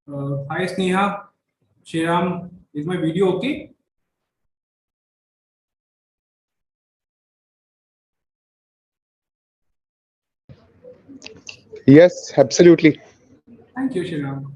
Hi Sneha, Shriram, is my video okay? Yes, absolutely. Thank you, Shriram.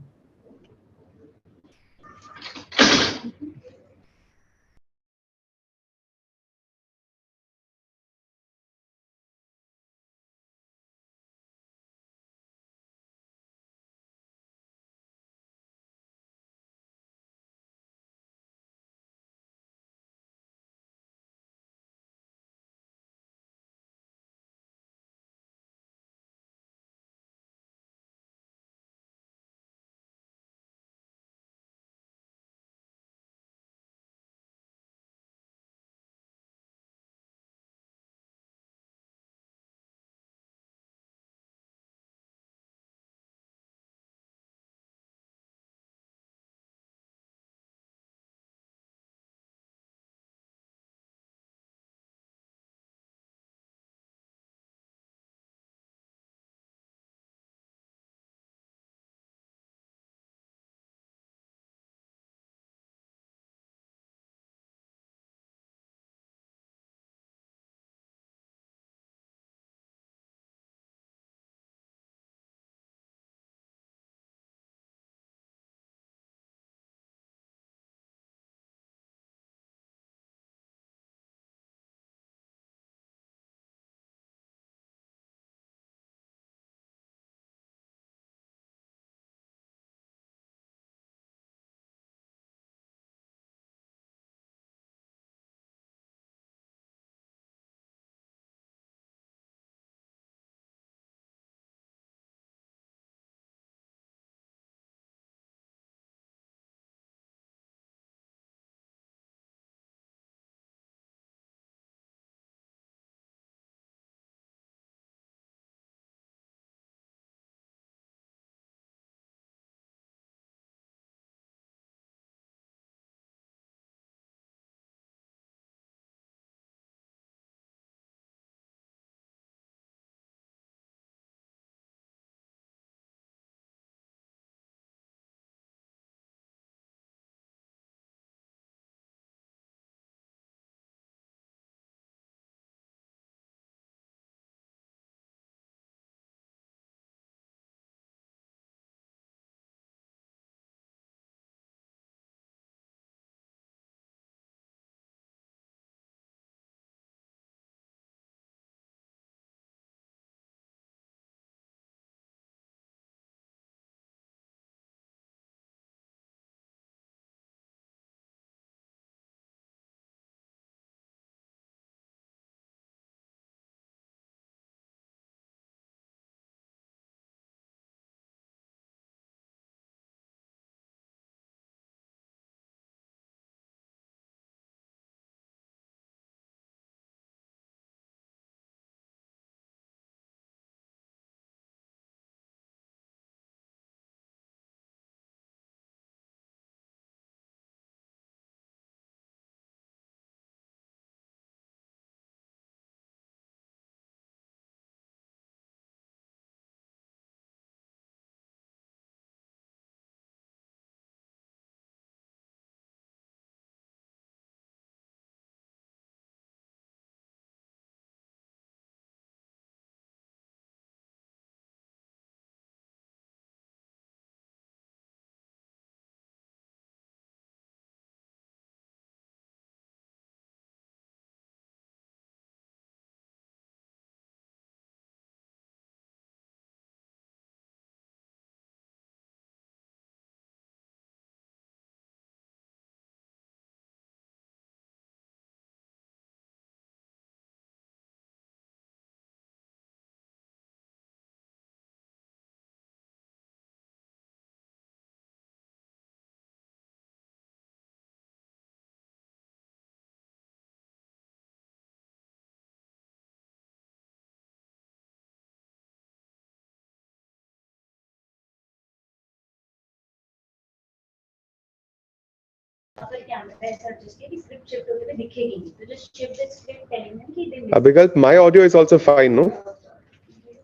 Abhigal, my audio is also fine, no?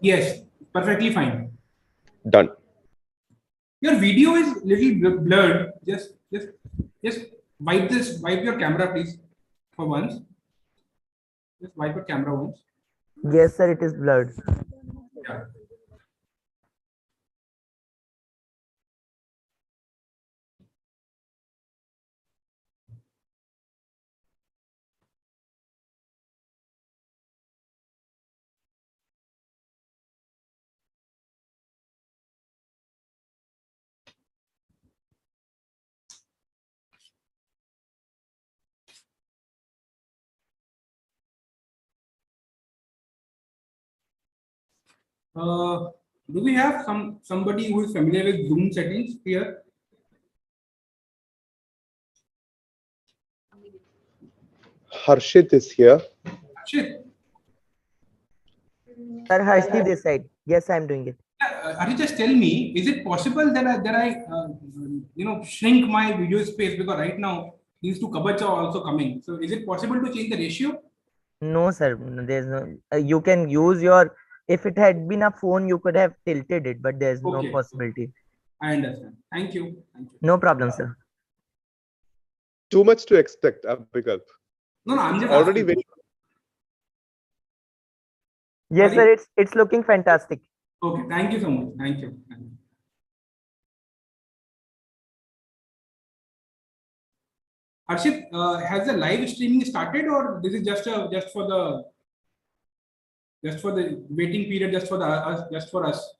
Yes, perfectly fine. Done. Your video is little blurred. Just wipe your camera, please, for once. Just wipe your camera once. Yes, sir, it is blurred. Yeah. Do we have somebody who is familiar with Zoom settings here? Harshit is here. Shit. Sir, Harshdeep this side. Yes, I'm doing it. Arjit, just tell me, is it possible that I shrink my video space, because right now these two cupboards are also coming. So is it possible to change the ratio? No, sir. There's no. You can use your. If it had been a phone, you could have tilted it, but there's no Okay. possibility. I understand. Thank you. Thank you. No problem, sir. Too much to expect, Abhikalp. No, I'm just Already asking. very. Yes, Sorry? sir. It's looking fantastic. Okay. Thank you so much. Thank you. Thank you. Harshit, has the live streaming started, or this is just for the waiting period, just for us?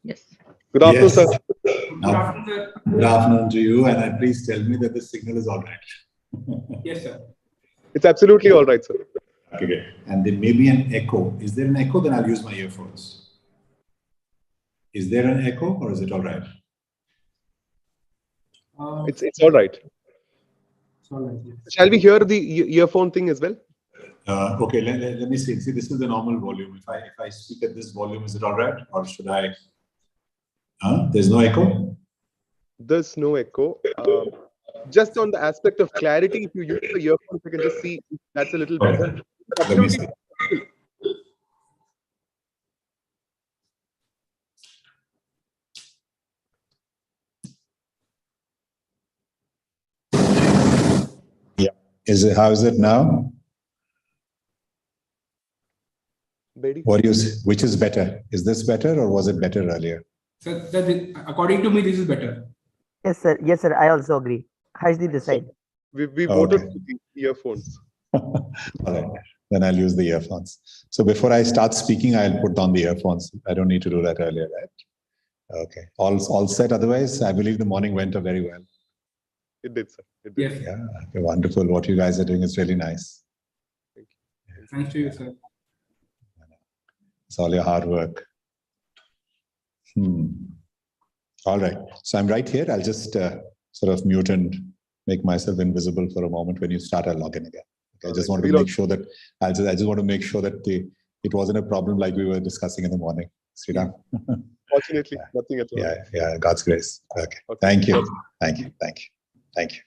Yes. Good afternoon, sir. Good afternoon, sir. Good afternoon to you, and please tell me that the signal is all right. Yes, sir. It's absolutely all right, sir. Okay, good. And there may be an echo. Is there an echo? Then I'll use my earphones. Is there an echo or is it all right? It's all right. It's all right. Yes. Shall we hear the earphone thing as well? Okay, let me see. See, this is the normal volume. If I speak at this volume, is it all right? Or should I? There's no echo? There's no echo. Just on the aspect of clarity, if you use the earphones, you can just see if that's a little better. Okay. Let me see. Yeah. How is it now? Bedi? What do you say? Which is better? Is this better or was it better earlier? So according to me, this is better. Yes, sir. Yes, sir. I also agree. Harshdeep decide. We Oh, voted okay. for the earphones. All right. Then I'll use the earphones. So before I start speaking, I'll put on the earphones. I don't need to do that earlier, right? Okay. All set. Otherwise, I believe the morning went very well. It did, sir. It did. Yes. Yeah. Okay, wonderful. What you guys are doing is really nice. Thank you. Thanks to you, sir. It's all your hard work. All right. So I'm right here. I'll just sort of mute and make myself invisible for a moment. When you start, I'll log in again. Okay, I just want to make sure that I just want to make sure that it wasn't a problem like we were discussing in the morning. Sridham. Fortunately, nothing at all. Yeah. God's grace. Okay. Thank you. Thank you. Thank you. Thank you.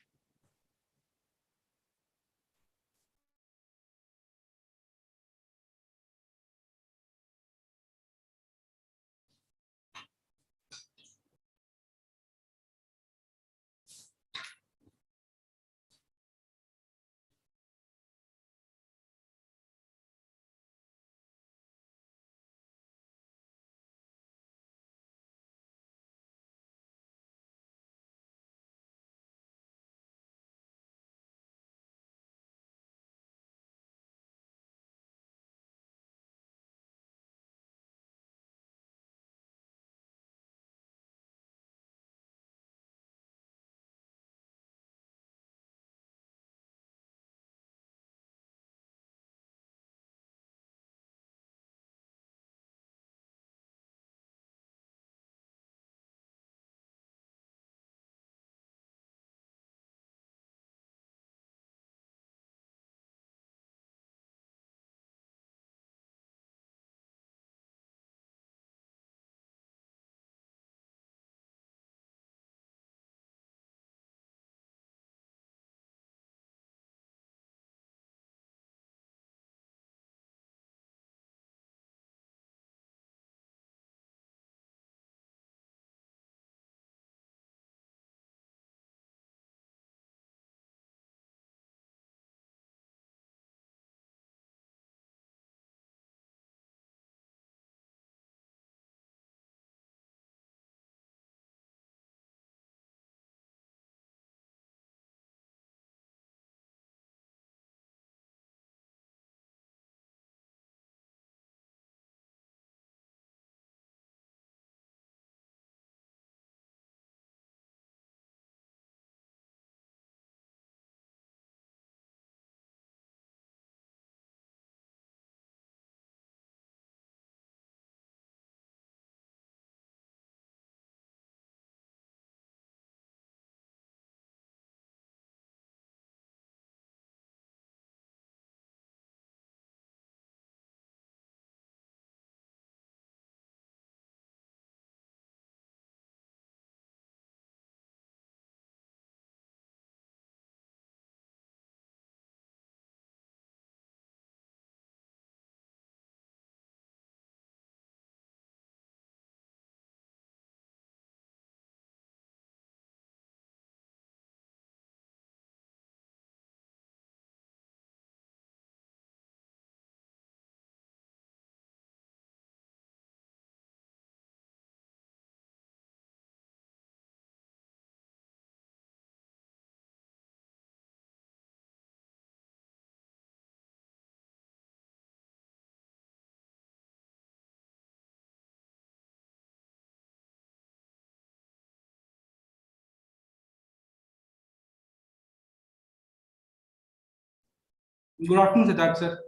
Good afternoon, Siddharth, sir.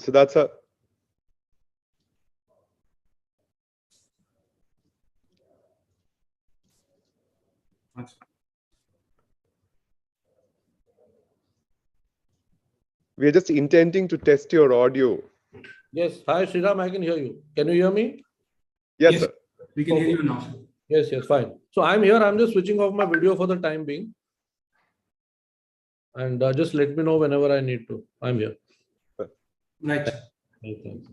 So that's a we're just intending to test your audio. Yes. Hi, Sriram, I can hear you. Can you hear me? Yes, Yes. sir. We can hear you now. Yes, fine. So I'm here. I'm just switching off my video for the time being. And just let me know whenever I need to. I'm here. Right. Thanks.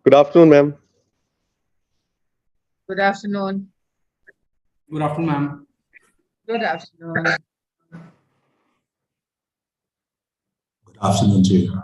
Good afternoon, ma'am. Good afternoon. Good afternoon, ma'am. Good afternoon. Good afternoon to you.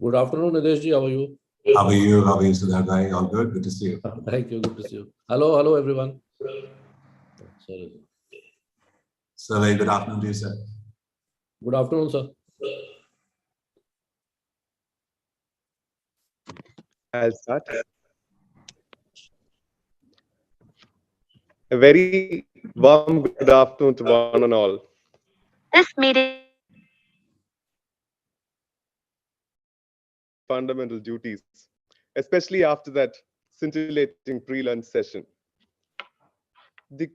Good afternoon, Nidesh ji. How are you? How are you? How are you, Sudhar bhai? All good? Good to see you. Thank you. Good to see you. Hello, everyone. Sorry. So, very good afternoon to you, sir. Good afternoon, sir. I'll start. A very warm good afternoon to one and all. This meeting. Fundamental duties, especially after that scintillating pre-lunch session. The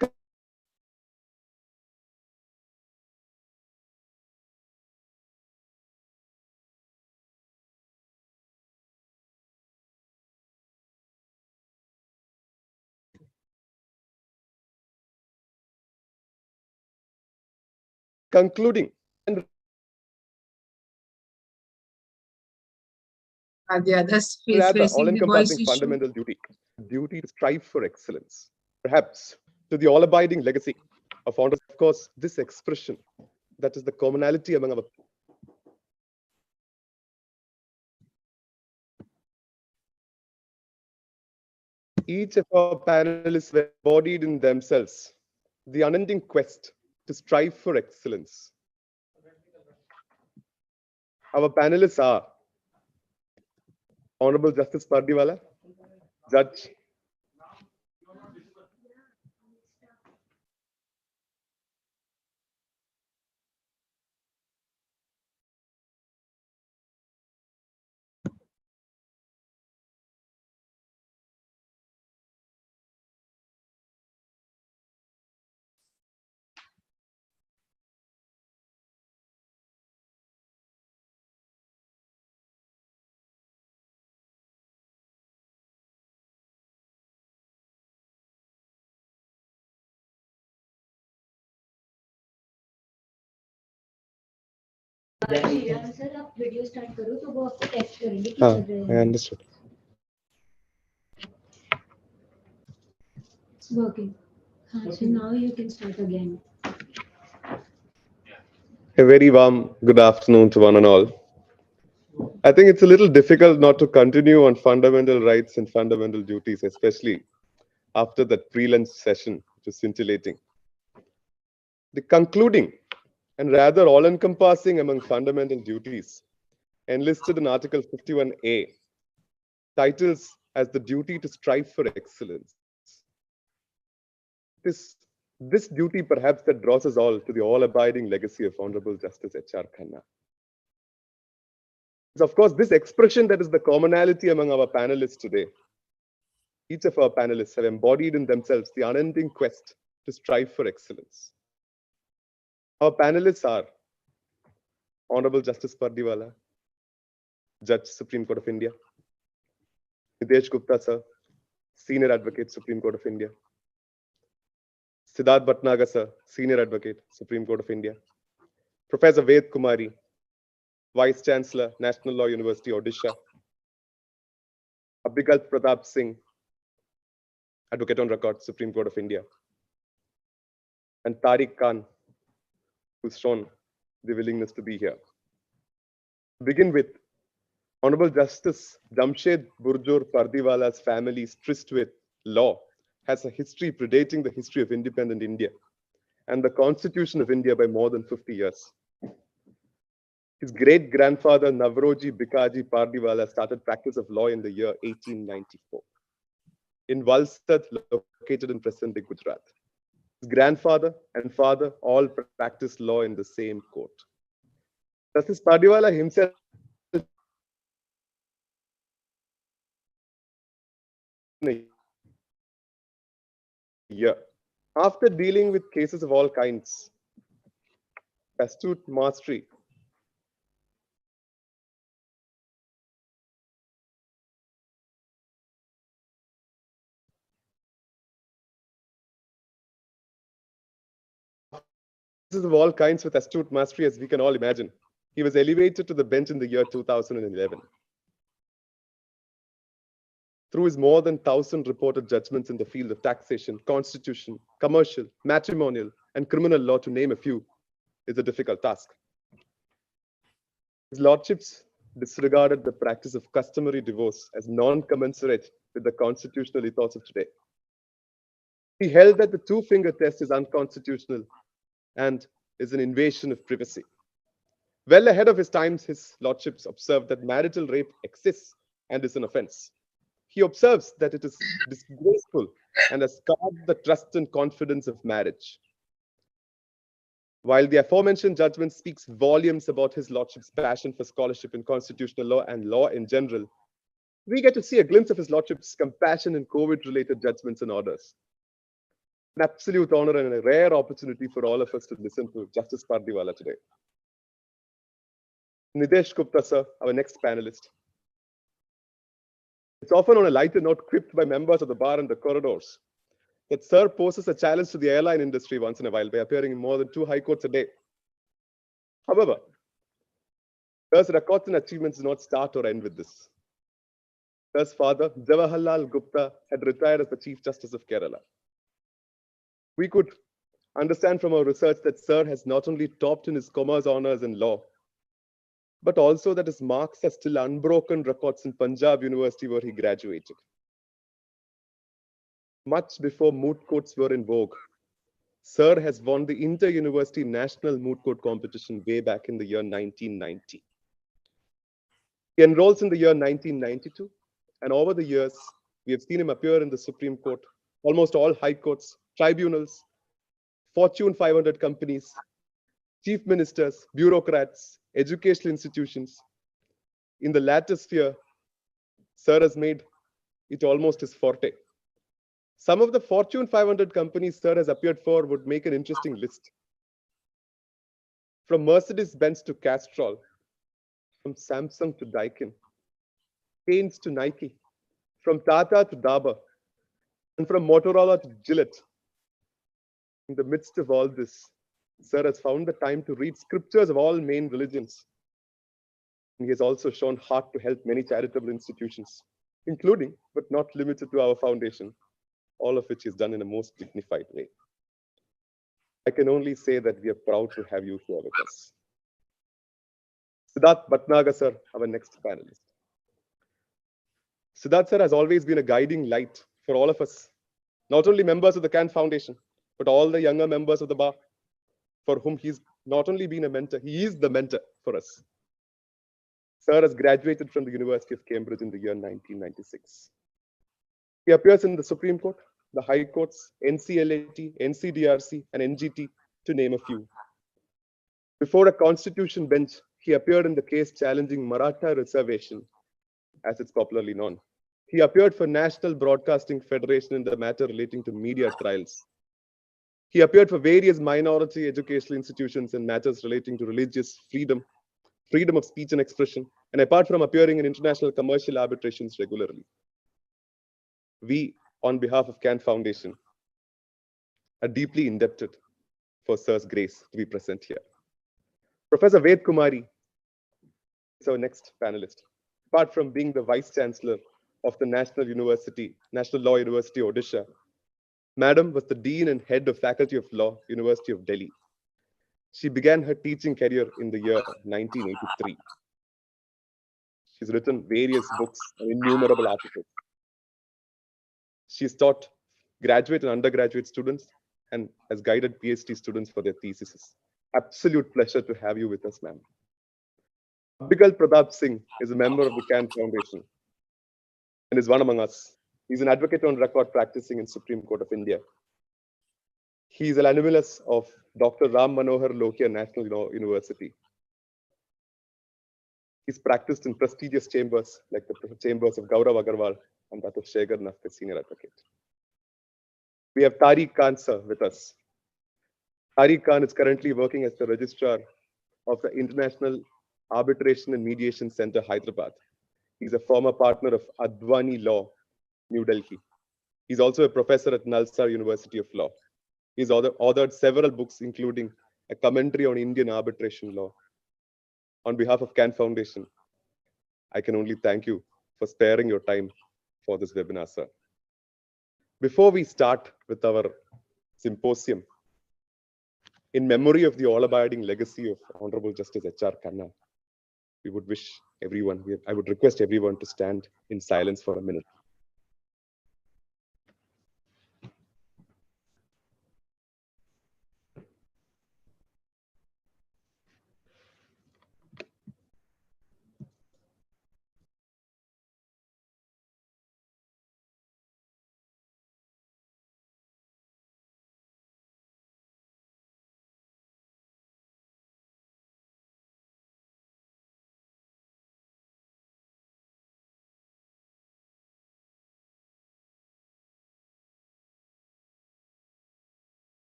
concluding and Are the others rather facing the voice all-encompassing issue? fundamental duty to strive for excellence, perhaps to the all-abiding legacy of founders. Of course, this expression, that is the commonality among our each of our panelists were embodied in themselves the unending quest to strive for excellence. Our panelists are Honorable Justice Pardiwala, Judge sir आप video start करो तो वो आपको text करेंगे कि I चल रहे हैं understood. It's working. हाँ, so now you can start again. A very warm good afternoon to one and all. I think it's a little difficult not to continue on fundamental rights and fundamental duties, especially after that pre-lunch session, which was scintillating. The concluding and rather all-encompassing among fundamental duties enlisted in Article 51A titles as the duty to strive for excellence. This duty perhaps that draws us all to the all-abiding legacy of Honorable Justice H.R. Khanna. Of course, this expression that is the commonality among our panelists today. Each of our panelists have embodied in themselves the unending quest to strive for excellence. Our panelists are Honorable Justice Pardiwala, Judge, Supreme Court of India, Nidesh Gupta, sir, Senior Advocate, Supreme Court of India, Siddharth Bhatnagar, sir, Senior Advocate, Supreme Court of India, Professor Ved Kumari, Vice Chancellor, National Law University, Odisha, Abhikalp Pratap Singh, Advocate on Record, Supreme Court of India, and Tariq Khan, who's shown the willingness to be here. To begin with, Honorable Justice Jamshed Burjur Pardiwala's family's tryst with law has a history predating the history of independent India and the Constitution of India by more than 50 years. His great-grandfather Navroji Bikaji Pardiwala started practice of law in the year 1894 in Valsad, located in present-day Gujarat. His grandfather and father all practiced law in the same court. Justice Pardiwala himself in a year. After dealing with cases of all kinds, astute mastery of all kinds with astute mastery, as we can all imagine, he was elevated to the bench in the year 2011. Through his more than 1,000 reported judgments in the field of taxation, constitution, commercial, matrimonial, and criminal law, to name a few, is a difficult task. His lordships disregarded the practice of customary divorce as non-commensurate with the constitutional ethos of today. He held that the two-finger test is unconstitutional and is an invasion of privacy. Well ahead of his times, his lordships observed that marital rape exists and is an offense. He observes that it is disgraceful and has scarred the trust and confidence of marriage. While the aforementioned judgment speaks volumes about his lordship's passion for scholarship in constitutional law and law in general, we get to see a glimpse of his lordship's compassion in COVID-related judgments and orders. An absolute honor and a rare opportunity for all of us to listen to Justice Pardiwala today. Nidesh Gupta, sir, our next panelist. It's often on a lighter note quipped by members of the bar and the corridors that sir poses a challenge to the airline industry once in a while by appearing in more than 2 high courts a day. However, sir's records and achievements do not start or end with this. Sir's father, Jawaharlal Gupta, had retired as the Chief Justice of Kerala. We could understand from our research that sir has not only topped in his commerce honors in law, but also that his marks are still unbroken records in Punjab University where he graduated. Much before moot courts were in vogue, sir has won the Inter-University National Moot Court competition way back in the year 1990. He enrolls in the year 1992, and over the years, we have seen him appear in the Supreme Court, almost all high courts, tribunals, Fortune 500 companies, chief ministers, bureaucrats, educational institutions. In the latter sphere, sir has made it almost his forte. Some of the Fortune 500 companies sir has appeared for would make an interesting list. From Mercedes-Benz to Castrol, from Samsung to Daikin, Paints to Nike, from Tata to Dabur, and from Motorola to Gillette. In the midst of all this, sir has found the time to read scriptures of all main religions. And he has also shown heart to help many charitable institutions, including, but not limited to, our foundation, all of which is done in a most dignified way. I can only say that we are proud to have you here with us. Siddharth Bhatnagar, sir, our next panelist. Siddharth, sir, has always been a guiding light for all of us, not only members of the Khan Foundation, but all the younger members of the bar, for whom he's not only been a mentor, he is the mentor for us. Sir has graduated from the University of Cambridge in the year 1996. He appears in the Supreme Court, the High Courts, NCLAT, NCDRC, and NGT, to name a few. Before a constitution bench, he appeared in the case challenging Maratha reservation, as it's popularly known. He appeared for National Broadcasting Federation in the matter relating to media trials. He appeared for various minority educational institutions in matters relating to religious freedom, freedom of speech and expression, and apart from appearing in international commercial arbitrations regularly. We, on behalf of Khan Foundation, are deeply indebted for Sir's grace to be present here. Professor Ved Kumari is our next panelist. Apart from being the Vice Chancellor of the National Law University, Odisha, Madam was the Dean and Head of Faculty of Law, University of Delhi. She began her teaching career in the year 1983. She's written various books and innumerable articles. She's taught graduate and undergraduate students and has guided PhD students for their theses. Absolute pleasure to have you with us, ma'am. Abhikal Pratap Singh is a member of the Khan Foundation and is one among us. He's an advocate on record practicing in Supreme Court of India. He is an alumnus of Dr. Ram Manohar Lohiya National Law University. He's practiced in prestigious chambers like the chambers of Gaurav Agarwal and that of Shekhar Nafte, senior advocate. We have Tariq Khan sir with us. Tariq Khan is currently working as the registrar of the International Arbitration and Mediation Center, Hyderabad. He's a former partner of Advani Law, New Delhi. He's also a professor at Nalsar University of Law. He's authored several books, including a commentary on Indian arbitration law. On behalf of Khan Foundation, I can only thank you for sparing your time for this webinar, sir. Before we start with our symposium, in memory of the all-abiding legacy of Honorable Justice H.R. Khanna, I would request everyone to stand in silence for a minute.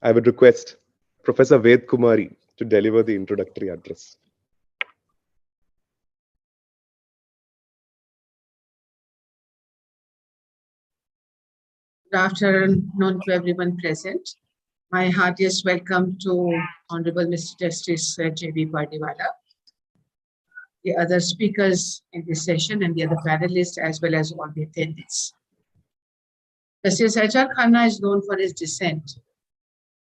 I would request Professor Ved Kumari to deliver the introductory address. Good afternoon to everyone present. My heartiest welcome to Honorable Mr. Justice J.B. Pardiwala, the other speakers in this session and the other panelists, as well as all the attendees. Justice H.R. Khanna is known for his dissent,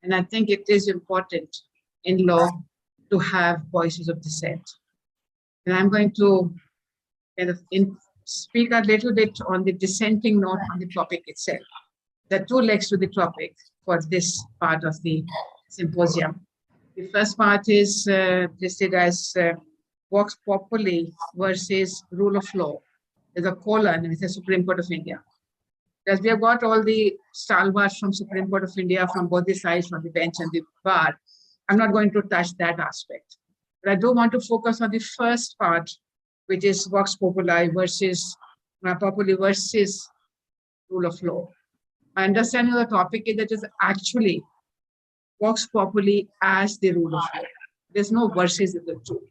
and I think it is important in law to have voices of dissent. And I'm going to kind of speak a little bit on the dissenting note on the topic itself. There are two legs to the topic for this part of the symposium. The first part is listed as Vox Populi versus rule of law. There's a colon with the Supreme Court of India. As we have got all the stalwarts from Supreme Court of India, from both the sides, from the bench and the bar, I'm not going to touch that aspect. But I do want to focus on the first part, which is Vox Populi versus rule of law. My understanding of the topic is that it is actually Vox Populi as the rule of law. There's no versus in the two.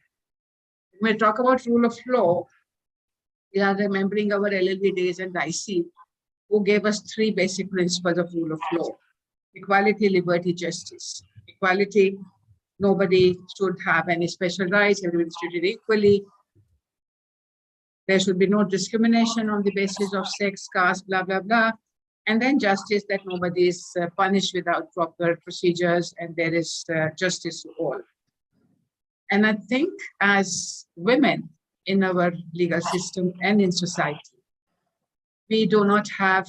When we talk about rule of law, we are remembering our LLB days and IC, who gave us three basic principles of rule of law: equality, liberty, justice. Equality, nobody should have any special rights, everybody is treated equally. There should be no discrimination on the basis of sex, caste, blah, blah, blah. And then justice, that nobody is punished without proper procedures, and there is justice to all. And I think as women in our legal system and in society, we do not have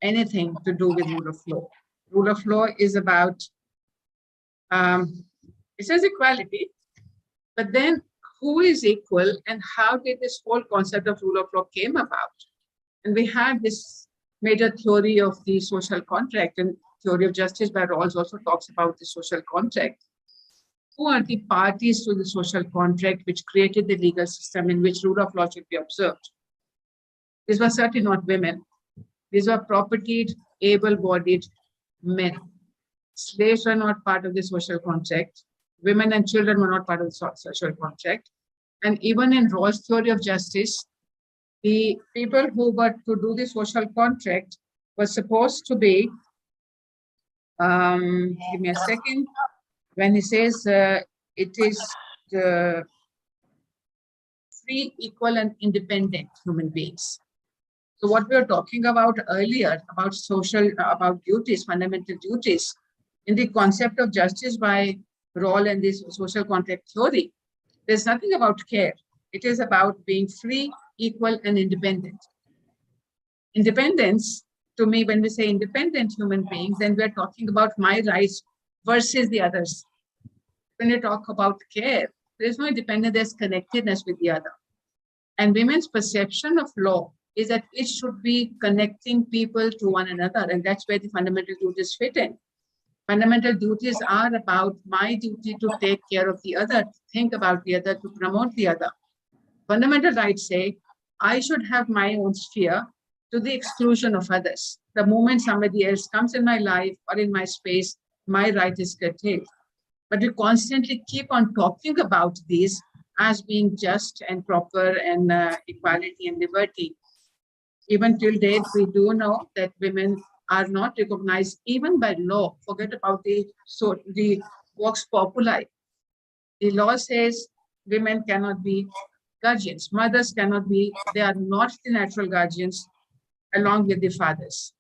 anything to do with rule of law. Rule of law is about, it says equality, but then who is equal and how did this whole concept of rule of law came about? And we have this major theory of the social contract, and theory of justice by Rawls also talks about the social contract. Who are the parties to the social contract which created the legal system in which rule of law should be observed? These were certainly not women. These were propertied, able-bodied men. Slaves were not part of the social contract. Women and children were not part of the social contract. And even in Rawls' theory of justice, the people who were to do the social contract were supposed to be, give me a second, when he says it is the free, equal, and independent human beings. So what we were talking about earlier, about social, about duties, fundamental duties, in the concept of justice by Rawls and this social contract theory, there's nothing about care. It is about being free, equal, and independent. Independence, to me, when we say independent human beings, then we're talking about my rights versus the others. When you talk about care, there's no independence, there's connectedness with the other. And women's perception of law is that it should be connecting people to one another, and that's where the fundamental duties fit in. Fundamental duties are about my duty to take care of the other, to think about the other, to promote the other. Fundamental rights say, I should have my own sphere to the exclusion of others. The moment somebody else comes in my life or in my space, my right is curtailed. But we constantly keep on talking about these as being just and proper and equality and liberty. Even till date, we do know that women are not recognized even by law. Forget about the Vox Populi. The law says women cannot be guardians. Mothers cannot be, they are not the natural guardians along with the fathers.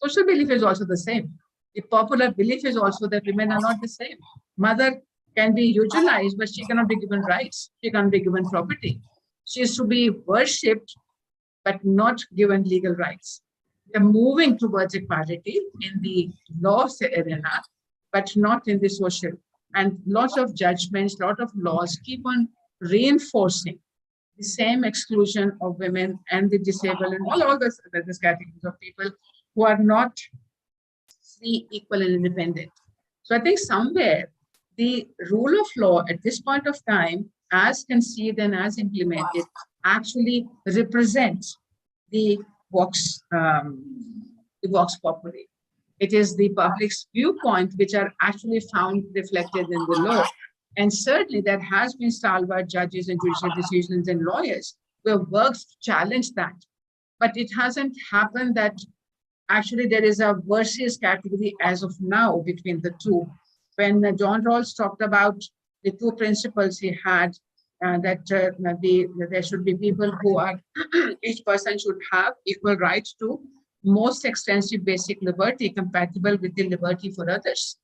Social belief is also the same. The popular belief is also that women are not the same. Mother can be eugenized, but she cannot be given rights. She cannot be given property. She is to be worshipped, but not given legal rights. They're moving towards equality in the law arena, but not in the social. And lots of judgments, lot of laws keep on reinforcing the same exclusion of women and the disabled and all this categories of people who are not free, equal, and independent. So I think somewhere the rule of law at this point of time, as conceived and as implemented, actually represents the Vox Populi. It is the public's viewpoint which are actually found reflected in the law. And certainly there has been stalwart judges and judicial decisions and lawyers who have worked to challenge that. But it hasn't happened that actually there is a versus category as of now between the two. When John Rawls talked about the two principles he had, that there should be people who are, each person should have equal rights to most extensive basic liberty compatible with the liberty for others.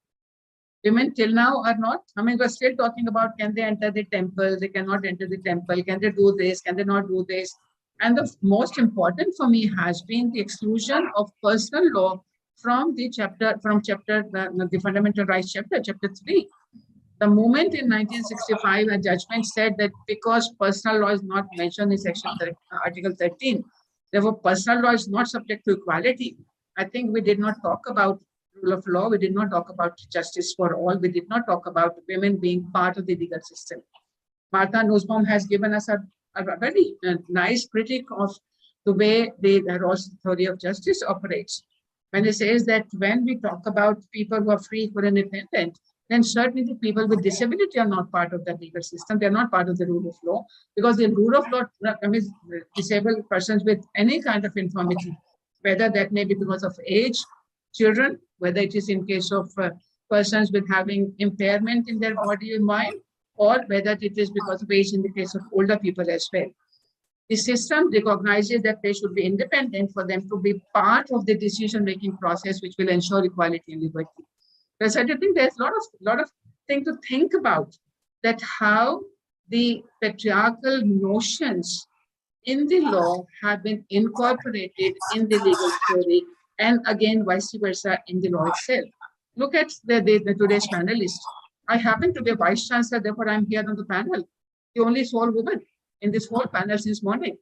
Women till now are not, I mean, we're still talking about can they enter the temple, they cannot enter the temple, can they do this, can they not do this? And the most important for me has been the exclusion of personal law from the fundamental rights chapter 3. The moment in 1965, a judgment said that because personal law is not mentioned in Article 13, therefore personal law is not subject to equality. I think we did not talk about rule of law. We did not talk about justice for all. We did not talk about women being part of the legal system. Martha Nussbaum has given us a very nice critique of the way the Rawls theory of justice operates. When it says that when we talk about people who are free, equal, and independent, then certainly the people with disability are not part of the legal system. They're not part of the rule of law, because the rule of law means disabled persons with any kind of infirmity, whether that may be because of age, children, whether it is in case of persons with having impairment in their body and mind, or whether it is because of age in the case of older people as well. The system recognizes that they should be independent for them to be part of the decision-making process, which will ensure equality and liberty. So I think there's a lot of things to think about, that how the patriarchal notions in the law have been incorporated in the legal theory, and again, vice versa in the law itself. Look at today's panelists. I happen to be a vice chancellor, therefore I'm here on the panel, the only sole woman in this whole panel since morning.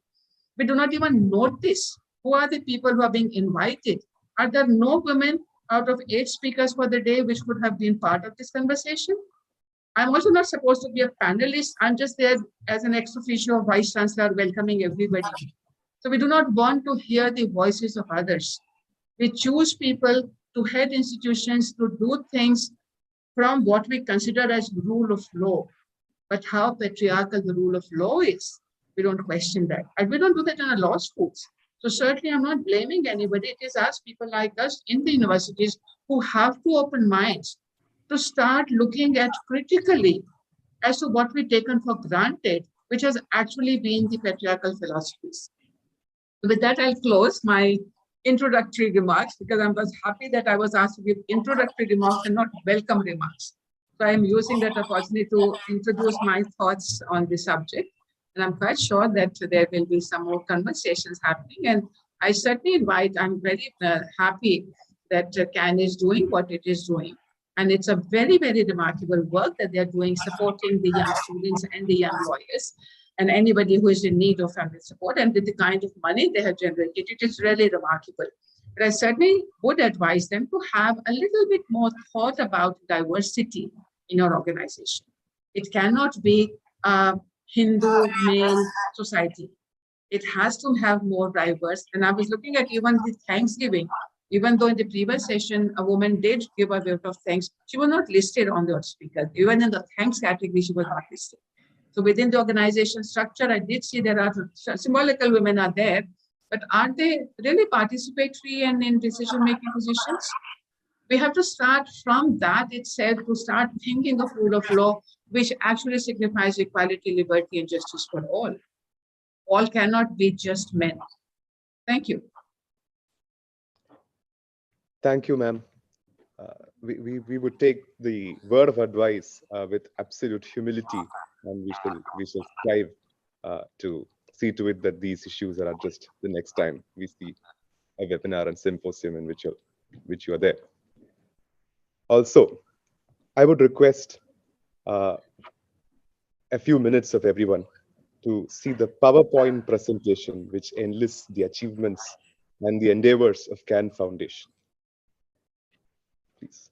We do not even notice who are the people who are being invited. Are there no women out of 8 speakers for the day which could have been part of this conversation? I'm also not supposed to be a panelist. I'm just there as an ex officio vice chancellor welcoming everybody. So we do not want to hear the voices of others. We choose people to head institutions to do things from what we consider as rule of law. But how patriarchal the rule of law is, we don't question that. And we don't do that in our law schools. So certainly I'm not blaming anybody. It is us, people like us in the universities, who have to open minds to start looking at critically as to what we've taken for granted, which has actually been the patriarchal philosophies. With that, I'll close my introductory remarks because I was happy that I was asked to give introductory remarks and not welcome remarks. So I am using that opportunity to introduce my thoughts on the subject. And I'm quite sure that there will be some more conversations happening. And I certainly invite, I'm very happy that CAN is doing what it is doing. And it's a very, very remarkable work that they're doing, supporting the young students and the young lawyers and anybody who is in need of family support. And with the kind of money they have generated, it is really remarkable. But I certainly would advise them to have a little bit more thought about diversity in your organization. It cannot be a Hindu male society. It has to have more diverse. And I was looking at even the Thanksgiving, even though in the previous session, a woman did give a vote of thanks, she was not listed on the speaker. Even in the thanks category, she was not listed. So within the organization structure, I did see there are symbolical women are there, but are they really participatory and in decision-making positions? We have to start from that itself to start thinking of rule of law, which actually signifies equality, liberty, and justice for all. All cannot be just men. Thank you. Thank you, ma'am. We would take the word of advice with absolute humility, and we shall strive to see to it that these issues are addressed the next time we see a webinar and symposium in which you are there. Also, I would request a few minutes of everyone to see the PowerPoint presentation which enlists the achievements and the endeavors of CAN Foundation. Please.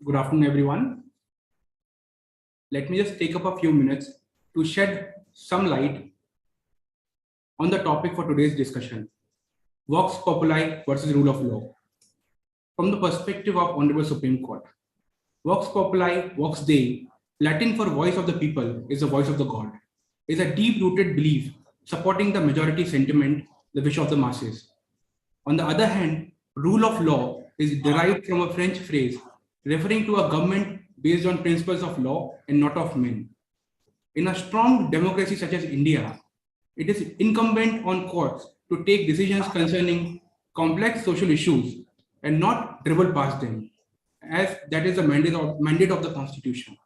Good afternoon, everyone. Let me just take up a few minutes to shed some light on the topic for today's discussion, Vox Populi versus rule of law. From the perspective of Honorable Supreme Court, Vox Populi, Vox Dei, Latin for voice of the people, is the voice of the God, is a deep-rooted belief supporting the majority sentiment, the wish of the masses. On the other hand, rule of law is derived from a French phrase referring to a government based on principles of law and not of men. In a strong democracy such as India, it is incumbent on courts to take decisions concerning complex social issues and not dribble past them, as that is the mandate of the Constitution.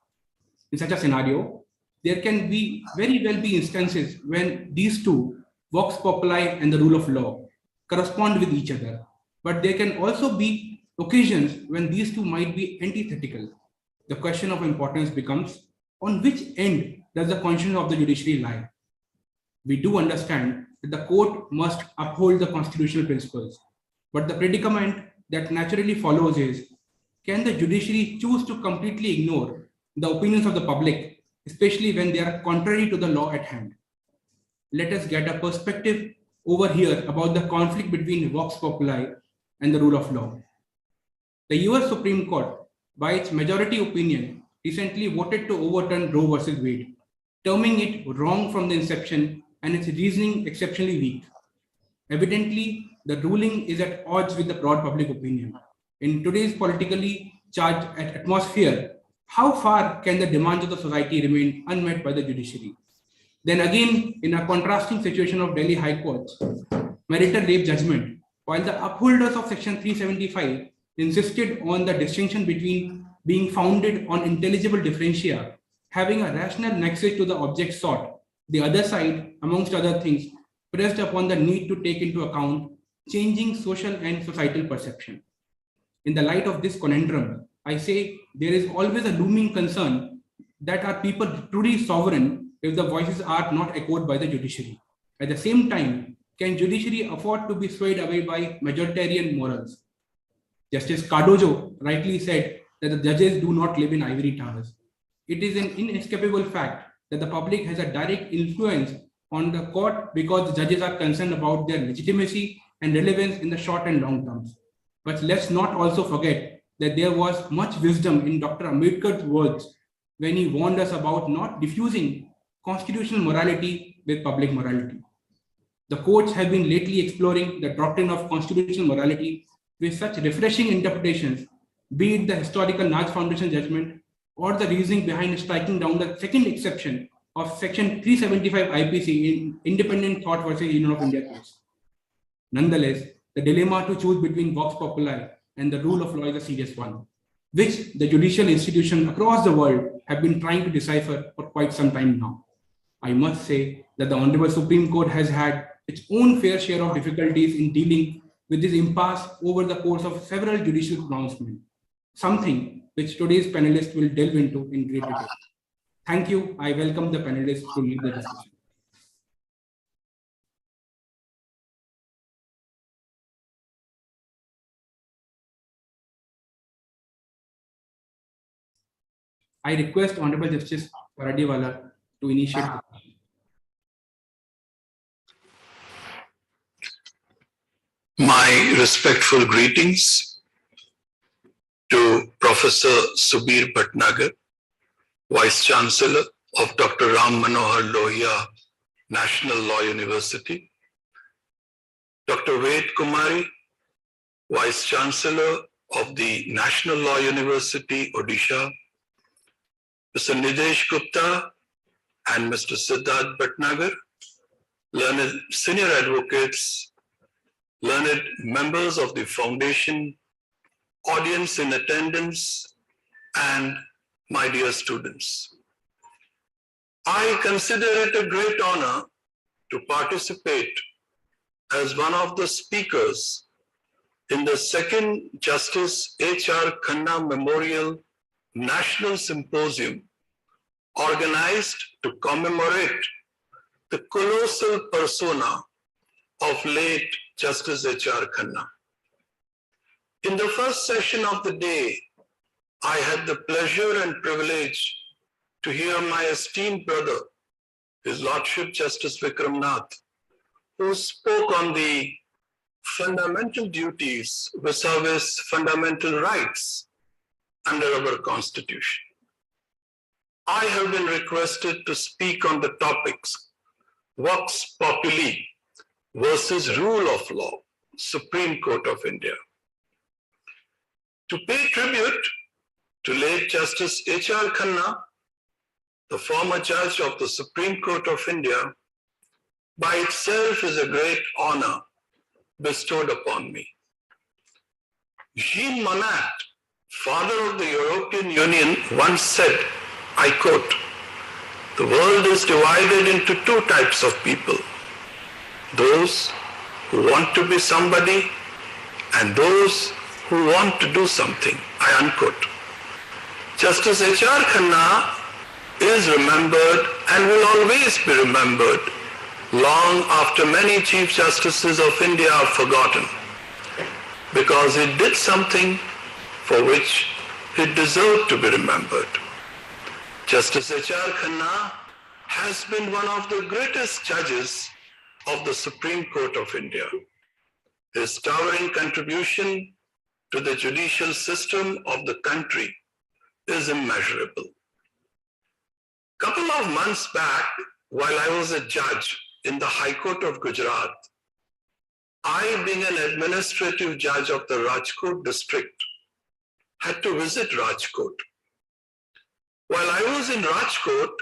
In such a scenario, there can be very well be instances when these two, Vox Populi and the rule of law, correspond with each other. But there can also be occasions when these two might be antithetical. The question of importance becomes, on which end does the conscience of the judiciary lie? We do understand that the court must uphold the constitutional principles, but the predicament that naturally follows is, can the judiciary choose to completely ignore the opinions of the public, especially when they are contrary to the law at hand? Let us get a perspective over here about the conflict between Vox Populi and the rule of law. The US Supreme Court, by its majority opinion, recently voted to overturn Roe versus Wade, terming it wrong from the inception and its reasoning exceptionally weak. Evidently, the ruling is at odds with the broad public opinion. In today's politically charged atmosphere, how far can the demands of the society remain unmet by the judiciary? Then again, in a contrasting situation of Delhi High Court's marital rape judgment, while the upholders of Section 375 insisted on the distinction between being founded on intelligible differentia, having a rational nexus to the object sought, the other side, amongst other things, pressed upon the need to take into account changing social and societal perception. In the light of this conundrum, I say there is always a looming concern that are people truly sovereign if the voices are not echoed by the judiciary? At the same time, can judiciary afford to be swayed away by majoritarian morals? Justice Cardozo rightly said that the judges do not live in ivory towers. It is an inescapable fact that the public has a direct influence on the court because the judges are concerned about their legitimacy and relevance in the short and long terms. But let's not also forget that there was much wisdom in Dr. Ambedkar's words when he warned us about not diffusing constitutional morality with public morality. The courts have been lately exploring the doctrine of constitutional morality with such refreshing interpretations, be it the historical Naj Foundation judgment or the reasoning behind striking down the second exception of Section 375 IPC in Independent Thought versus Union of India case. Nonetheless, the dilemma to choose between Vox Populi and the rule of law is a serious one, which the judicial institutions across the world have been trying to decipher for quite some time now. I must say that the Honorable Supreme Court has had its own fair share of difficulties in dealing with this impasse over the course of several judicial pronouncements, something which today's panelists will delve into in great detail. Thank you. I welcome the panelists to lead the discussion. I request Honorable Justice Paradiwala to initiate the discussion. My respectful greetings to Professor Subir Bhatnagar, Vice Chancellor of Dr. Ram Manohar Lohia National Law University, Dr. Ved Kumari, Vice Chancellor of the National Law University, Odisha, Mr. Nidesh Gupta and Mr. Siddharth Bhatnagar, learned senior advocates, learned members of the foundation, audience in attendance, and my dear students. I consider it a great honor to participate as one of the speakers in the second Justice H.R. Khanna Memorial National Symposium organized to commemorate the colossal persona of late Justice H.R. Khanna. In the first session of the day, I had the pleasure and privilege to hear my esteemed brother, His Lordship Justice Vikram Nath, who spoke on the fundamental duties vis-a-vis fundamental rights under our Constitution. I have been requested to speak on the topics Vox Populi versus Rule of Law, Supreme Court of India. To pay tribute to late Justice H.R. Khanna, the former judge of the Supreme Court of India, by itself is a great honor bestowed upon me. Jean Monnet, father of the European Union, once said, I quote, "The world is divided into two types of people, those who want to be somebody and those who want to do something," I unquote. Justice H.R. Khanna is remembered and will always be remembered long after many Chief Justices of India are forgotten, because he did something for which he deserved to be remembered. Justice H.R. Khanna has been one of the greatest judges of the Supreme Court of India. His towering contribution to the judicial system of the country is immeasurable. A couple of months back, while I was a judge in the High Court of Gujarat, I, being an administrative judge of the Rajkot district, had to visit Rajkot. While I was in Rajkot,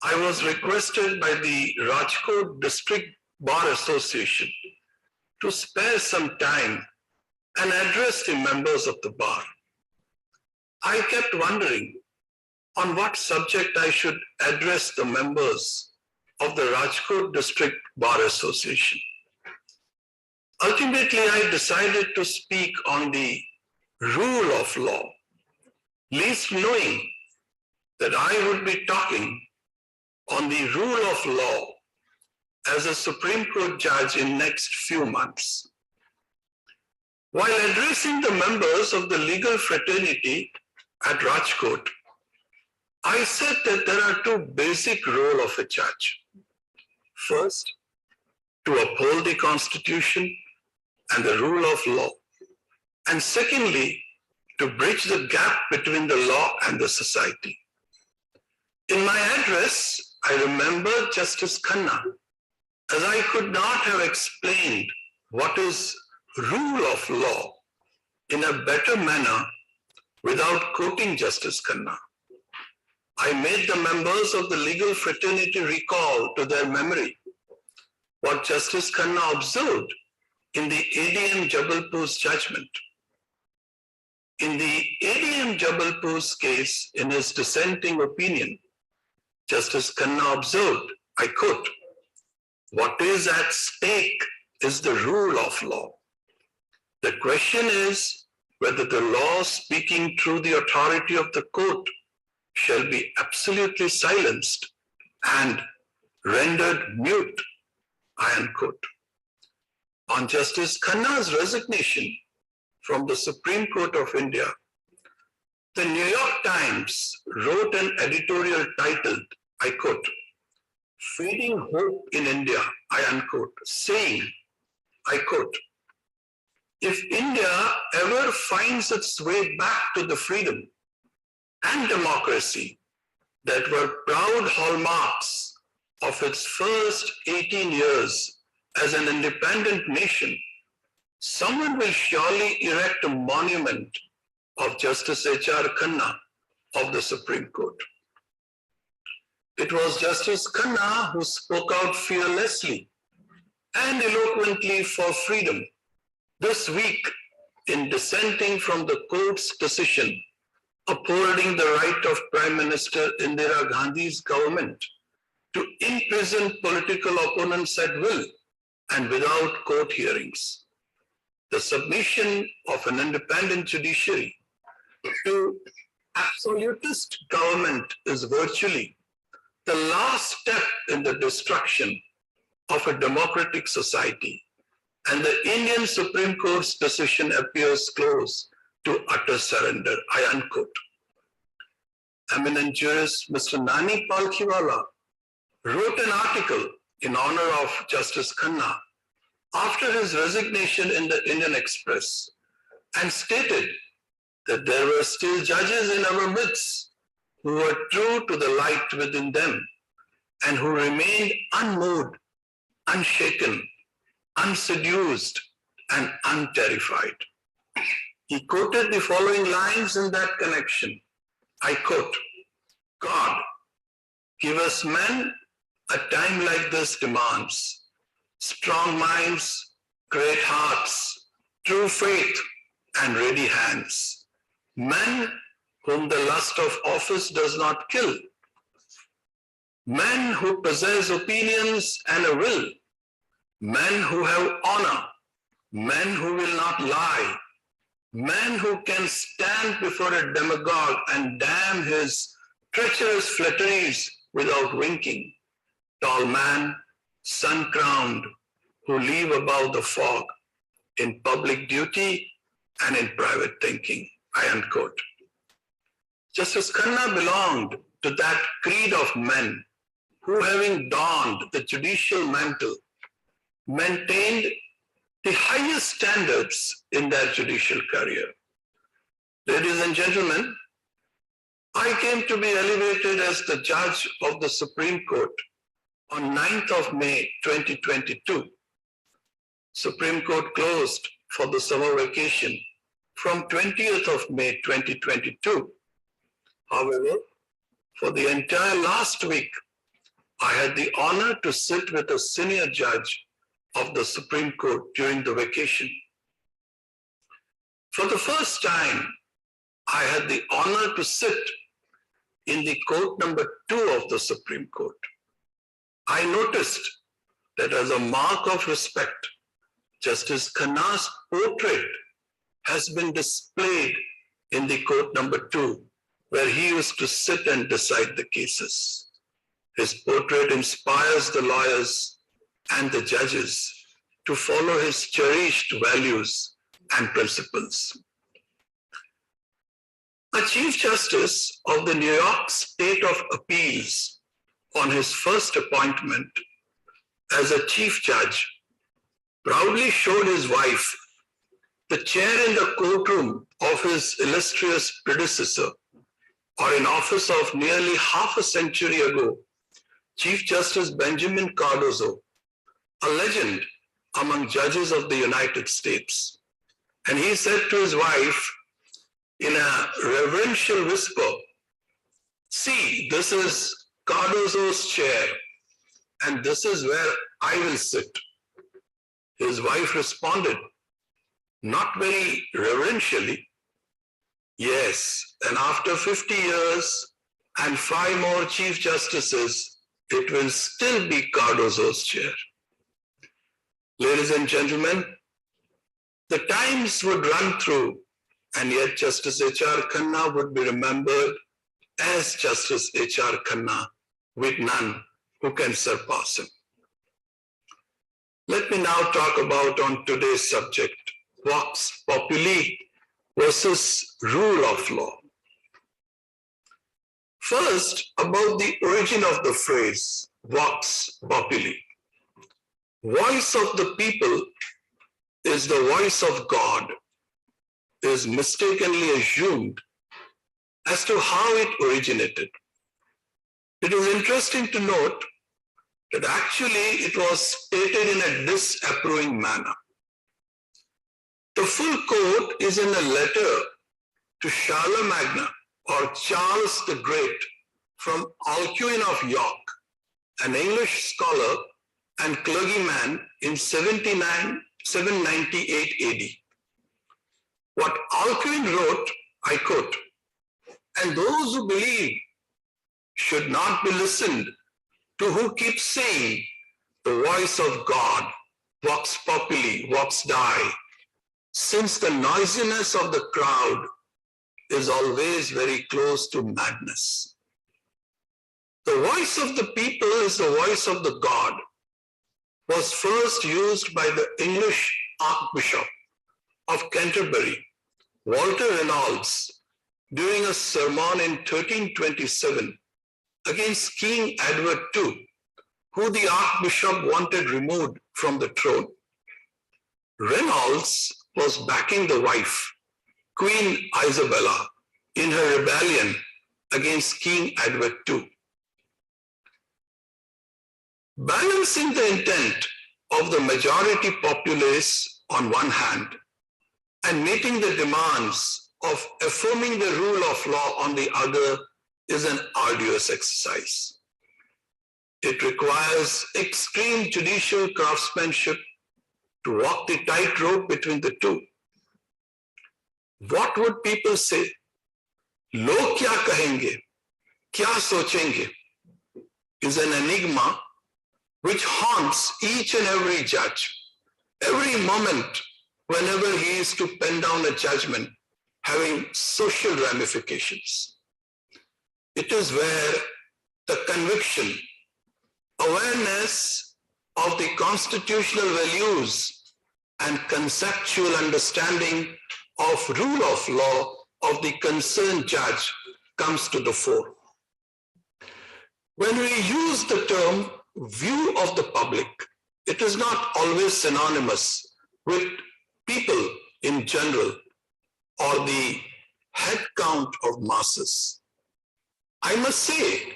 I was requested by the Rajkot District Bar Association to spare some time and address the members of the bar. I kept wondering on what subject I should address the members of the Rajkot District Bar Association. Ultimately, I decided to speak on the rule of law, least knowing that I would be talking on the rule of law as a Supreme Court judge in next few months. While addressing the members of the legal fraternity at Rajkot, I said that there are two basic roles of a judge. First, to uphold the Constitution and the rule of law. And secondly, to bridge the gap between the law and the society. In my address, I remember Justice Khanna, as I could not have explained what is rule of law in a better manner without quoting Justice Khanna. I made the members of the legal fraternity recall to their memory what Justice Khanna observed in the ADM Jabalpur's judgment. In the ADM Jabalpur's case, in his dissenting opinion, Justice Khanna observed, I quote, "What is at stake is the rule of law. The question is whether the law speaking through the authority of the court shall be absolutely silenced and rendered mute," I unquote. On Justice Khanna's resignation from the Supreme Court of India, the New York Times wrote an editorial titled, I quote, "Feeding Hope in India," I unquote, saying, I quote, "If India ever finds its way back to the freedom and democracy that were proud hallmarks of its first 18 years as an independent nation, someone will surely erect a monument of Justice H.R. Khanna of the Supreme Court." It was Justice Khanna who spoke out fearlessly and eloquently for freedom this week in dissenting from the court's decision upholding the right of Prime Minister Indira Gandhi's government to imprison political opponents at will and without court hearings. The submission of an independent judiciary to absolutist government is virtually the last step in the destruction of a democratic society, and the Indian Supreme Court's decision appears close to utter surrender, I unquote. Eminent jurist Mr. Nani Palkhiwala wrote an article in honor of Justice Khanna after his resignation in the Indian Express and stated that there were still judges in our midst who were true to the light within them and who remained unmoved, unshaken, unseduced, and unterrified. He quoted the following lines in that connection. I quote, God, give us men a time like this demands, strong minds, great hearts, true faith, and ready hands, men whom the lust of office does not kill, men who possess opinions and a will, men who have honor, men who will not lie, men who can stand before a demagogue and damn his treacherous flatteries without winking, tall man, sun-crowned, who live above the fog in public duty and in private thinking, I unquote. Justice Khanna belonged to that creed of men who, having donned the judicial mantle, maintained the highest standards in their judicial career. Ladies and gentlemen, I came to be elevated as the judge of the Supreme Court on 9th of May 2022. Supreme Court closed for the summer vacation from 20th of May 2022. However, for the entire last week, I had the honor to sit with a senior judge of the Supreme Court during the vacation. For the first time, I had the honor to sit in the court number 2 of the Supreme Court. I noticed that as a mark of respect, Justice Khanna's portrait has been displayed in the court number 2, where he used to sit and decide the cases. His portrait inspires the lawyers and the judges to follow his cherished values and principles. A Chief Justice of the New York State of Appeals, on his first appointment as a Chief Judge, proudly showed his wife the chair in the courtroom of his illustrious predecessor, or in office of nearly half a century ago, Chief Justice Benjamin Cardozo, a legend among judges of the United States. And he said to his wife in a reverential whisper, "See, this is Cardozo's chair, and this is where I will sit." His wife responded, not very reverentially, "Yes, and after 50 years and 5 more Chief Justices, it will still be Cardozo's chair." Ladies and gentlemen, the times would run through, and yet Justice H.R. Khanna would be remembered as Justice H.R. Khanna, with none who can surpass him. Let me now talk about on today's subject, Vox Populi versus rule of law. First, about the origin of the phrase, Vox Populi. Voice of the people is the voice of God, is mistakenly assumed as to how it originated. It is interesting to note that actually it was stated in a disapproving manner. The full quote is in a letter to Charlemagne or Charles the Great from Alcuin of York, an English scholar and clergyman in 798 AD. What Alcuin wrote, I quote, "And those who believe should not be listened to who keep saying the voice of God, Vox Populi, Vox Dei, since the noisiness of the crowd is always very close to madness. The voice of the people is the voice of the God," was first used by the English Archbishop of Canterbury, Walter Reynolds, during a sermon in 1327 against King Edward II, who the Archbishop wanted removed from the throne, Reynolds was backing the wife, Queen Isabella, in her rebellion against King Edward II. Balancing the intent of the majority populace on one hand and meeting the demands of affirming the rule of law on the other is an arduous exercise. It requires extreme judicial craftsmanship to walk the tightrope between the two. What would people say? Log kya kahenge? Kya sochenge? Is an enigma which haunts each and every judge, every moment whenever he is to pen down a judgment having social ramifications. It is where the conviction, awareness of the constitutional values and conceptual understanding of rule of law of the concerned judge comes to the fore. When we use the term view of the public, it is not always synonymous with people in general or the head count of masses. I must say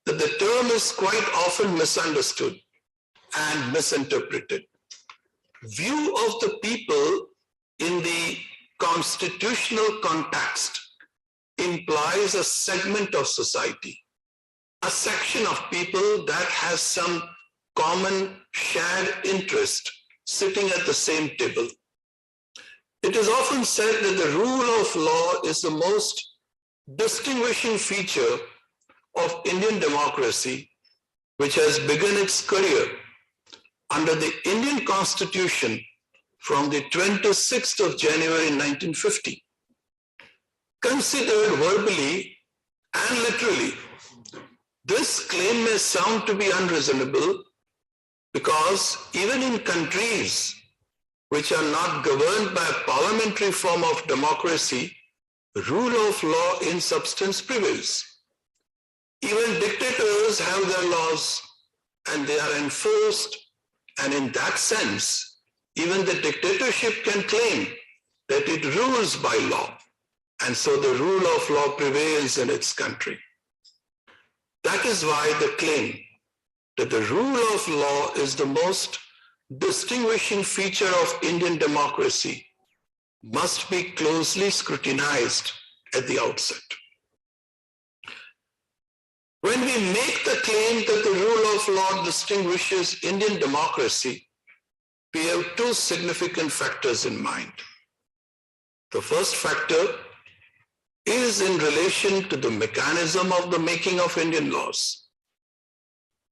that the term is quite often misunderstood and misinterpreted. View of the people in the constitutional context implies a segment of society, a section of people that has some common shared interest sitting at the same table. It is often said that the rule of law is the most distinguishing feature of Indian democracy, which has begun its career under the Indian Constitution from the 26th of January 1950. Considered verbally and literally, this claim may sound to be unreasonable because even in countries which are not governed by a parliamentary form of democracy, rule of law in substance prevails. Even dictators have their laws and they are enforced, and in that sense, even the dictatorship can claim that it rules by law, and so the rule of law prevails in its country. That is why the claim that the rule of law is the most distinguishing feature of Indian democracy must be closely scrutinized at the outset. When we make the claim that the rule of law distinguishes Indian democracy, we have two significant factors in mind. The first factor is in relation to the mechanism of the making of Indian laws.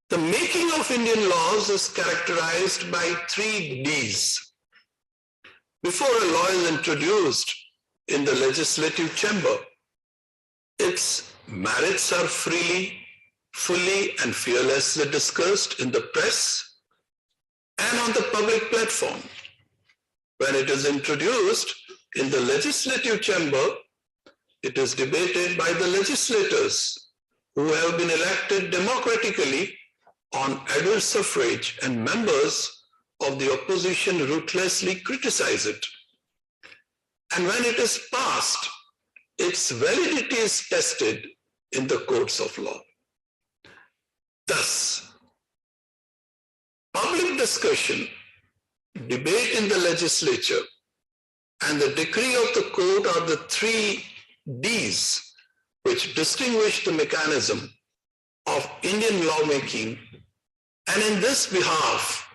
The making of Indian laws is characterized by 3 Ds. Before a law is introduced in the legislative chamber, its merits are freely, fully, and fearlessly discussed in the press and on the public platform. When it is introduced in the legislative chamber, it is debated by the legislators who have been elected democratically on adult suffrage, and members of the opposition ruthlessly criticize it. And when it is passed, its validity is tested in the courts of law. Thus, public discussion, debate in the legislature, and the decree of the court are the 3 Ds which distinguish the mechanism of Indian lawmaking. And in this behalf,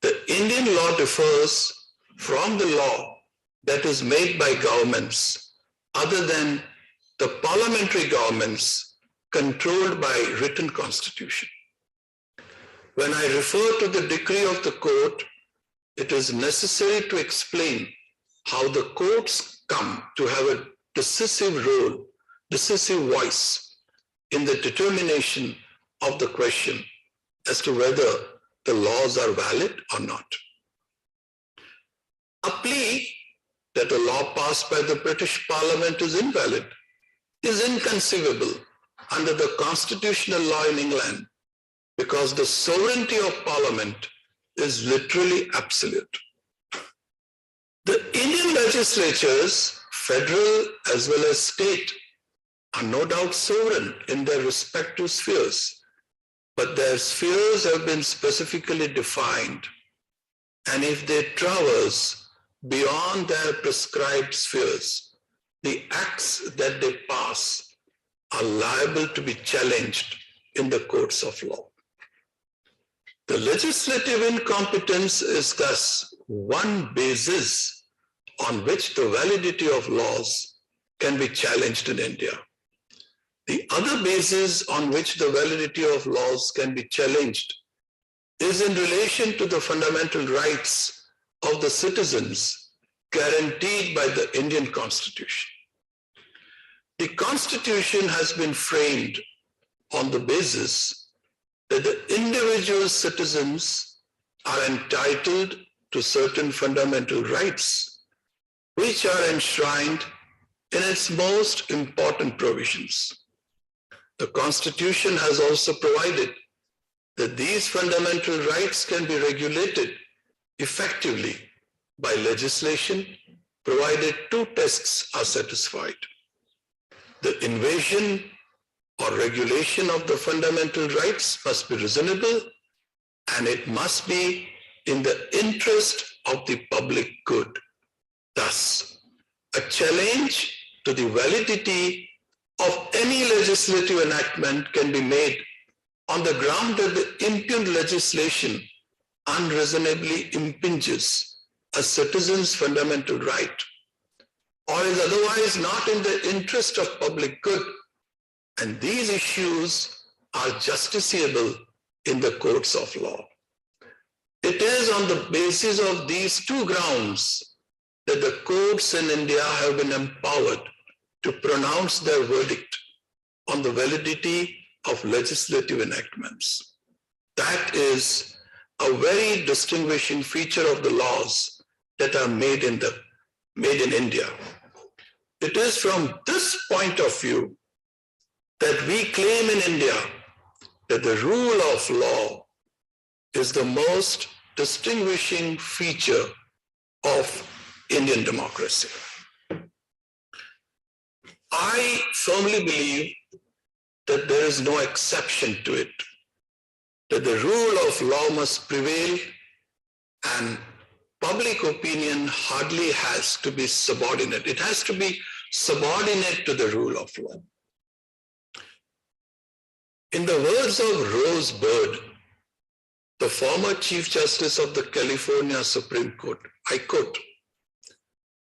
the Indian law differs from the law that is made by governments other than the parliamentary governments controlled by written constitution. When I refer to the decree of the court, it is necessary to explain how the courts come to have a decisive role, decisive voice in the determination of the question as to whether the laws are valid or not. A plea that a law passed by the British Parliament is invalid is inconceivable under the constitutional law in England, because the sovereignty of Parliament is literally absolute. The Indian legislatures, federal as well as state, are no doubt sovereign in their respective spheres, but their spheres have been specifically defined, and if they traverse beyond their prescribed spheres, the acts that they pass are liable to be challenged in the courts of law. The legislative incompetence is thus one basis on which the validity of laws can be challenged in India. The other basis on which the validity of laws can be challenged is in relation to the fundamental rights of the citizens guaranteed by the Indian Constitution. The Constitution has been framed on the basis that the individual citizens are entitled to certain fundamental rights, which are enshrined in its most important provisions. The Constitution has also provided that these fundamental rights can be regulated effectively by legislation, provided two tests are satisfied. The invasion or regulation of the fundamental rights must be reasonable, and it must be in the interest of the public good. Thus, a challenge to the validity of any legislative enactment can be made on the ground that the impugned legislation unreasonably impinges a citizen's fundamental right, or is otherwise not in the interest of public good, and these issues are justiciable in the courts of law. It is on the basis of these two grounds that the courts in India have been empowered to pronounce their verdict on the validity of legislative enactments. That is a very distinguishing feature of the laws that are made in India. It is from this point of view that we claim in India that the rule of law is the most distinguishing feature of Indian democracy. I firmly believe that there is no exception to it, that the rule of law must prevail, and public opinion hardly has to be subordinate. It has to be subordinate to the rule of law. In the words of Rose Bird, the former Chief Justice of the California Supreme Court, I quote,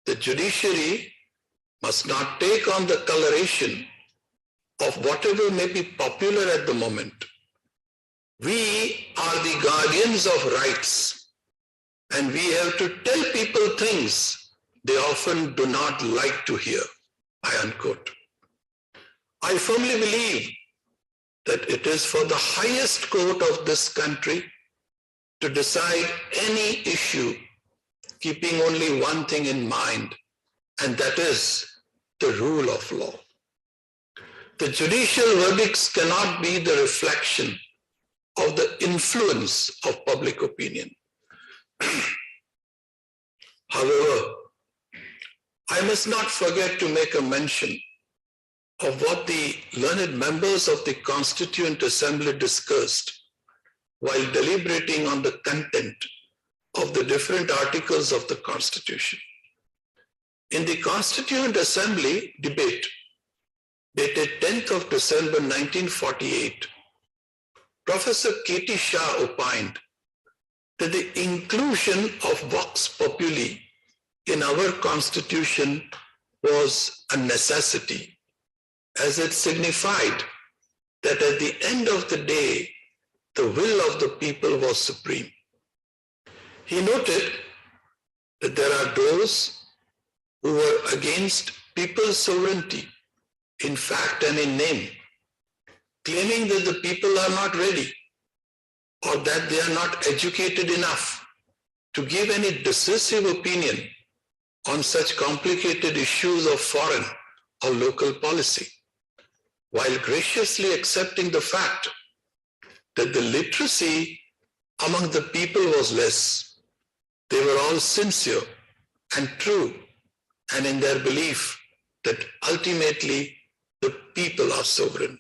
"The judiciary must not take on the coloration of whatever may be popular at the moment. We are the guardians of rights, and we have to tell people things they often do not like to hear," I unquote. I firmly believe that it is for the highest court of this country to decide any issue, keeping only one thing in mind, and that is the rule of law. The judicial verdicts cannot be the reflection of the influence of public opinion. However, I must not forget to make a mention of what the learned members of the Constituent Assembly discussed while deliberating on the content of the different articles of the Constitution. In the Constituent Assembly debate, dated 10th of December 1948, Professor K.T. Shah opined that the inclusion of Vox Populi in our Constitution was a necessity, as it signified that at the end of the day, the will of the people was supreme. He noted that there are those who were against people's sovereignty, in fact and in name, claiming that the people are not ready or that they are not educated enough to give any decisive opinion on such complicated issues of foreign or local policy, while graciously accepting the fact that the literacy among the people was less. They were all sincere and true, and in their belief that ultimately the people are sovereign.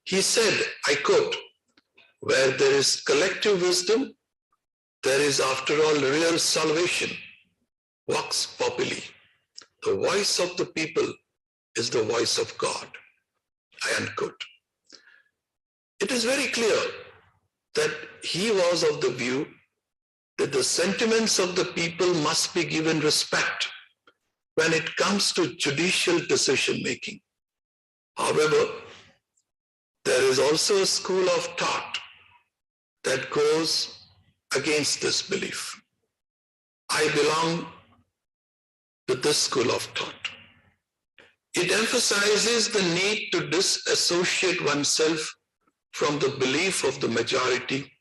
He said, I quote, "Where there is collective wisdom, there is after all real salvation. Vox Populi, the voice of the people is the voice of God." End quote. It is very clear that he was of the view that the sentiments of the people must be given respect when it comes to judicial decision making. However, there is also a school of thought that goes against this belief. I belong to this school of thought. It emphasizes the need to disassociate oneself from the belief of the majority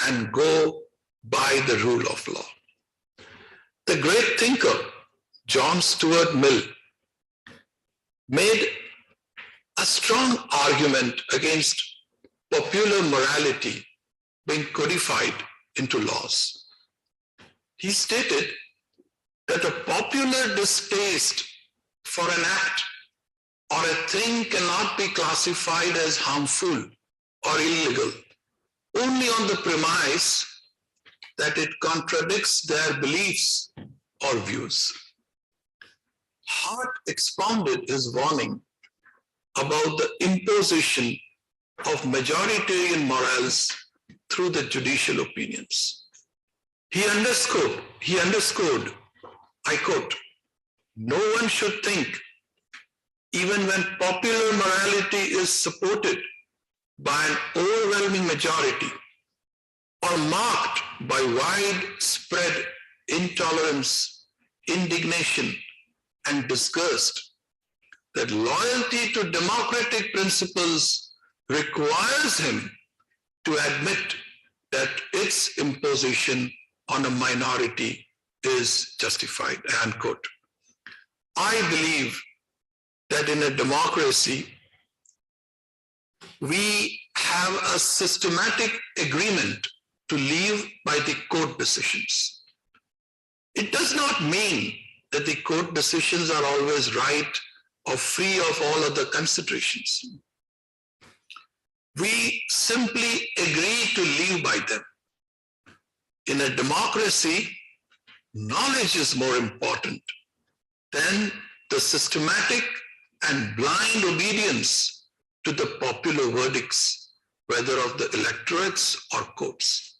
and go by the rule of law. The great thinker, John Stuart Mill, made a strong argument against popular morality being codified into laws. He stated that a popular distaste for an act or a thing cannot be classified as harmful or illegal only on the premise that it contradicts their beliefs or views. Hart expounded his warning about the imposition of majoritarian morals through the judicial opinions. He underscored, I quote, "No one should think, even when popular morality is supported by an overwhelming majority or marked by widespread intolerance, indignation, and disgust, that loyalty to democratic principles requires him to admit that its imposition on a minority is justified." End quote. I believe that in a democracy, we have a systematic agreement to live by the court decisions. It does not mean that the court decisions are always right or free of all other considerations. We simply agree to live by them. In a democracy, knowledge is more important than the systematic and blind obedience to the popular verdicts, whether of the electorates or courts.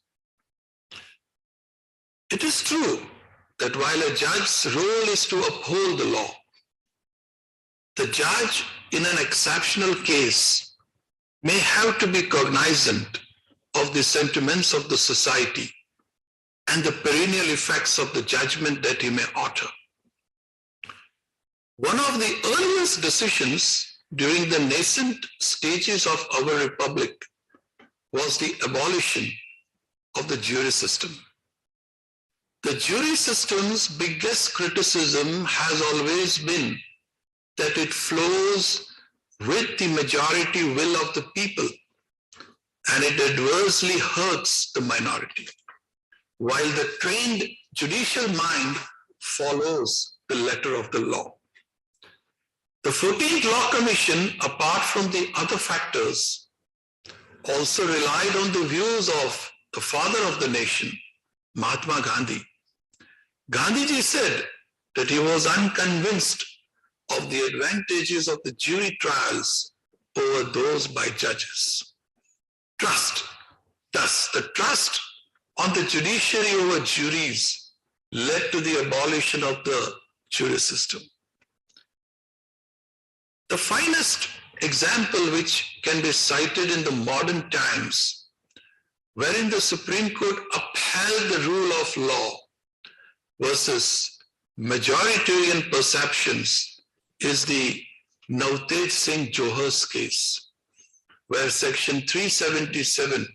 It is true that while a judge's role is to uphold the law, the judge in an exceptional case may have to be cognizant of the sentiments of the society and the perennial effects of the judgment that he may utter. One of the earliest decisions during the nascent stages of our republic was the abolition of the jury system. The jury system's biggest criticism has always been that it flows with the majority will of the people and it adversely hurts the minority, while the trained judicial mind follows the letter of the law. The 14th Law Commission, apart from the other factors, also relied on the views of the father of the nation, Mahatma Gandhi. Gandhiji said that he was unconvinced of the advantages of the jury trials over those by judges. Thus, the trust on the judiciary over juries led to the abolition of the jury system. The finest example which can be cited in the modern times, wherein the Supreme Court upheld the rule of law versus majoritarian perceptions, is the Navtej Singh Johar's case, where Section 377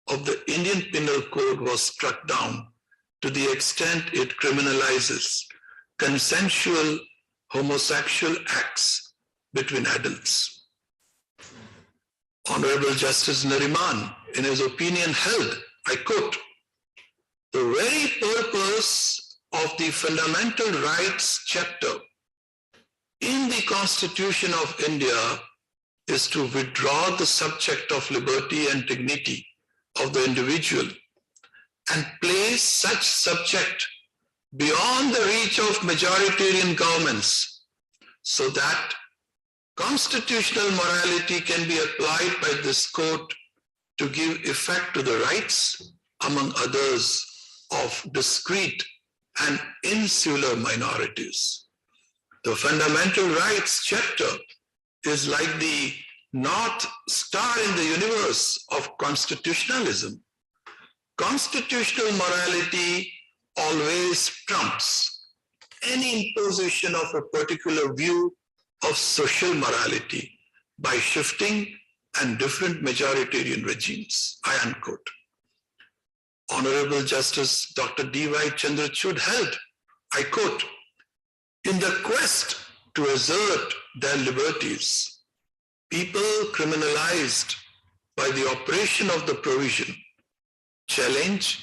of the Indian Penal Code was struck down to the extent it criminalizes consensual homosexual acts between adults. Honorable Justice Nariman, in his opinion, held, I quote, "The very purpose of the Fundamental Rights chapter in the Constitution of India is to withdraw the subject of liberty and dignity of the individual and place such subject beyond the reach of majoritarian governments so that constitutional morality can be applied by this court to give effect to the rights, among others, of discrete and insular minorities." The Fundamental Rights chapter is like the North Star in the universe of constitutionalism. Constitutional morality always trumps any imposition of a particular view of social morality by shifting and different majoritarian regimes, I unquote. Honorable Justice Dr. D.Y. Chandrachud held, I quote, "In the quest to assert their liberties, people criminalized by the operation of the provision challenge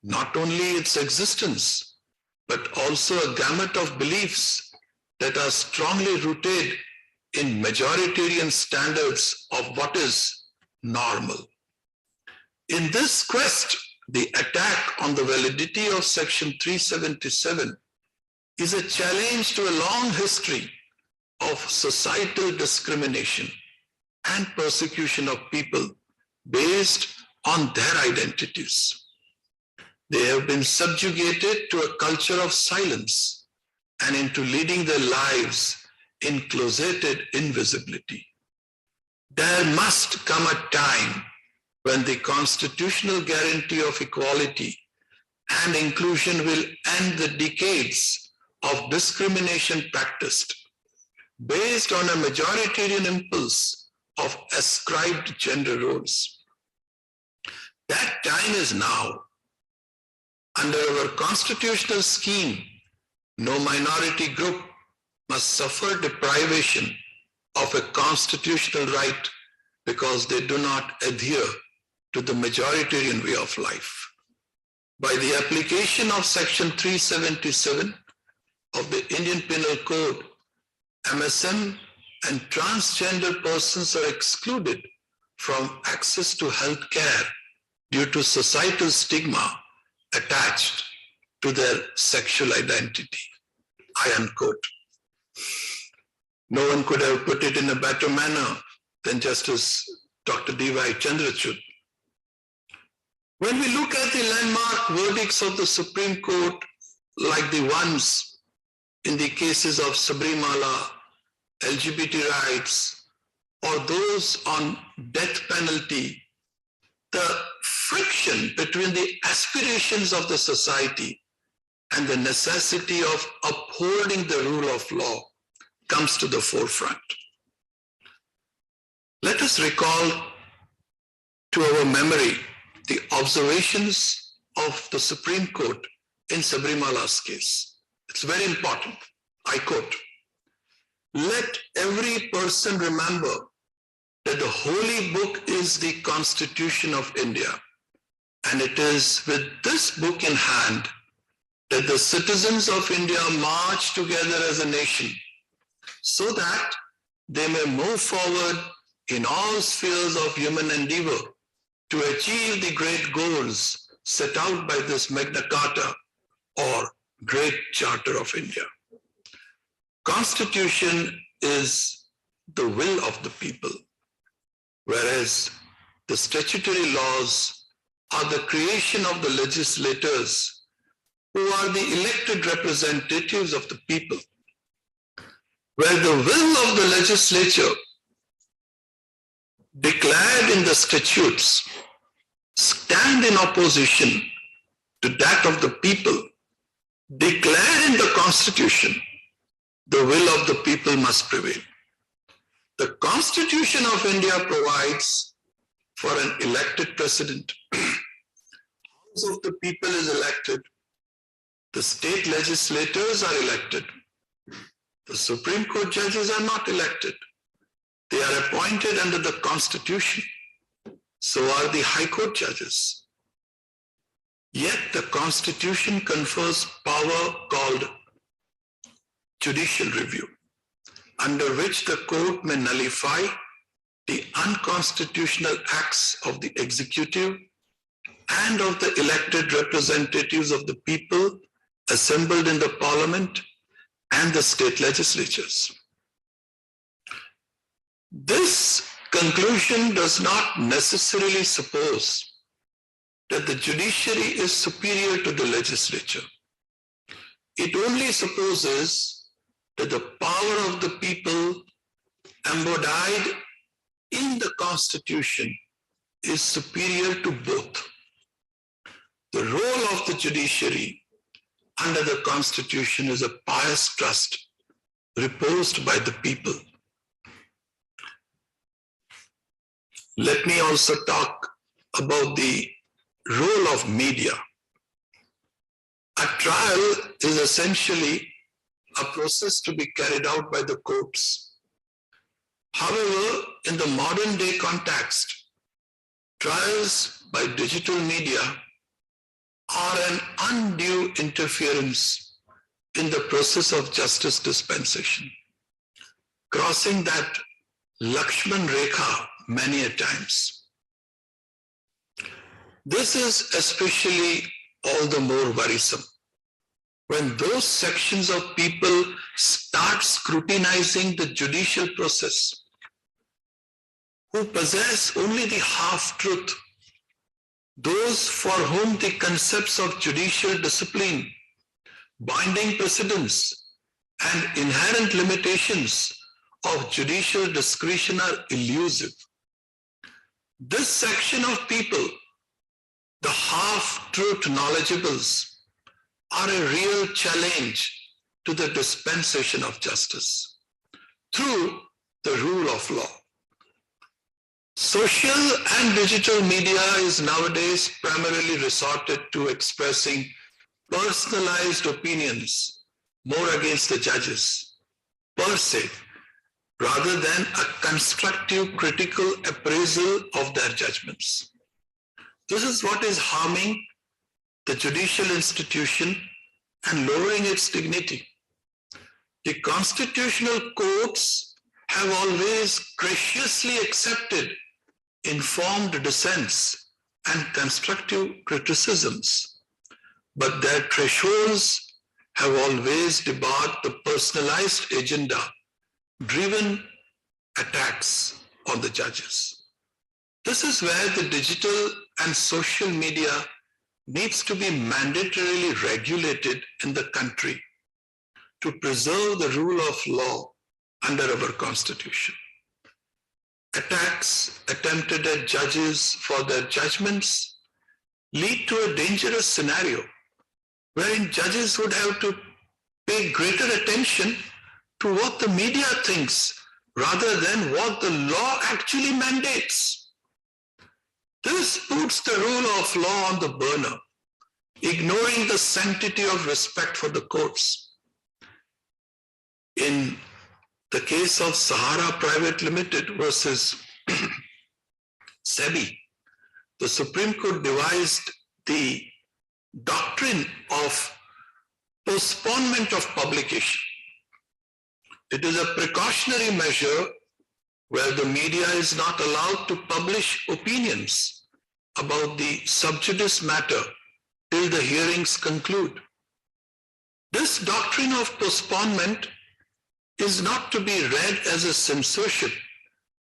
not only its existence, but also a gamut of beliefs that are strongly rooted in majoritarian standards of what is normal. In this quest, the attack on the validity of Section 377 is a challenge to a long history of societal discrimination and persecution of people based on their identities. They have been subjugated to a culture of silence and into leading their lives in closeted invisibility. There must come a time when the constitutional guarantee of equality and inclusion will end the decades of discrimination practiced based on a majoritarian impulse of ascribed gender roles. That time is now. Under our constitutional scheme, no minority group must suffer deprivation of a constitutional right because they do not adhere to the majoritarian way of life. By the application of Section 377 of the Indian Penal Code, MSM and transgender persons are excluded from access to health care due to societal stigma attached to their sexual identity. I unquote. No one could have put it in a better manner than Justice Dr. D.Y. Chandrachud. When we look at the landmark verdicts of the Supreme Court, like the ones in the cases of Sabrimala, LGBT rights, or those on death penalty, the friction between the aspirations of the society and the necessity of upholding the rule of law comes to the forefront. Let us recall to our memory the observations of the Supreme Court in Sabrimala's case. It's very important. I quote, "Let every person remember that the holy book is the Constitution of India, and it is with this book in hand that the citizens of India march together as a nation so that they may move forward in all spheres of human endeavor to achieve the great goals set out by this Magna Carta or Great Charter of India. Constitution is the will of the people, whereas the statutory laws are the creation of the legislators who are the elected representatives of the people, where the will of the legislature declared in the statutes stand in opposition to that of the people declared in the Constitution, the will of the people must prevail. The Constitution of India provides for an elected president. House of the people is elected The state legislators are elected. The Supreme Court judges are not elected. They are appointed under the Constitution. So are the High Court judges. Yet the Constitution confers power called judicial review, under which the court may nullify the unconstitutional acts of the executive and of the elected representatives of the people assembled in the parliament and the state legislatures. This conclusion does not necessarily suppose that the judiciary is superior to the legislature. It only supposes that the power of the people embodied in the Constitution is superior to both. The role of the judiciary under the Constitution is a pious trust reposed by the people. Let me also talk about the role of media. A trial is essentially a process to be carried out by the courts. However, in the modern day context, trials by digital media are an undue interference in the process of justice dispensation, crossing that Lakshman Rekha many a times. This is especially all the more worrisome when those sections of people start scrutinizing the judicial process who possess only the half-truth, those for whom the concepts of judicial discipline, binding precedents, and inherent limitations of judicial discretion are elusive. This section of people, the half-truth knowledgeables, are a real challenge to the dispensation of justice through the rule of law. Social and digital media is nowadays primarily resorted to expressing personalized opinions more against the judges per se, rather than a constructive critical appraisal of their judgments. This is what is harming the judicial institution and lowering its dignity. The constitutional courts have always graciously accepted informed dissents and constructive criticisms, but their thresholds have always debarred the personalized agenda-driven attacks on the judges. This is where the digital and social media needs to be mandatorily regulated in the country to preserve the rule of law under our Constitution. Attacks attempted at judges for their judgments lead to a dangerous scenario wherein judges would have to pay greater attention to what the media thinks rather than what the law actually mandates. This puts the rule of law on the burner, ignoring the sanctity of respect for the courts. In the case of Sahara Private Limited versus SEBI, the Supreme Court devised the doctrine of postponement of publication. It is a precautionary measure where the media is not allowed to publish opinions about the sub judice matter till the hearings conclude. This doctrine of postponement is not to be read as a censorship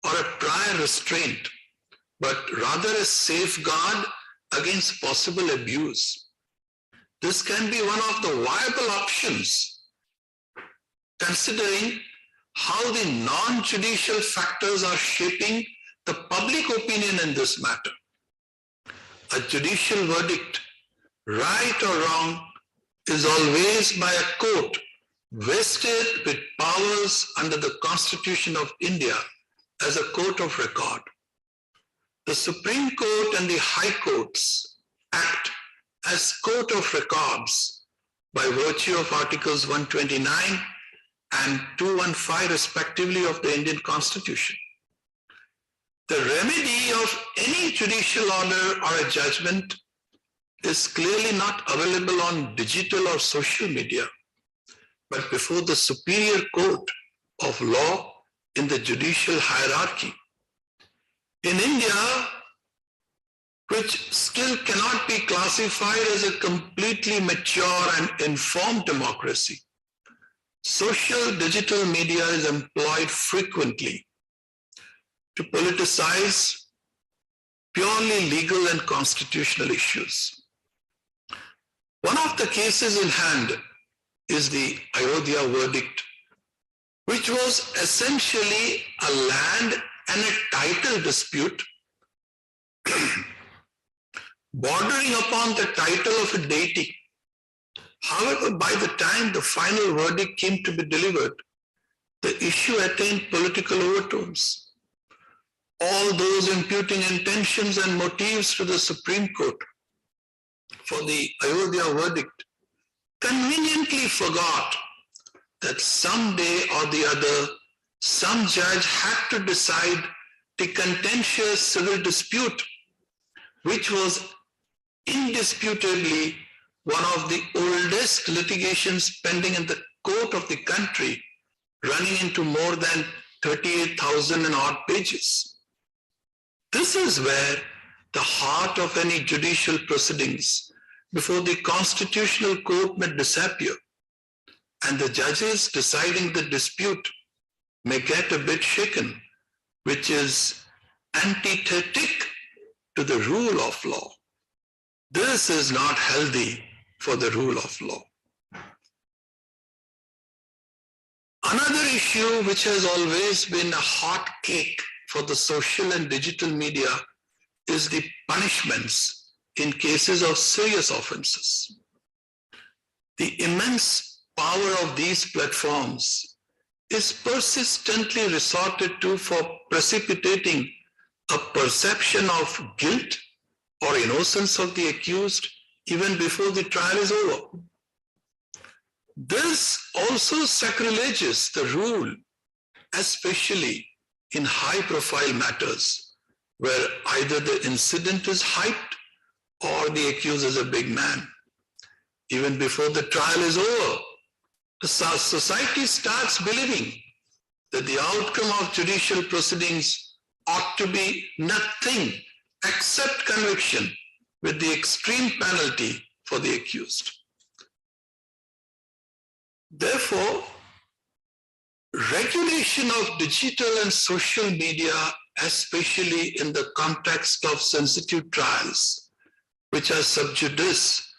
or a prior restraint, but rather a safeguard against possible abuse. This can be one of the viable options, considering how the non-judicial factors are shaping the public opinion in this matter. A judicial verdict, right or wrong, is always by a court vested with powers under the Constitution of India as a court of record. The Supreme Court and the High Courts act as court of records by virtue of Articles 129 and 215 respectively of the Indian Constitution. The remedy of any judicial order or a judgment is clearly not available on digital or social media, but before the superior court of law in the judicial hierarchy. In India, which still cannot be classified as a completely mature and informed democracy, social digital media is employed frequently to politicize purely legal and constitutional issues. One of the cases in hand is the Ayodhya verdict, which was essentially a land and a title dispute bordering upon the title of a deity. However, by the time the final verdict came to be delivered, the issue attained political overtones. All those imputing intentions and motives to the Supreme Court for the Ayodhya verdict conveniently forgot that someday or the other, some judge had to decide the contentious civil dispute, which was indisputably one of the oldest litigations pending in the court of the country, running into more than 38,000 and odd pages. This is where the heart of any judicial proceedings before the constitutional court may disappear, and the judges deciding the dispute may get a bit shaken, which is antithetic to the rule of law. This is not healthy for the rule of law. Another issue which has always been a hot cake for the social and digital media is the punishments in cases of serious offenses. The immense power of these platforms is persistently resorted to for precipitating a perception of guilt or innocence of the accused even before the trial is over. This also sacrileges the rule, especially in high-profile matters where either the incident is hyped or the accused is a big man. Even before the trial is over, the society starts believing that the outcome of judicial proceedings ought to be nothing except conviction with the extreme penalty for the accused. Therefore, regulation of digital and social media, especially in the context of sensitive trials, which are sub judice,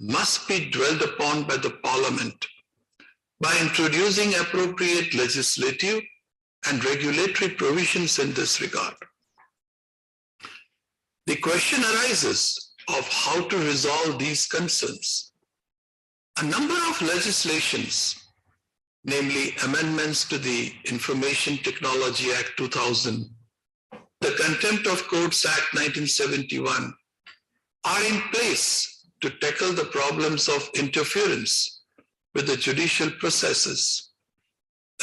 must be dwelled upon by the Parliament by introducing appropriate legislative and regulatory provisions in this regard. The question arises of how to resolve these concerns. A number of legislations, namely amendments to the Information Technology Act 2000, the Contempt of Courts Act 1971, are in place to tackle the problems of interference with the judicial processes,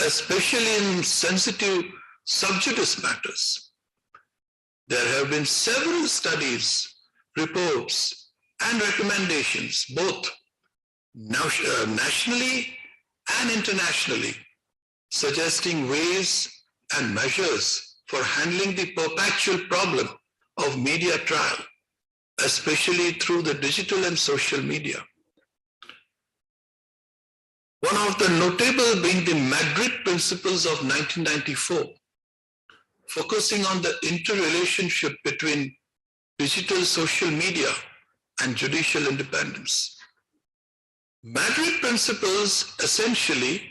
especially in sensitive sub judice matters. There have been several studies, reports, and recommendations, both nationally and internationally, suggesting ways and measures for handling the perpetual problem of media trial, especially through the digital and social media. One of the notable being the Madrid Principles of 1994, focusing on the interrelationship between digital social media and judicial independence. Madrid Principles essentially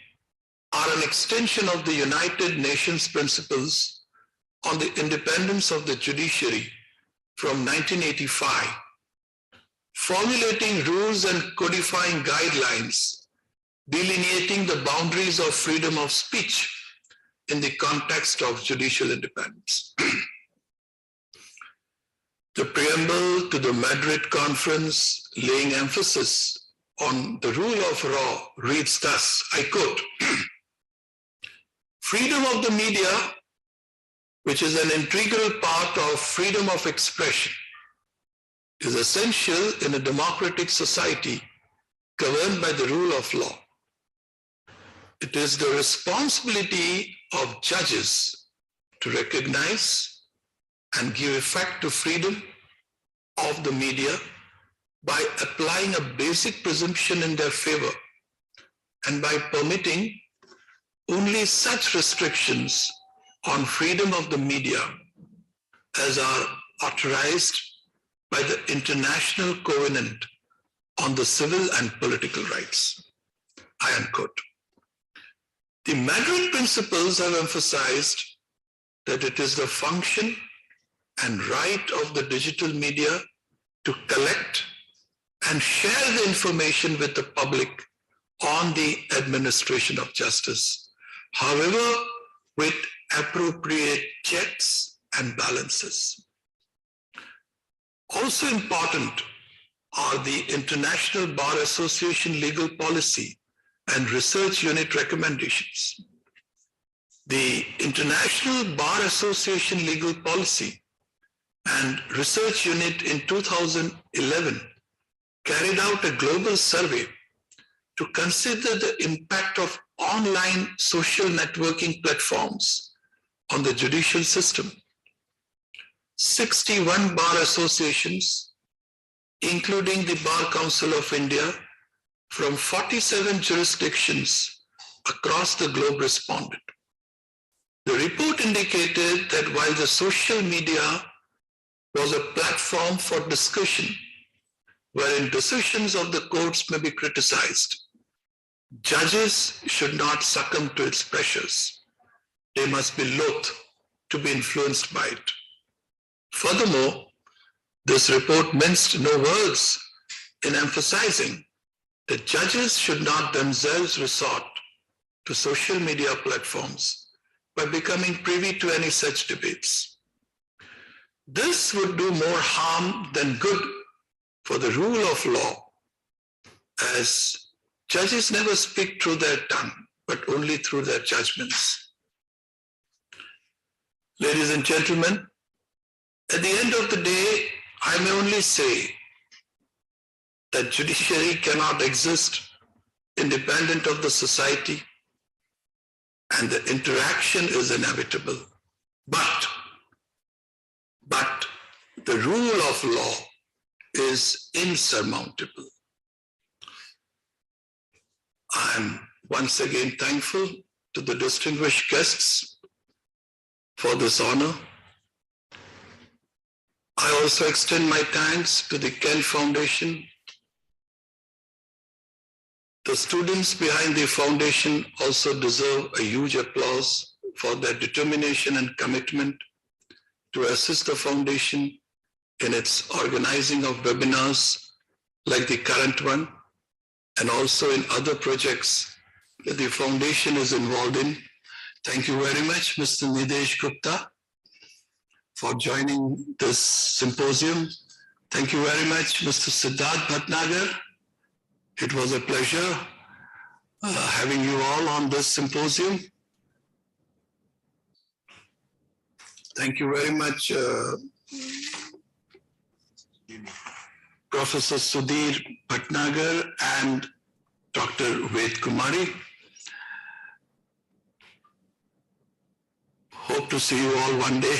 are an extension of the United Nations Principles on the Independence of the Judiciary from 1985, formulating rules and codifying guidelines delineating the boundaries of freedom of speech in the context of judicial independence. The preamble to the Madrid Conference, laying emphasis on the rule of law reads thus, I quote, freedom of the media, which is an integral part of freedom of expression, is essential in a democratic society governed by the rule of law. It is the responsibility of judges to recognize and give effect to freedom of the media by applying a basic presumption in their favor and by permitting only such restrictions on freedom of the media as are authorized by the International Covenant on the Civil and Political Rights. I unquote. The Madrid Principles have emphasized that it is the function and right of the digital media to collect and share the information with the public on the administration of justice, however, with appropriate checks and balances. Also important are the International Bar Association legal policy and research unit recommendations. The International Bar Association legal policy and research unit in 2011 carried out a global survey to consider the impact of online social networking platforms on the judicial system. 61 bar associations, including the Bar Council of India, from 47 jurisdictions across the globe responded. The report indicated that while the social media was a platform for discussion, wherein decisions of the courts may be criticized, judges should not succumb to its pressures. They must be loath to be influenced by it. Furthermore, this report minced no words in emphasizing that judges should not themselves resort to social media platforms by becoming privy to any such debates. This would do more harm than good for the rule of law, as judges never speak through their tongue, but only through their judgments. Ladies and gentlemen, at the end of the day, I may only say that judiciary cannot exist independent of the society, and the interaction is inevitable. But the rule of law is insurmountable. I am once again thankful to the distinguished guests for this honor. I also extend my thanks to the Ken Foundation. The students behind the foundation also deserve a huge applause for their determination and commitment to assist the foundation in its organizing of webinars like the current one, and also in other projects that the foundation is involved in. Thank you very much, Mr. Nidesh Gupta, for joining this symposium. Thank you very much, Mr. Siddharth Bhatnagar. It was a pleasure having you all on this symposium. Thank you very much, Professor Sudhir Bhatnagar and Dr. Ved Kumari. Hope to see you all one day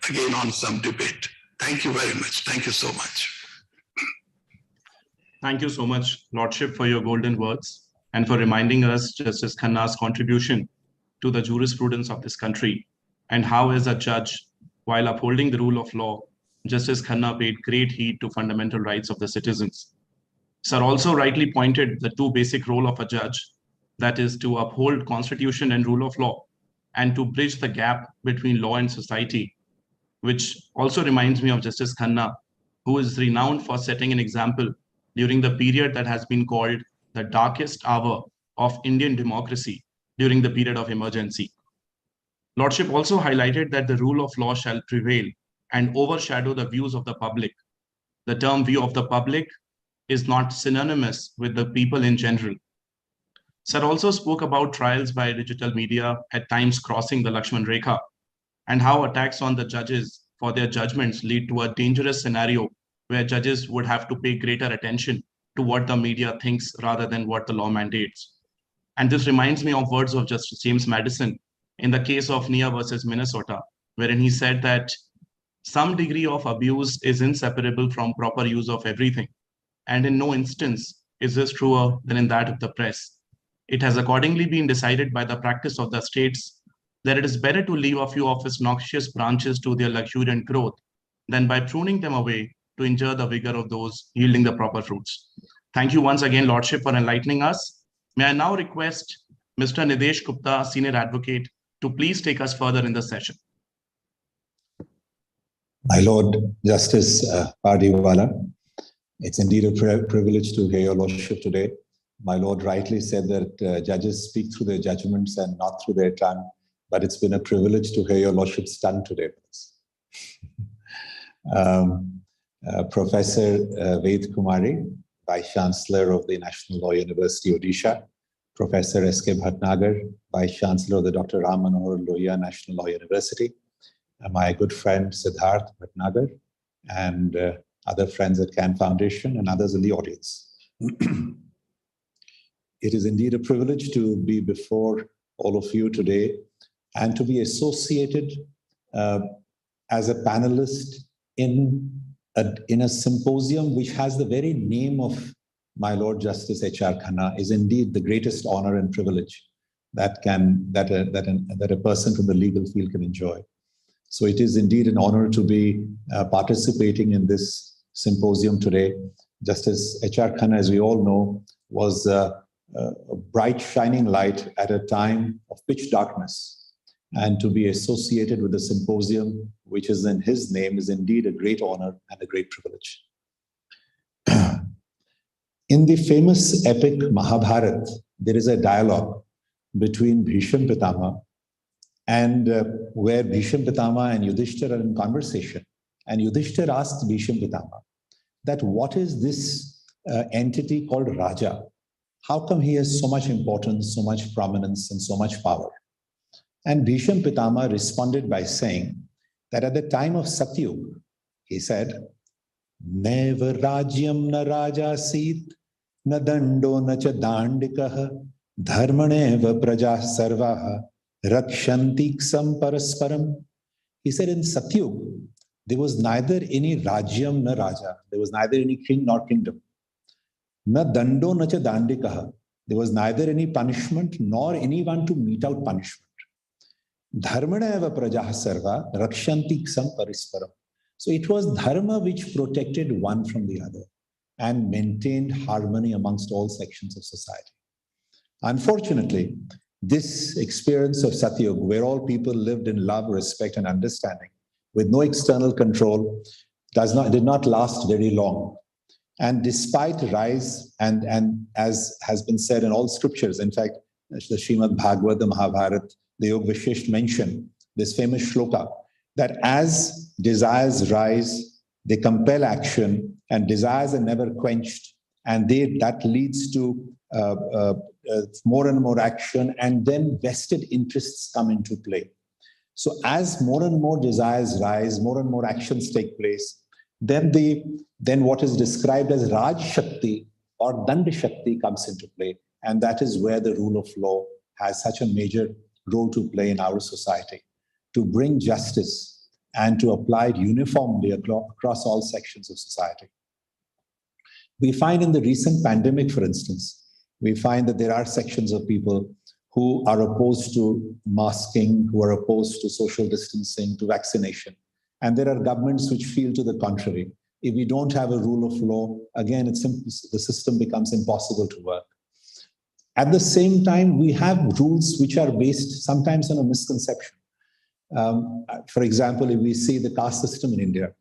again on some debate. Thank you very much. Thank you so much. Thank you so much, Lordship, for your golden words and for reminding us Justice Khanna's contribution to the jurisprudence of this country and how, as a judge, while upholding the rule of law, Justice Khanna paid great heed to fundamental rights of the citizens. Sir also rightly pointed the two basic roles of a judge, that is to uphold constitution and rule of law and to bridge the gap between law and society, which also reminds me of Justice Khanna, who is renowned for setting an example during the period that has been called the darkest hour of Indian democracy during the period of emergency. Lordship also highlighted that the rule of law shall prevail and overshadow the views of the public. The term view of the public is not synonymous with the people in general. Sir also spoke about trials by digital media at times crossing the Lakshman Rekha, and how attacks on the judges for their judgments lead to a dangerous scenario where judges would have to pay greater attention to what the media thinks rather than what the law mandates. And this reminds me of words of Justice James Madison in the case of Nia versus Minnesota, wherein he said that some degree of abuse is inseparable from proper use of everything, and in no instance is this truer than in that of the press. It has accordingly been decided by the practice of the states that it is better to leave a few of its noxious branches to their luxuriant growth than by pruning them away to injure the vigor of those yielding the proper fruits. Thank you once again, Lordship, for enlightening us. May I now request Mr. Nidesh Gupta, Senior Advocate, to please take us further in the session. My Lord Justice Pardiwala, it's indeed a privilege to hear your Lordship today. My Lord rightly said that judges speak through their judgments and not through their tongue, but it's been a privilege to hear your Lordship's tongue today. Professor Ved Kumari, Vice Chancellor of the National Law University, Odisha, Professor S.K. Bhatnagar, Vice Chancellor of the Dr. Ram Manohar Lohia National Law University, my good friend Siddharth Bhatnagar, and other friends at Can Foundation and others in the audience. It is indeed a privilege to be before all of you today and to be associated as a panelist in a symposium which has the very name of my Lord Justice H.R. Khanna, is indeed the greatest honor and privilege that a person from the legal field can enjoy. So it is indeed an honor to be participating in this symposium today. Justice H.R. Khanna, as we all know, was a bright shining light at a time of pitch darkness. And to be associated with the symposium, which is in his name, is indeed a great honor and a great privilege. In the famous epic Mahabharata, there is a dialogue between Bhishma Pitama and where Bhishma Pitama and Yudhishthira are in conversation. And Yudhishthira asked Bhishma Pitama that what is this entity called Raja? How come he has so much importance, so much prominence, and so much power? And Bhishma Pitama responded by saying that at the time of Satyug, he said, Neva Rajyam na Raja Seet, na Dando na cha Dandikaha, Dharmaneva Praja Sarvaha, Rakshantiksam Parasparam. He said in Satyug, there was neither any Rajyam na Raja, there was neither any king nor kingdom. Na Dando na cha Dandikaha, there was neither any punishment nor anyone to mete out punishment. Dharmana eva prajah sarva rakshantiksam parisparam. So it was dharma which protected one from the other and maintained harmony amongst all sections of society. Unfortunately, this experience of Satyug, where all people lived in love, respect, and understanding, with no external control, did not last very long. And despite rise, and as has been said in all scriptures, in fact, the Srimad Bhagavad, the Mahabharata, the Yoga Vashisht mention this famous shloka that as desires rise, they compel action, and desires are never quenched, and that leads to more and more action, and then vested interests come into play. So as more and more desires rise, more and more actions take place, then what is described as Raj Shakti or Danda Shakti comes into play, and that is where the rule of law has such a major role to play in our society, to bring justice and to apply it uniformly across all sections of society. We find in the recent pandemic, for instance, we find that there are sections of people who are opposed to masking, who are opposed to social distancing, to vaccination. And there are governments which feel to the contrary. If we don't have a rule of law, again, the system becomes impossible to work. At the same time, we have rules which are based sometimes on a misconception. For example, if we see the caste system in India,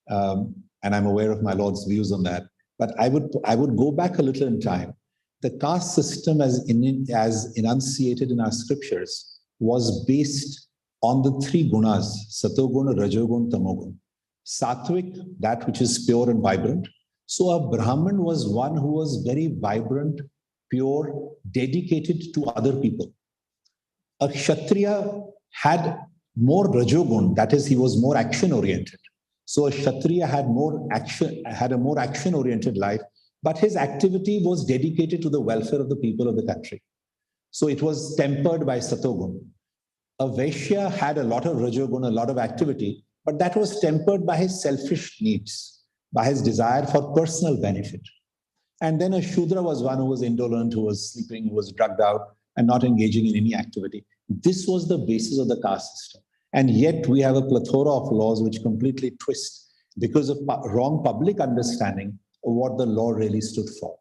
and I'm aware of my Lord's views on that, but I would go back a little in time. The caste system as enunciated in our scriptures was based on the three gunas, satoguna, rajogun, tamogun. Sattvic, that which is pure and vibrant. So a Brahmin was one who was very vibrant, pure, dedicated to other people. A Kshatriya had more Rajogun, that is, he was more action-oriented. So a Kshatriya had a more action-oriented life, but his activity was dedicated to the welfare of the people of the country. So it was tempered by Satogun. A Vaishya had a lot of Rajogun, a lot of activity, but that was tempered by his selfish needs, by his desire for personal benefit. And then a Shudra was one who was indolent, who was sleeping, who was drugged out, and not engaging in any activity. This was the basis of the caste system. And yet we have a plethora of laws which completely twist because of wrong public understanding of what the law really stood for.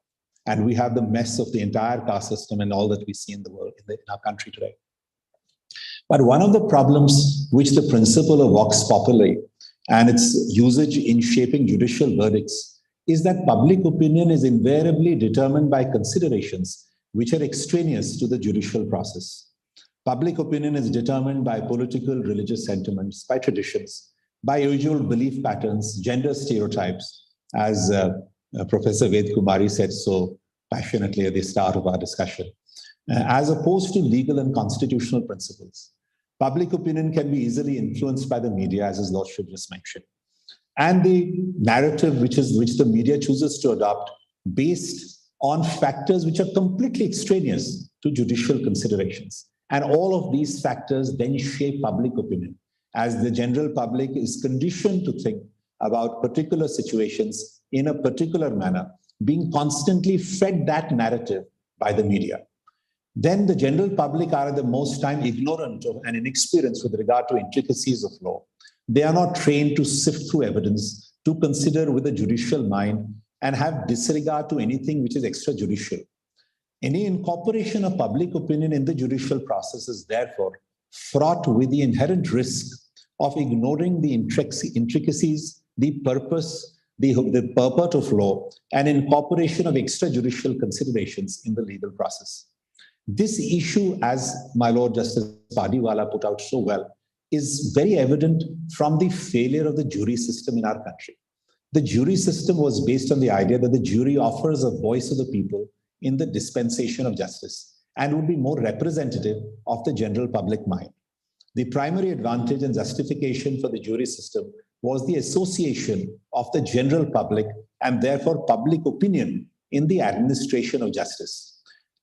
And we have the mess of the entire caste system and all that we see in the world, in our country today. But one of the problems which the principle of vox populi and its usage in shaping judicial verdicts is that public opinion is invariably determined by considerations which are extraneous to the judicial process. Public opinion is determined by political, religious sentiments, by traditions, by usual belief patterns, gender stereotypes, as Professor Ved Kumari said so passionately at the start of our discussion, as opposed to legal and constitutional principles. Public opinion can be easily influenced by the media, as his lordship just mentioned, and the narrative which the media chooses to adopt based on factors which are completely extraneous to judicial considerations. And all of these factors then shape public opinion, as the general public is conditioned to think about particular situations in a particular manner, being constantly fed that narrative by the media. Then the general public are at the most time ignorant and inexperienced with regard to intricacies of law. They are not trained to sift through evidence, to consider with a judicial mind, and have disregard to anything which is extrajudicial. Any incorporation of public opinion in the judicial process is therefore fraught with the inherent risk of ignoring the intricacies, the purpose, the purport of law, and incorporation of extrajudicial considerations in the legal process. This issue, as my Lord Justice Padiwala put out so well, is very evident from the failure of the jury system in our country. The jury system was based on the idea that the jury offers a voice of the people in the dispensation of justice and would be more representative of the general public mind. The primary advantage and justification for the jury system was the association of the general public and therefore public opinion in the administration of justice.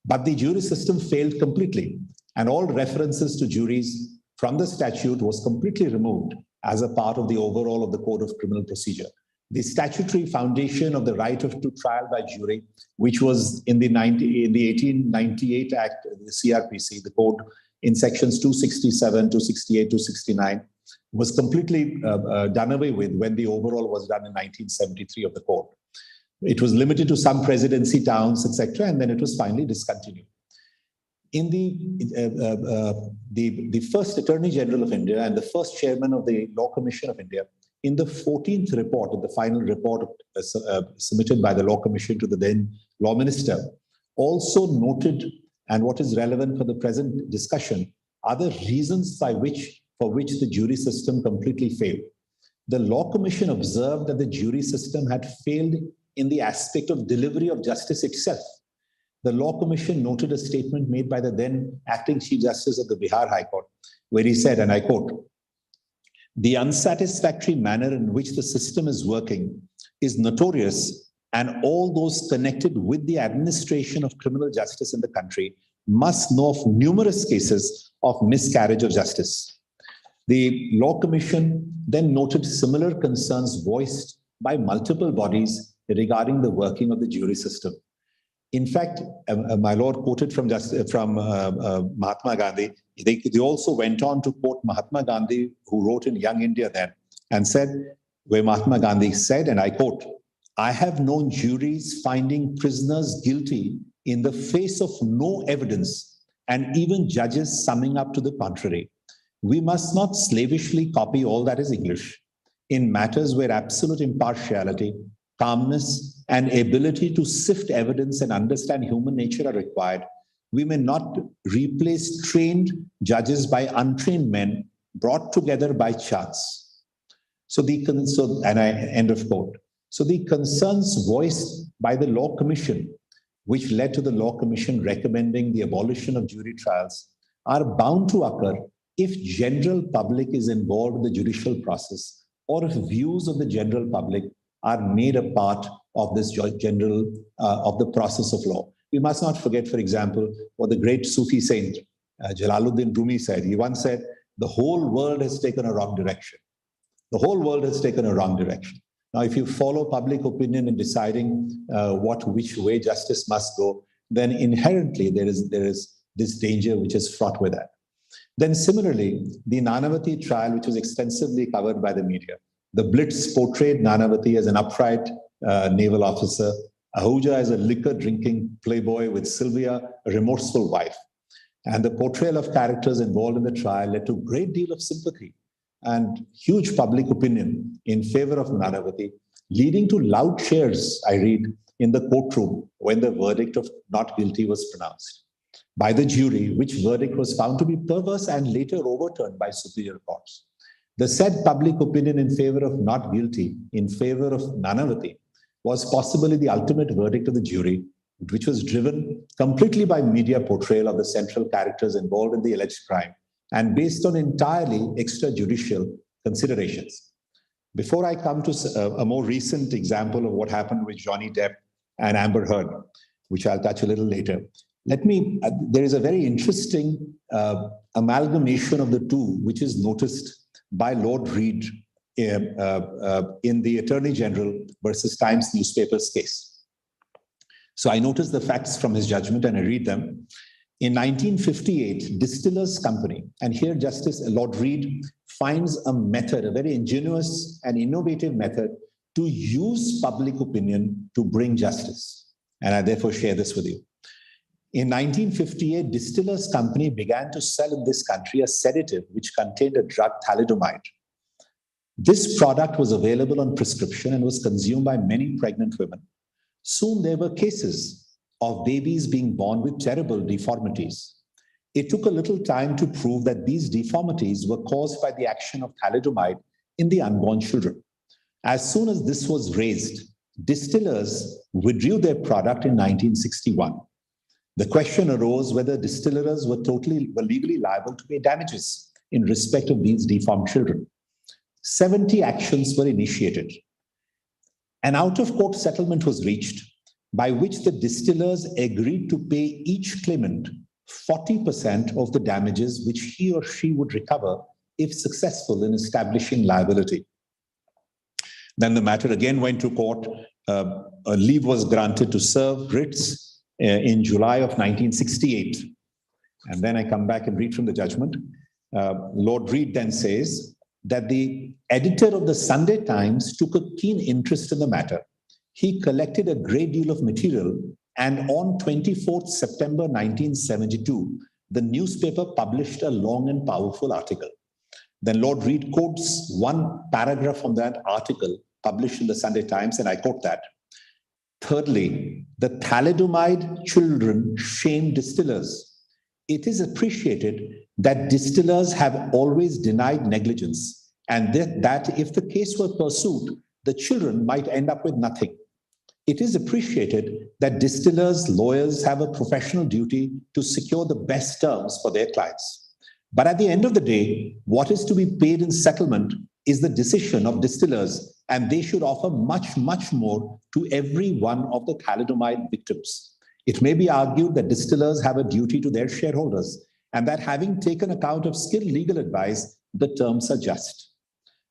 But the jury system failed completely, and all references to juries from the statute was completely removed as a part of the overall of the Code of Criminal Procedure. The statutory foundation of the right to trial by jury, which was in the 1898 Act, the CRPC, the code in sections 267, 268, 269, was completely done away with when the overall was done in 1973 of the code. It was limited to some presidency towns, etc., and then it was finally discontinued. In the first Attorney General of India and the first chairman of the Law Commission of India, in the 14th report, in the final report submitted by the Law Commission to the then Law Minister, also noted, and what is relevant for the present discussion, are the reasons for which the jury system completely failed. The Law Commission observed that the jury system had failed in the aspect of delivery of justice itself. The Law Commission noted a statement made by the then acting Chief Justice of the Bihar High Court, where he said, and I quote, "The unsatisfactory manner in which the system is working is notorious, and all those connected with the administration of criminal justice in the country must know of numerous cases of miscarriage of justice." The Law Commission then noted similar concerns voiced by multiple bodies regarding the working of the jury system. In fact, my Lord quoted from Mahatma Gandhi. They also went on to quote Mahatma Gandhi, who wrote in Young India then, and said, where Mahatma Gandhi said, and I quote, "I have known juries finding prisoners guilty in the face of no evidence, and even judges summing up to the contrary. We must not slavishly copy all that is English. In matters where absolute impartiality, calmness, and ability to sift evidence and understand human nature are required, we may not replace trained judges by untrained men brought together by chance." And I end of quote. So the concerns voiced by the Law Commission, which led to the Law Commission recommending the abolition of jury trials, are bound to occur if general public is involved in the judicial process, or if views of the general public are made a part of this of the process of law. We must not forget, for example, what the great Sufi saint Jalaluddin Rumi said. He once said, "The whole world has taken a wrong direction. The whole world has taken a wrong direction." Now, if you follow public opinion in deciding which way justice must go, then inherently there is this danger which is fraught with that. Then similarly, the Nanavati trial, which was extensively covered by the media, the Blitz portrayed Nanavati as an upright naval officer, Ahuja as a liquor-drinking playboy with Sylvia, a remorseful wife. And the portrayal of characters involved in the trial led to a great deal of sympathy and huge public opinion in favor of Nanavati, leading to loud cheers, I read, in the courtroom when the verdict of not guilty was pronounced by the jury, which verdict was found to be perverse and later overturned by superior courts. The said public opinion in favor of not guilty, in favor of Nanavati, was possibly the ultimate verdict of the jury, which was driven completely by media portrayal of the central characters involved in the alleged crime and based on entirely extrajudicial considerations. Before I come to a more recent example of what happened with Johnny Depp and Amber Heard, which I'll touch a little later, there is a very interesting amalgamation of the two, which is noticed by Lord Reed in the Attorney General versus Times newspapers case. So I noticed the facts from his judgment and I read them. In 1958, Distillers Company, and here Justice Lord Reed finds a method, a very ingenious and innovative method to use public opinion to bring justice. And I therefore share this with you. In 1958, Distillers Company began to sell in this country a sedative which contained a drug, thalidomide. This product was available on prescription and was consumed by many pregnant women. Soon there were cases of babies being born with terrible deformities. It took a little time to prove that these deformities were caused by the action of thalidomide in the unborn children. As soon as this was raised, distillers withdrew their product in 1961. The question arose whether distillers were legally liable to pay damages in respect of these deformed children. 70 actions were initiated. An out-of-court settlement was reached by which the distillers agreed to pay each claimant 40% of the damages which he or she would recover if successful in establishing liability. Then the matter again went to court. A leave was granted to serve writs in July of 1968. And then I come back and read from the judgment. Lord Reed then says that the editor of the Sunday Times took a keen interest in the matter. He collected a great deal of material, and on 24th September 1972, the newspaper published a long and powerful article. Then Lord Reed quotes one paragraph from that article published in the Sunday Times, and I quote that. Thirdly, the thalidomide children shame distillers. It is appreciated that distillers have always denied negligence, and that if the case were pursued, the children might end up with nothing. It is appreciated that distillers' lawyers have a professional duty to secure the best terms for their clients. But at the end of the day, what is to be paid in settlement is the decision of distillers, and they should offer much, much more to every one of the thalidomide victims. It may be argued that distillers have a duty to their shareholders, and that having taken account of skilled legal advice, the terms are just.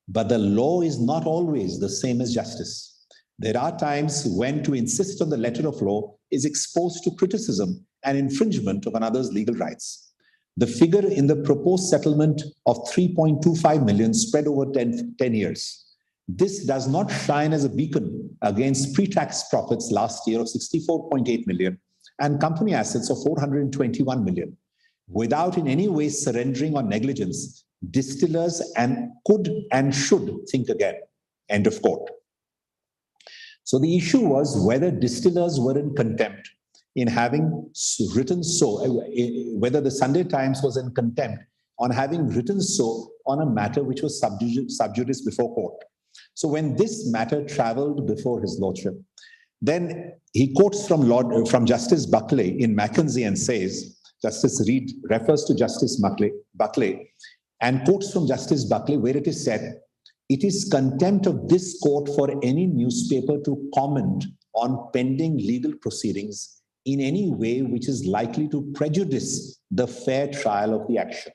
But the law is not always the same as justice. There are times when to insist on the letter of law is exposed to criticism and infringement of another's legal rights. The figure in the proposed settlement of 3.25 million spread over 10 years. This does not shine as a beacon against pre-tax profits last year of 64.8 million and company assets of 421 million. Without in any way surrendering on negligence, distillers could and should think again. End of quote. So the issue was whether distillers were in contempt in having written so, whether the Sunday Times was in contempt on having written so on a matter which was sub judice before court. So when this matter traveled before his lordship, then he quotes from Justice Buckley in Mackenzie and says, Justice Reed refers to Justice Buckley and quotes from Justice Buckley where it is said, "It is contempt of this court for any newspaper to comment on pending legal proceedings in any way which is likely to prejudice the fair trial of the action."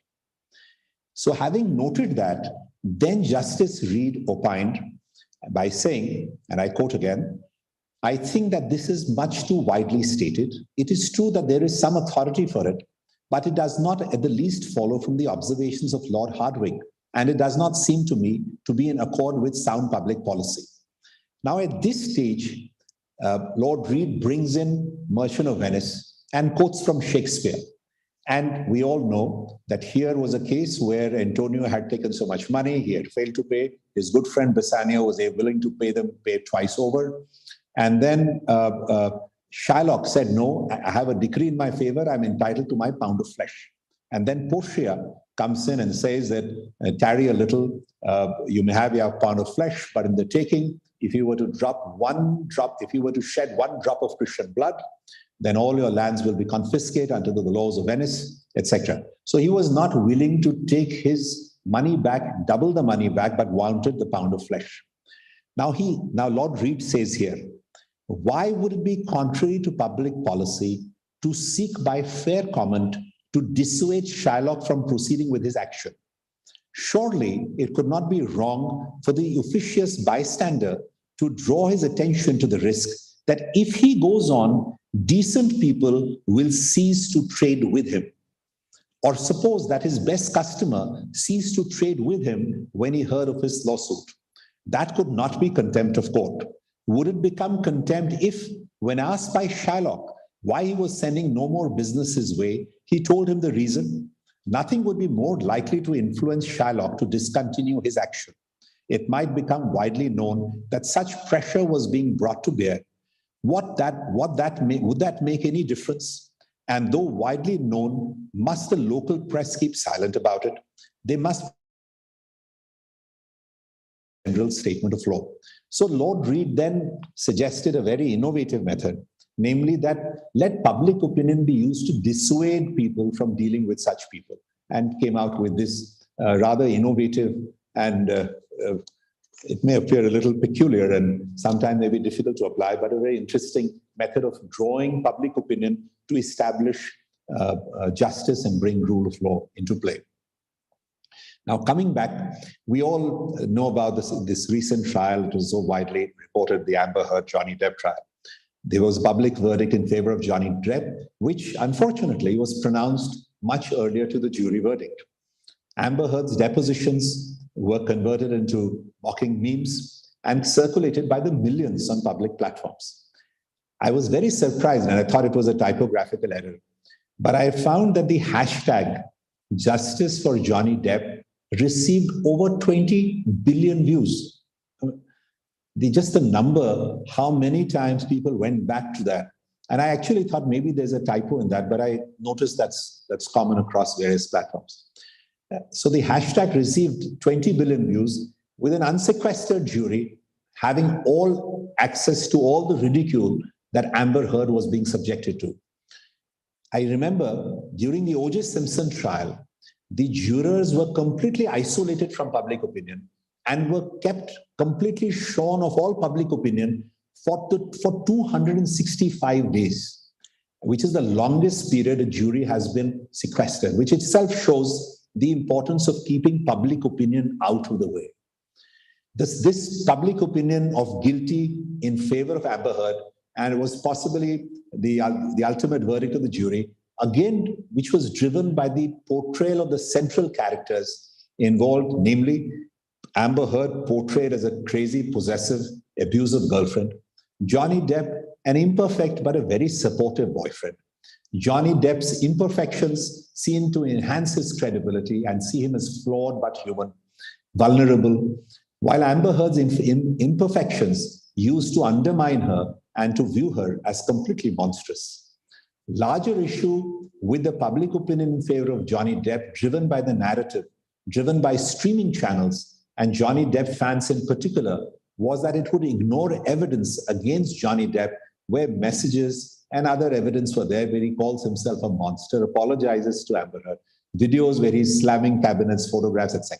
So having noted that, then Justice Reed opined by saying, and I quote again, "I think that this is much too widely stated. It is true that there is some authority for it, but it does not at the least follow from the observations of Lord Hardwicke, and it does not seem to me to be in accord with sound public policy." Now at this stage, Lord Reed brings in Merchant of Venice and quotes from Shakespeare. And we all know that here was a case where Antonio had taken so much money, he had failed to pay. His good friend Bassanio was willing to pay twice over. And then Shylock said, "No, I have a decree in my favor. I'm entitled to my pound of flesh." And then Portia comes in and says that, "Tarry a little, you may have your pound of flesh, but in the taking, if you were to shed one drop of Christian blood, then all your lands will be confiscated under the laws of Venice," etc. So he was not willing to take his money back, double the money back, but wanted the pound of flesh. Now Lord Reed says here, "Why would it be contrary to public policy to seek by fair comment to dissuade Shylock from proceeding with his action? Surely it could not be wrong for the officious bystander to draw his attention to the risk that if he goes on, decent people will cease to trade with him. Or suppose that his best customer ceased to trade with him when he heard of his lawsuit. That could not be contempt of court. Would it become contempt if, when asked by Shylock why he was sending no more business his way, he told him the reason? Nothing would be more likely to influence Shylock to discontinue his action. It might become widely known that such pressure was being brought to bear. Would that make any difference? And though widely known, must the local press keep silent about it? They must general statement of law." So Lord Reed then suggested a very innovative method, namely that let public opinion be used to dissuade people from dealing with such people, and came out with this rather innovative and it may appear a little peculiar and sometimes may be difficult to apply, but a very interesting method of drawing public opinion to establish justice and bring rule of law into play. Now, coming back, we all know about this recent trial. It was so widely reported, the Amber Heard Johnny Depp trial. There was a public verdict in favor of Johnny Depp, which unfortunately was pronounced much earlier to the jury verdict. Amber Heard's depositions were converted into mocking memes and circulated by the millions on public platforms. I was very surprised and I thought it was a typographical error, but I found that the hashtag Justice for Johnny Depp received over 20 billion views. Just the number, how many times people went back to that. And I actually thought maybe there's a typo in that, but I noticed that's common across various platforms. So the hashtag received 20 billion views with an unsequestered jury having all access to all the ridicule that Amber Heard was being subjected to. I remember during the O.J. Simpson trial, the jurors were completely isolated from public opinion and were kept completely shorn of all public opinion for 265 days, which is the longest period a jury has been sequestered, which itself shows the importance of keeping public opinion out of the way. This public opinion of guilty in favor of Amber Heard, and it was possibly the ultimate verdict of the jury, again, which was driven by the portrayal of the central characters involved, namely Amber Heard portrayed as a crazy, possessive, abusive girlfriend, Johnny Depp, an imperfect but a very supportive boyfriend. Johnny Depp's imperfections seem to enhance his credibility and see him as flawed but human, vulnerable, while Amber Heard's imperfections used to undermine her and to view her as completely monstrous. Larger issue with the public opinion in favor of Johnny Depp, driven by the narrative, driven by streaming channels, and Johnny Depp fans in particular, was that it would ignore evidence against Johnny Depp where messages and other evidence were there where he calls himself a monster, apologizes to Amber Heard, videos where he's slamming cabinets, photographs, etc.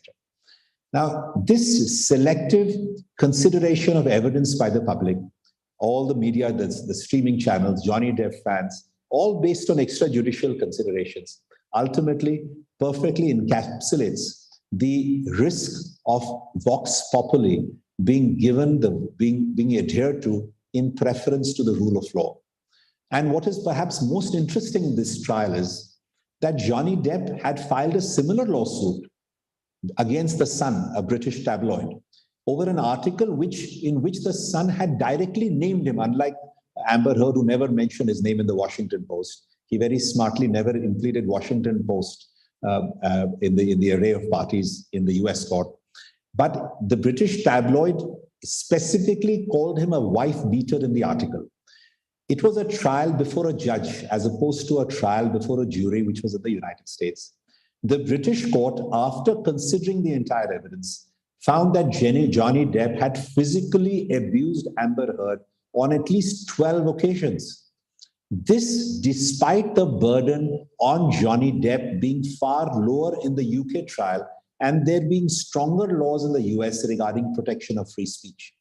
Now, this selective consideration of evidence by the public, all the media, the streaming channels, Johnny Depp fans, all based on extrajudicial considerations, ultimately perfectly encapsulates the risk of vox populi being given, being adhered to in preference to the rule of law. And what is perhaps most interesting in this trial is that Johnny Depp had filed a similar lawsuit against The Sun, a British tabloid, over an article in which The Sun had directly named him, unlike Amber Heard, who never mentioned his name in the Washington Post. He very smartly never included Washington Post in the array of parties in the US court. But the British tabloid specifically called him a wife beater in the article. It was a trial before a judge as opposed to a trial before a jury, which was in the United States. The British court, after considering the entire evidence, found that Johnny Depp had physically abused Amber Heard on at least 12 occasions. This, despite the burden on Johnny Depp being far lower in the UK trial and there being stronger laws in the US regarding protection of free speech.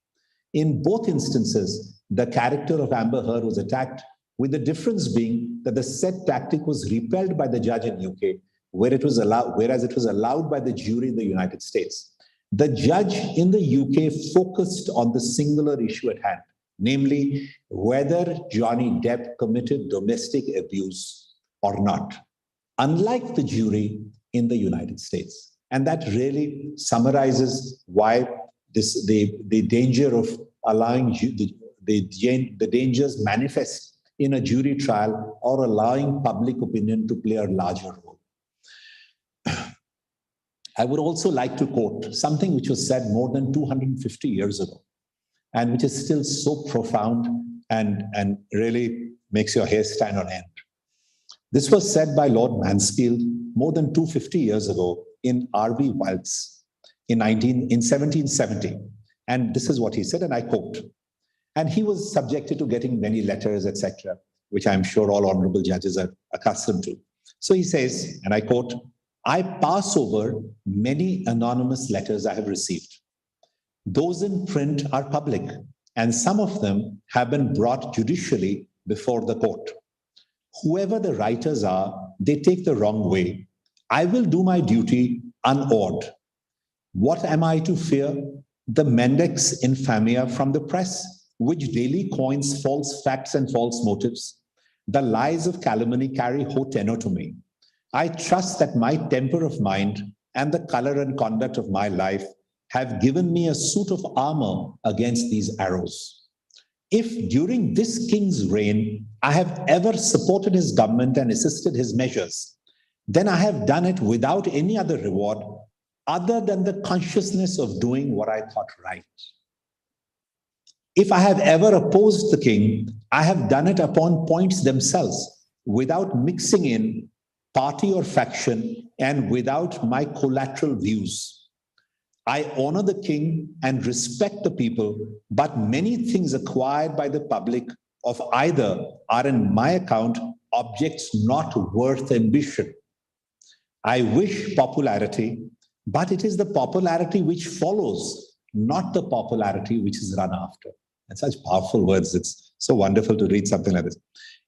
In both instances, the character of Amber Heard was attacked, with the difference being that the said tactic was repelled by the judge in UK, whereas it was allowed by the jury in the United States. The judge in the UK focused on the singular issue at hand, namely whether Johnny Depp committed domestic abuse or not, unlike the jury in the United States. And that really summarizes why the danger of allowing the dangers manifest in a jury trial or allowing public opinion to play a larger role. I would also like to quote something which was said more than 250 years ago, and which is still so profound and really makes your hair stand on end. This was said by Lord Mansfield more than 250 years ago in R.B. Wilkes in 1770. And this is what he said, and I quote. And he was subjected to getting many letters, etc., which I'm sure all honorable judges are accustomed to. So he says, and I quote, "I pass over many anonymous letters I have received. Those in print are public, and some of them have been brought judicially before the court. Whoever the writers are, they take the wrong way. I will do my duty unawed. What am I to fear? The mendax infamia from the press, which daily coins false facts and false motives. The lies of calumny carry ho tenor to me. I trust that my temper of mind and the color and conduct of my life have given me a suit of armor against these arrows. If during this king's reign I have ever supported his government and assisted his measures, then I have done it without any other reward other than the consciousness of doing what I thought right. If I have ever opposed the king, I have done it upon points themselves, without mixing in party or faction and without my collateral views. I honor the king and respect the people, but many things acquired by the public of either are in my account objects not worth ambition. I wish popularity, but it is the popularity which follows, not the popularity which is run after." And such powerful words. It's so wonderful to read something like this.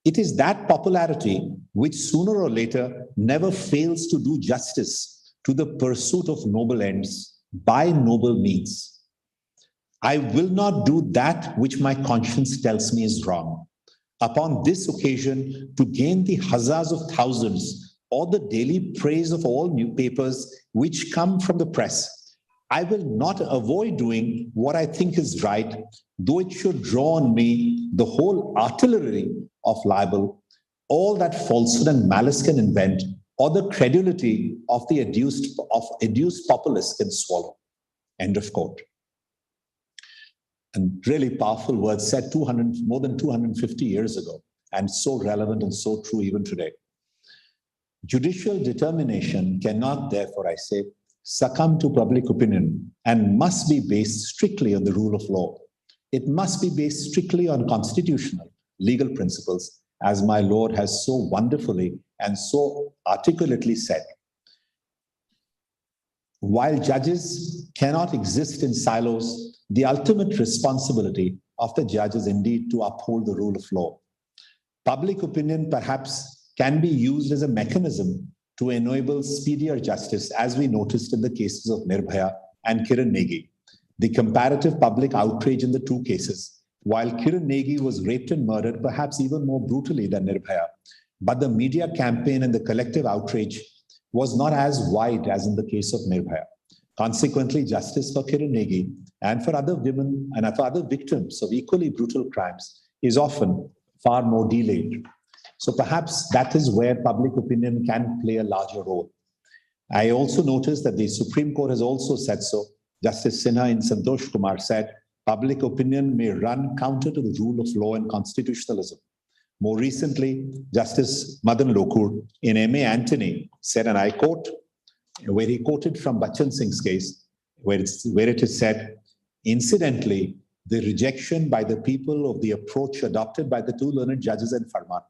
It is that popularity which sooner or later never fails to do justice to the pursuit of noble ends by noble means. I will not do that which my conscience tells me is wrong. Upon this occasion, to gain the huzzas of thousands or the daily praise of all newspapers which come from the press, I will not avoid doing what I think is right, though it should draw on me the whole artillery of libel, all that falsehood and malice can invent, or the credulity of the adduced populace can swallow. End of quote. And really powerful words said more than 250 years ago, and so relevant and so true even today. Judicial determination cannot, therefore, I say, succumb to public opinion and must be based strictly on the rule of law. It must be based strictly on constitutional legal principles, as my Lord has so wonderfully and so articulately said. While judges cannot exist in silos, the ultimate responsibility of the judge is indeed to uphold the rule of law. Public opinion perhaps can be used as a mechanism to enable speedier justice, as we noticed in the cases of Nirbhaya and Kiran Negi. The comparative public outrage in the two cases, while Kiran Negi was raped and murdered, perhaps even more brutally than Nirbhaya, but the media campaign and the collective outrage was not as wide as in the case of Nirbhaya. Consequently, justice for Kiran Negi and for other women and for other victims of equally brutal crimes is often far more delayed. So perhaps that is where public opinion can play a larger role. I also noticed that the Supreme Court has also said so. Justice Sinha in Santosh Kumar said, public opinion may run counter to the rule of law and constitutionalism. More recently, Justice Madan Lokur in M.A. Antony said, and I quote, where he quoted from Bachchan Singh's case, where it is said, incidentally, the rejection by the people of the approach adopted by the two learned judges in Farman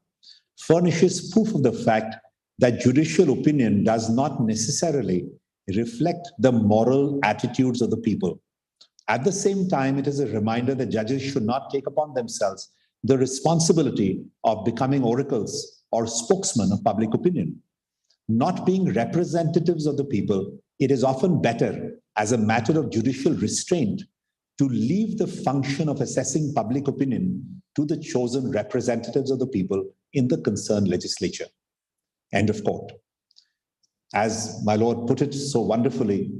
furnishes proof of the fact that judicial opinion does not necessarily reflect the moral attitudes of the people. At the same time, it is a reminder that judges should not take upon themselves the responsibility of becoming oracles or spokesmen of public opinion. Not being representatives of the people, it is often better, as a matter of judicial restraint, to leave the function of assessing public opinion to the chosen representatives of the people in the concerned legislature. End of quote. As my Lord put it so wonderfully,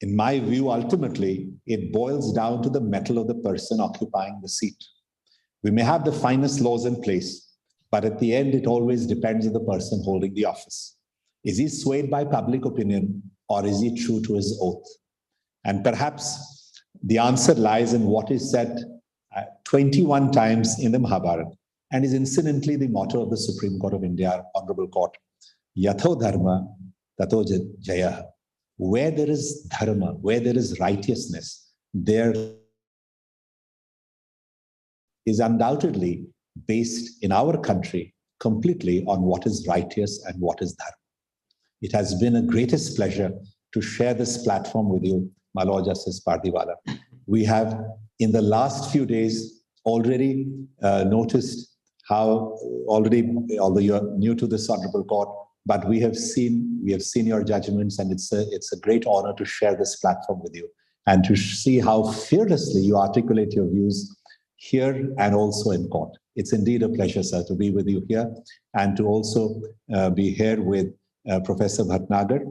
in my view, ultimately, it boils down to the mettle of the person occupying the seat. We may have the finest laws in place, but at the end, it always depends on the person holding the office. Is he swayed by public opinion, or is he true to his oath? And perhaps the answer lies in what is said 21 times in the Mahabharata, and is incidentally the motto of the Supreme Court of India, Honorable Court. Yatho dharma, tato jaya. Where there is dharma, where there is righteousness, there is undoubtedly based in our country completely on what is righteous and what is dharma. It has been a greatest pleasure to share this platform with you, my Lord Justice Pardiwala. We have, in the last few days, already noticed how already, although you are new to this Honorable Court, but we have seen your judgments, and it's a great honor to share this platform with you and to see how fearlessly you articulate your views here and also in court. It's indeed a pleasure, sir, to be with you here and to also be here with Professor Bhatnagar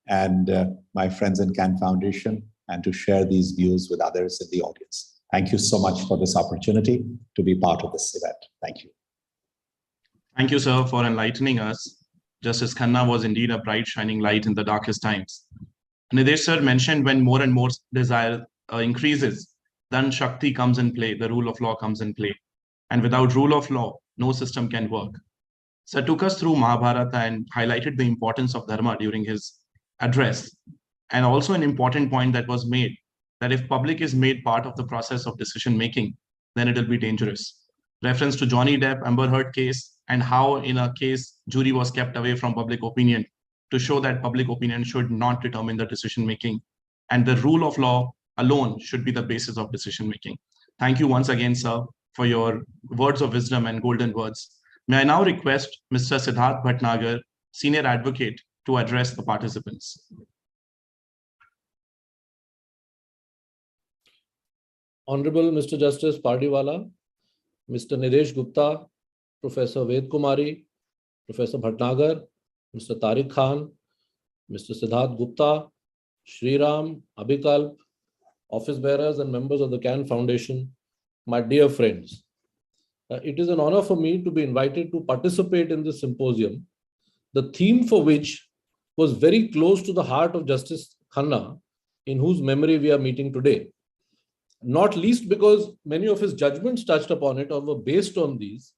and my friends in Can Foundation, and to share these views with others in the audience. Thank you so much for this opportunity to be part of this event. Thank you. Thank you, sir, for enlightening us. Justice Khanna was indeed a bright, shining light in the darkest times. Nidesh sir mentioned when more and more desire increases, then Shakti comes in play, the rule of law comes in play. And without rule of law, no system can work. Sir took us through Mahabharata and highlighted the importance of Dharma during his address. And also an important point that was made, that if public is made part of the process of decision-making, then it will be dangerous. Reference to Johnny Depp, Amber Heard case, and how in a case, jury was kept away from public opinion to show that public opinion should not determine the decision-making. And the rule of law alone should be the basis of decision-making. Thank you once again, sir, for your words of wisdom and golden words. May I now request Mr. Siddharth Bhatnagar, Senior Advocate, to address the participants. Honorable Mr. Justice Pardiwala, Mr. Nidesh Gupta, Professor Ved Kumari, Professor Bhatnagar, Mr. Tariq Khan, Mr. Siddharth Gupta, Shriram, Abhikalp, office bearers and members of the Can Foundation, my dear friends. It is an honor for me to be invited to participate in this symposium, the theme for which was very close to the heart of Justice Khanna, in whose memory we are meeting today. Not least because many of his judgments touched upon it or were based on these,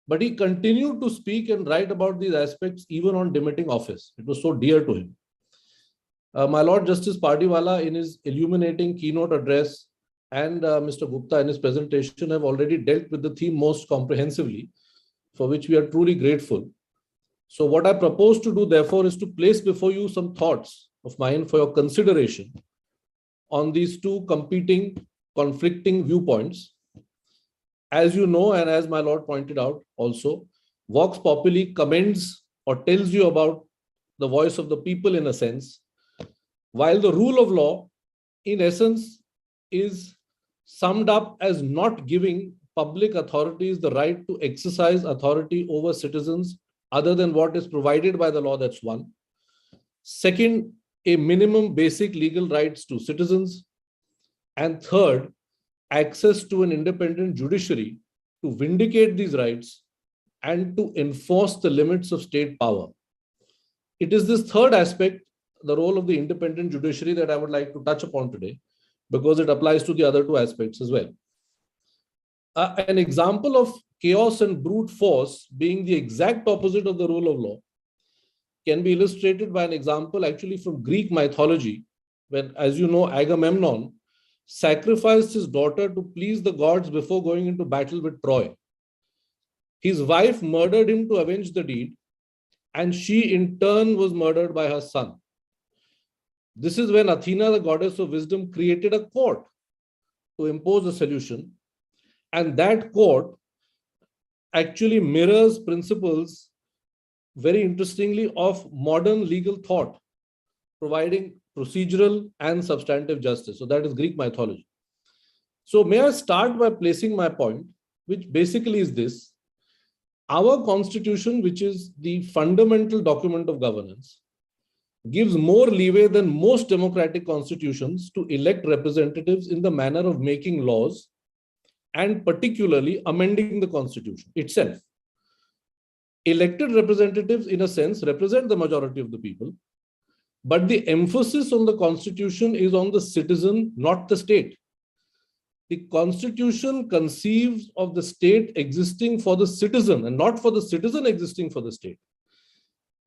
but he continued to speak and write about these aspects even on demitting office. It was so dear to him. My Lord Justice Pardiwala, in his illuminating keynote address, and Mr. Gupta in his presentation have already dealt with the theme most comprehensively, for which we are truly grateful. So what I propose to do, therefore, is to place before you some thoughts of mine for your consideration on these two competing, conflicting viewpoints. As you know, and as my Lord pointed out also, Vox Populi commends or tells you about the voice of the people in a sense, while the rule of law, in essence, is summed up as not giving public authorities the right to exercise authority over citizens other than what is provided by the law. That's one. Second, a minimum basic legal rights to citizens. And third, access to an independent judiciary to vindicate these rights and to enforce the limits of state power. It is this third aspect, the role of the independent judiciary, that I would like to touch upon today, because it applies to the other two aspects as well. An example of chaos and brute force being the exact opposite of the rule of law can be illustrated by an example actually from Greek mythology, when, as you know, Agamemnon sacrificed his daughter to please the gods before going into battle with Troy. His wife murdered him to avenge the deed, and she in turn was murdered by her son. This is when Athena, the goddess of wisdom, created a court to impose a solution. And that court actually mirrors principles, very interestingly, of modern legal thought, providing procedural and substantive justice. So that is Greek mythology. So may I start by placing my point, which basically is this. Our constitution, which is the fundamental document of governance, gives more leeway than most democratic constitutions to elect representatives in the manner of making laws and particularly amending the constitution itself. Elected representatives, in a sense, represent the majority of the people, but the emphasis on the constitution is on the citizen, not the state. The constitution conceives of the state existing for the citizen and not for the citizen existing for the state.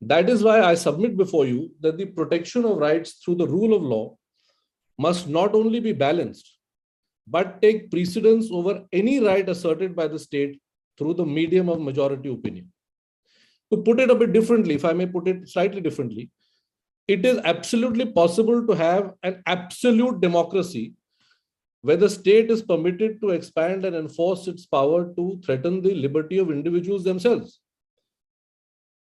That is why I submit before you that the protection of rights through the rule of law must not only be balanced, but take precedence over any right asserted by the state through the medium of majority opinion. To put it a bit differently, if I may put it slightly differently, it is absolutely possible to have an absolute democracy where the state is permitted to expand and enforce its power to threaten the liberty of individuals themselves.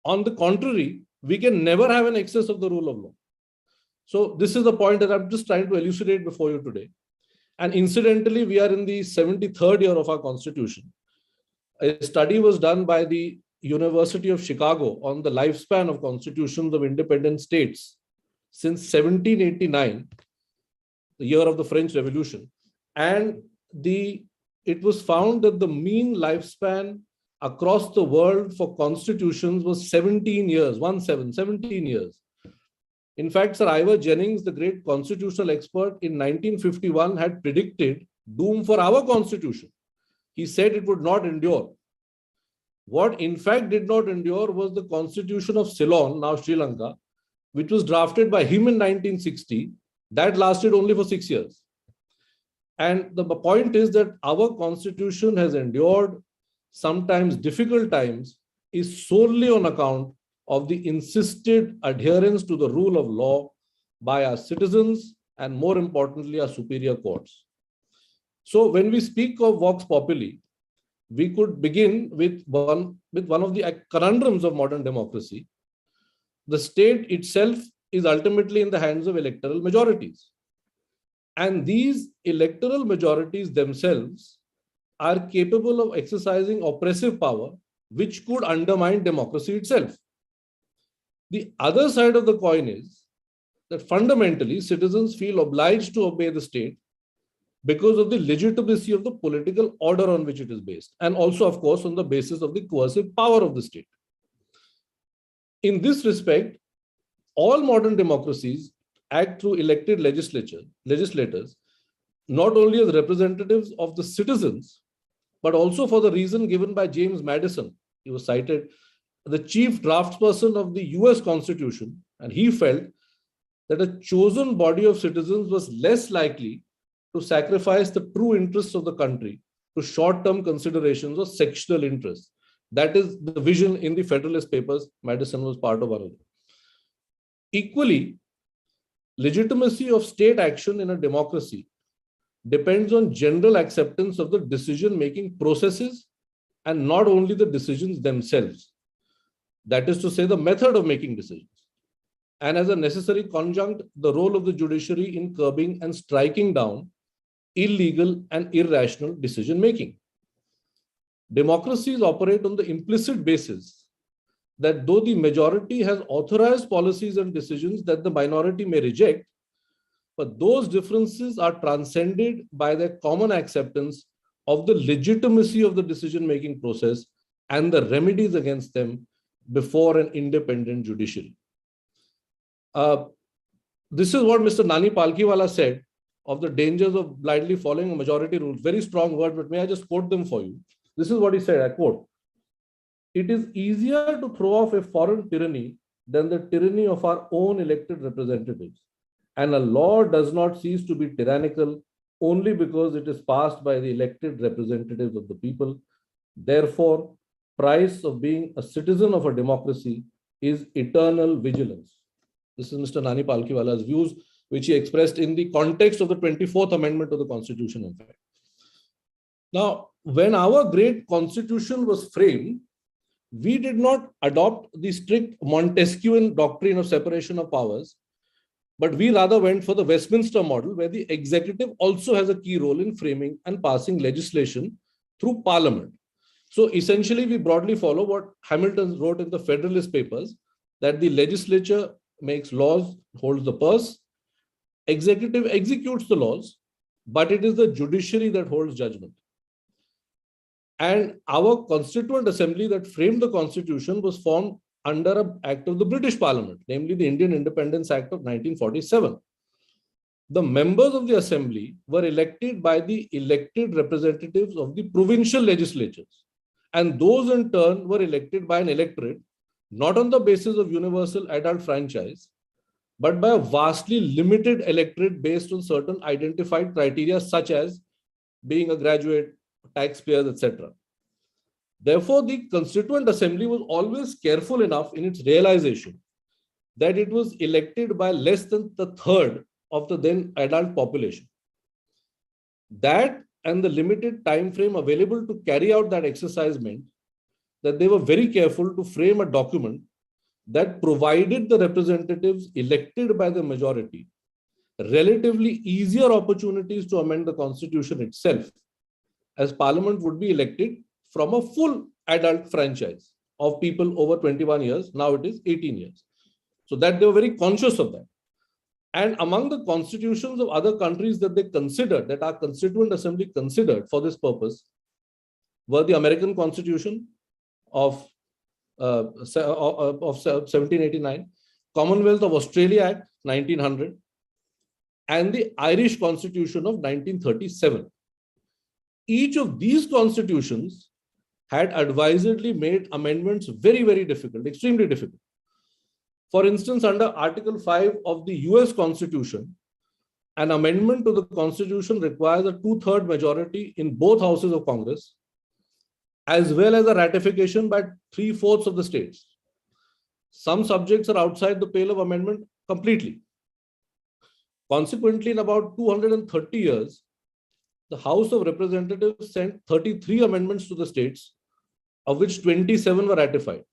On the contrary, we can never have an excess of the rule of law. So this is the point that I'm just trying to elucidate before you today. And incidentally, we are in the 73rd year of our constitution. A study was done by the University of Chicago on the lifespan of constitutions of independent states since 1789, the year of the French Revolution. And it was found that the mean lifespan across the world for constitutions was 17 years, 17 years. In fact, Sir Ivor Jennings, the great constitutional expert, in 1951 had predicted doom for our constitution. He said it would not endure. What in fact did not endure was the constitution of Ceylon, now Sri Lanka, which was drafted by him in 1960. That lasted only for 6 years. And the point is that our constitution has endured sometimes difficult times is solely on account of the insisted adherence to the rule of law by our citizens and, more importantly, our superior courts. So when we speak of Vox Populi, we could begin with one of the conundrums of modern democracy. The state itself is ultimately in the hands of electoral majorities. And these electoral majorities themselves are capable of exercising oppressive power, which could undermine democracy itself. The other side of the coin is that fundamentally citizens feel obliged to obey the state because of the legitimacy of the political order on which it is based, and also, of course, on the basis of the coercive power of the state. In this respect, all modern democracies act through elected legislators, not only as representatives of the citizens, but also for the reason given by James Madison. He was cited the chief draftsperson of the US Constitution, and he felt that a chosen body of citizens was less likely to sacrifice the true interests of the country to short-term considerations or sectional interests. That is the vision in the Federalist Papers. Madison was part of one of them. Equally, legitimacy of state action in a democracy depends on general acceptance of the decision-making processes and not only the decisions themselves. That is to say, the method of making decisions. And as a necessary conjunct, the role of the judiciary in curbing and striking down illegal and irrational decision-making. Democracies operate on the implicit basis that though the majority has authorized policies and decisions that the minority may reject, but those differences are transcended by their common acceptance of the legitimacy of the decision-making process and the remedies against them before an independent judiciary. This is what Mr. Nani Palkhiwala said of the dangers of blindly following a majority rule. Very strong word, but may I just quote them for you? This is what he said, I quote, "It is easier to throw off a foreign tyranny than the tyranny of our own elected representatives. And a law does not cease to be tyrannical only because it is passed by the elected representatives of the people. Therefore, price of being a citizen of a democracy is eternal vigilance." This is Mr. Nani Palkhiwala's views, which he expressed in the context of the 24th Amendment of the Constitution, in fact. Now, when our great Constitution was framed, we did not adopt the strict Montesquieuan doctrine of separation of powers, but we rather went for the Westminster model, where the executive also has a key role in framing and passing legislation through Parliament. So essentially, we broadly follow what Hamilton wrote in the Federalist Papers, that the legislature makes laws, holds the purse, executive executes the laws, but it is the judiciary that holds judgment. And our Constituent Assembly that framed the Constitution was formed under an act of the British Parliament, namely the Indian Independence Act of 1947. The members of the Assembly were elected by the elected representatives of the provincial legislatures, and those in turn were elected by an electorate, not on the basis of universal adult franchise, but by a vastly limited electorate based on certain identified criteria, such as being a graduate, taxpayers, etc. Therefore, the Constituent Assembly was always careful enough in its realization that it was elected by less than the third of the then adult population. That and the limited time frame available to carry out that exercise meant that they were very careful to frame a document that provided the representatives elected by the majority relatively easier opportunities to amend the Constitution itself, as Parliament would be elected from a full adult franchise of people over 21 years. Now it is 18 years. So that they were very conscious of that. And among the constitutions of other countries that they considered, that our Constituent Assembly considered for this purpose, were the American Constitution of 1789, Commonwealth of Australia Act 1900, and the Irish Constitution of 1937. Each of these constitutions had advisedly made amendments very, very difficult, extremely difficult. For instance, under Article 5 of the US Constitution, an amendment to the Constitution requires a 2/3 majority in both houses of Congress, as well as a ratification by 3/4 of the states. Some subjects are outside the pale of amendment completely. Consequently, in about 230 years, the House of Representatives sent 33 amendments to the states, of which 27 were ratified.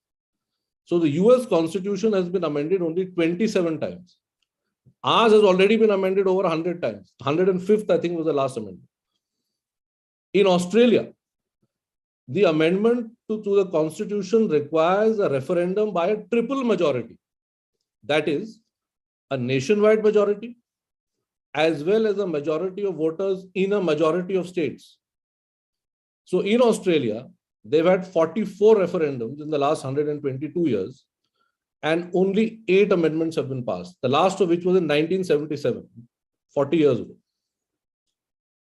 So the US Constitution has been amended only 27 times. Ours has already been amended over 100 times. 105th, I think, was the last amendment. In Australia, the amendment to the Constitution requires a referendum by a triple majority. That is, a nationwide majority, as well as a majority of voters in a majority of states. So in Australia, they've had 44 referendums in the last 122 years, and only 8 amendments have been passed, the last of which was in 1977, 40 years ago.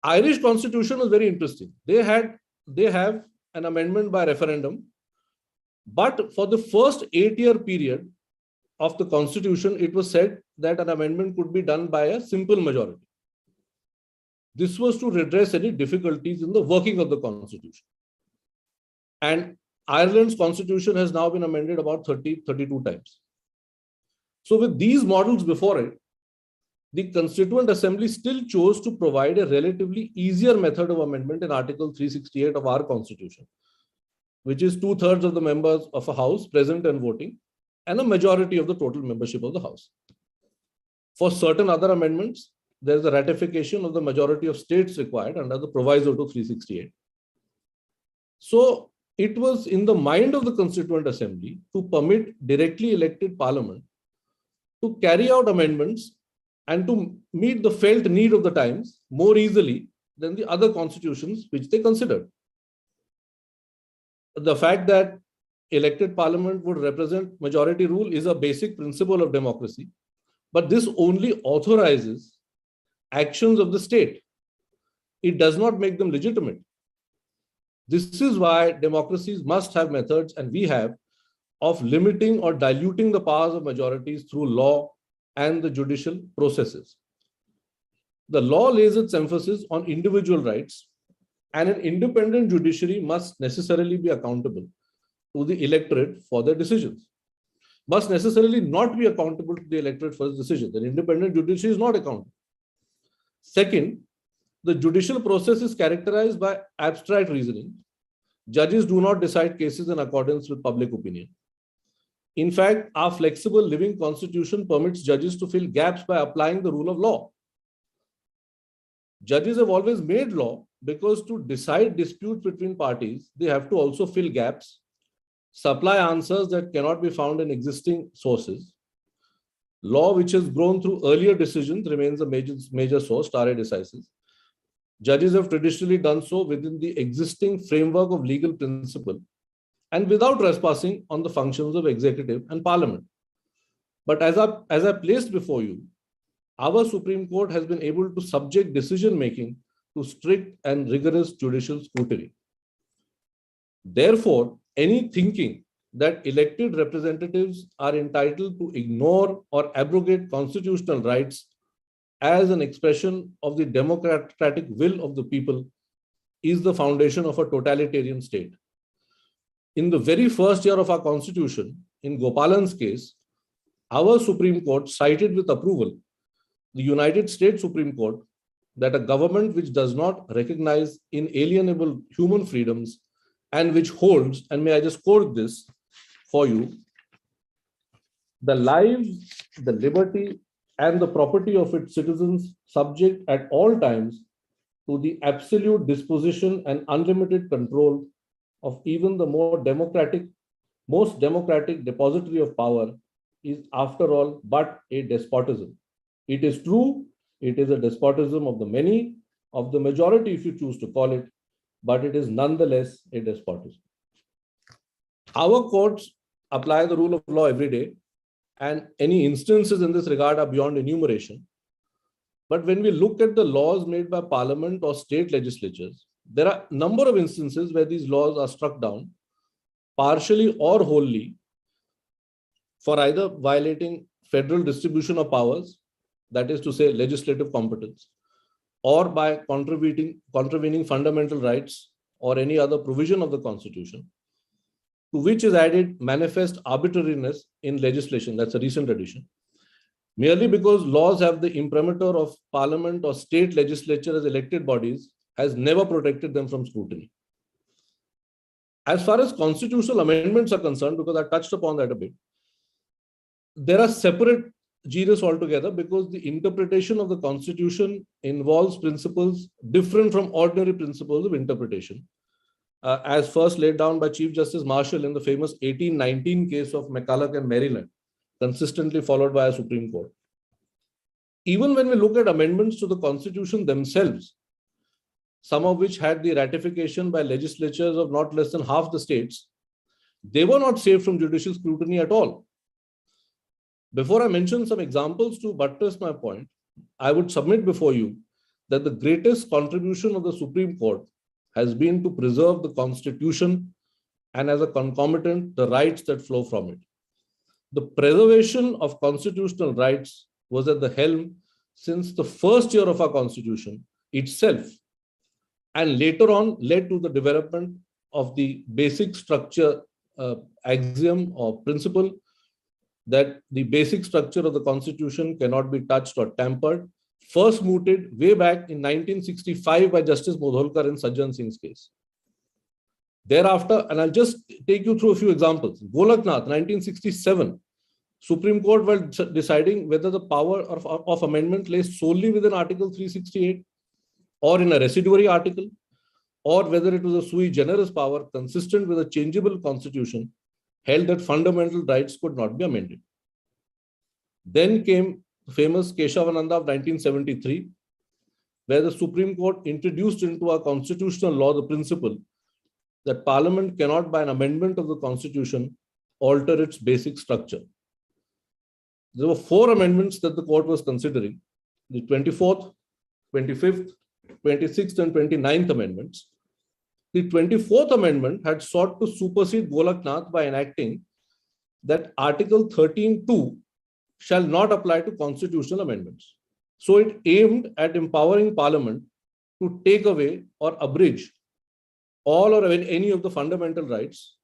Irish Constitution was very interesting. They have an amendment by referendum, but for the first 8-year period, of the Constitution, it was said that an amendment could be done by a simple majority. This was to redress any difficulties in the working of the Constitution. And Ireland's Constitution has now been amended about 32 times. So with these models before it, the Constituent Assembly still chose to provide a relatively easier method of amendment in Article 368 of our Constitution, which is 2/3 of the members of a House present and voting, and a majority of the total membership of the House. For certain other amendments, there is a ratification of the majority of states required under the proviso to 368. So it was in the mind of the Constituent Assembly to permit directly elected Parliament to carry out amendments and to meet the felt need of the times more easily than the other constitutions which they considered. The fact that elected Parliament would represent majority rule is a basic principle of democracy, but this only authorizes actions of the state. It does not make them legitimate. This is why democracies must have methods, and we have, of limiting or diluting the powers of majorities through law and the judicial processes. The law lays its emphasis on individual rights, and an independent judiciary must necessarily be accountable to the electorate for their decisions. Must necessarily not be accountable to the electorate for its decisions. An independent judiciary is not accountable. Second, the judicial process is characterized by abstract reasoning. Judges do not decide cases in accordance with public opinion. In fact, our flexible living constitution permits judges to fill gaps by applying the rule of law. Judges have always made law because to decide disputes between parties, they have to also fill gaps, supply answers that cannot be found in existing sources. Law which has grown through earlier decisions remains a major source, stare decisis. Judges have traditionally done so within the existing framework of legal principle and without trespassing on the functions of executive and parliament. But as I placed before you, our Supreme Court has been able to subject decision-making to strict and rigorous judicial scrutiny. Therefore, any thinking that elected representatives are entitled to ignore or abrogate constitutional rights as an expression of the democratic will of the people is the foundation of a totalitarian state. In the very first year of our constitution, in Gopalan's case, our Supreme Court cited with approval the United States Supreme Court that a government which does not recognize inalienable human freedoms and which holds, and may I just quote this for you, the lives, the liberty, and the property of its citizens subject at all times to the absolute disposition and unlimited control of even the most democratic depository of power is after all but a despotism. It is true, it is a despotism of the many, of the majority if you choose to call it, but it is nonetheless a despotism. Our courts apply the rule of law every day, and any instances in this regard are beyond enumeration. But when we look at the laws made by parliament or state legislatures, there are a number of instances where these laws are struck down, partially or wholly, for either violating federal distribution of powers, that is to say legislative competence, or by contravening fundamental rights or any other provision of the Constitution, to which is added manifest arbitrariness in legislation. That's a recent addition. Merely because laws have the imprimatur of parliament or state legislature as elected bodies has never protected them from scrutiny. As far as constitutional amendments are concerned, because I touched upon that a bit, there are separate genus altogether because the interpretation of the Constitution involves principles different from ordinary principles of interpretation, as first laid down by Chief Justice Marshall in the famous 1819 case of McCulloch and Maryland, consistently followed by a Supreme Court. Even when we look at amendments to the Constitution themselves, some of which had the ratification by legislatures of not less than half the states, they were not saved from judicial scrutiny at all. Before I mention some examples to buttress my point, I would submit before you that the greatest contribution of the Supreme Court has been to preserve the Constitution and as a concomitant, the rights that flow from it. the preservation of constitutional rights was at the helm since the first year of our constitution itself, and later on led to the development of the basic structure axiom or principle that the basic structure of the constitution cannot be touched or tampered, first mooted way back in 1965 by Justice Modholkar in Sajjan Singh's case. Thereafter, and I'll just take you through a few examples. Golaknath, 1967, Supreme Court was deciding whether the power of amendment lays solely within Article 368 or in a residuary article, or whether it was a sui generis power consistent with a changeable constitution, held that fundamental rights could not be amended. Then came the famous Keshavananda of 1973, where the Supreme Court introduced into our constitutional law the principle that Parliament cannot, by an amendment of the Constitution, alter its basic structure. There were 4 amendments that the court was considering: the 24th, 25th, 26th, and 29th amendments. The 24th amendment had sought to supersede Golaknath by enacting that Article 13(2) shall not apply to constitutional amendments. So it aimed at empowering Parliament to take away or abridge all or any of the fundamental rights,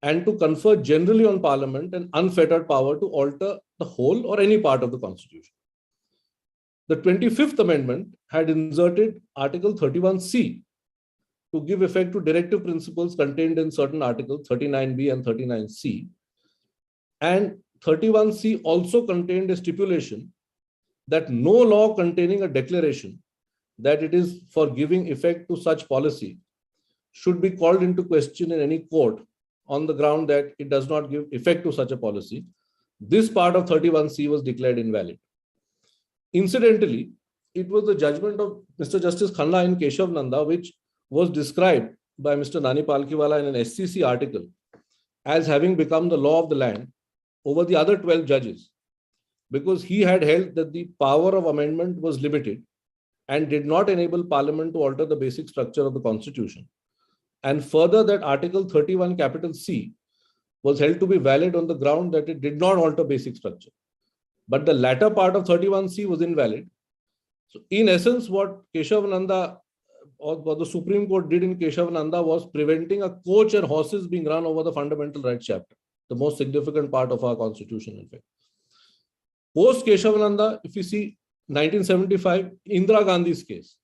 and to confer generally on Parliament an unfettered power to alter the whole or any part of the Constitution. The 25th Amendment had inserted Article 31C to give effect to directive principles contained in certain articles, 39B and 39C. And 31C also contained a stipulation that no law containing a declaration that it is for giving effect to such policy should be called into question in any court on the ground that it does not give effect to such a policy. This part of 31C was declared invalid. Incidentally, it was the judgment of Mr. Justice Khanna in Keshavananda, which was described by Mr. Nani Palkhiwala in an SCC article as having become the law of the land over the other 12 judges, because he had held that the power of amendment was limited and did not enable Parliament to alter the basic structure of the Constitution. And further, that Article 31 capital C was held to be valid on the ground that it did not alter basic structure. But the latter part of 31C was invalid. So in essence, what Keshavananda or what the Supreme Court did in Keshavananda was preventing a coach and horses being run over the fundamental rights chapter, the most significant part of our Constitution, in fact. Post Keshavananda, if you see 1975, Indira Gandhi's case,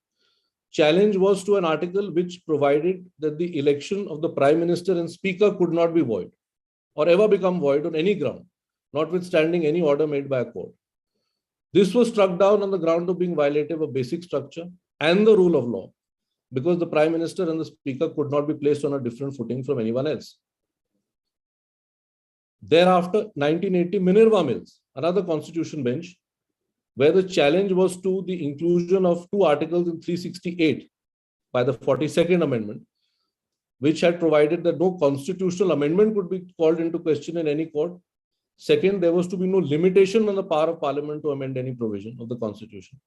challenge was to an article which provided that the election of the Prime Minister and Speaker could not be void or ever become void on any ground, notwithstanding any order made by a court. This was struck down on the ground of being violative of basic structure and the rule of law, because the Prime Minister and the Speaker could not be placed on a different footing from anyone else. Thereafter, 1980, Minerva Mills, another constitution bench, where the challenge was to the inclusion of 2 articles in 368 by the 42nd Amendment, which had provided that no constitutional amendment could be called into question in any court. Second, there was to be no limitation on the power of Parliament to amend any provision of the Constitution.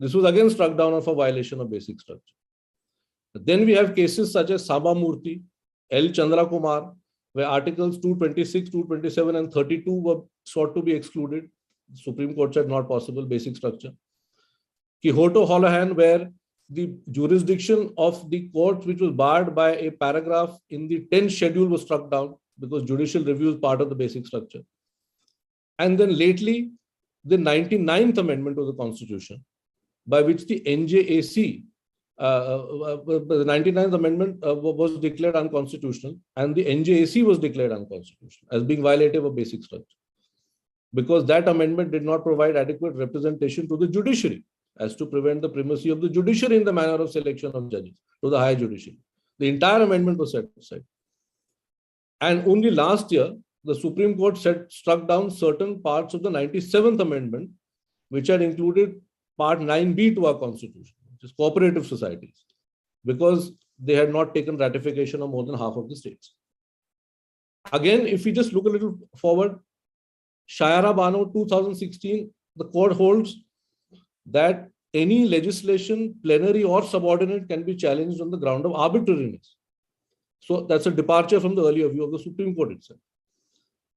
This was again struck down for violation of basic structure. Then we have cases such as Sabha Murthy, L. Chandra Kumar, where Articles 226, 227, and 32 were sought to be excluded. The Supreme Court said not possible, basic structure. Quixote Holohan, where the jurisdiction of the court, which was barred by a paragraph in the 10th schedule, was struck down because judicial review is part of the basic structure. And then lately, the 99th Amendment of the Constitution, by which the NJAC, the 99th Amendment was declared unconstitutional, and the NJAC was declared unconstitutional as being violative of basic structure, because that amendment did not provide adequate representation to the judiciary as to prevent the primacy of the judiciary in the manner of selection of judges to the higher judiciary. The entire amendment was set aside. And only last year, the Supreme Court struck down certain parts of the 97th Amendment, which had included Part 9B to our Constitution, which is cooperative societies, because they had not taken ratification of more than half of the states. Again, if we just look a little forward, Shayara Bano 2016, the court holds that any legislation, plenary or subordinate, can be challenged on the ground of arbitrariness. So that's a departure from the earlier view of the Supreme Court itself.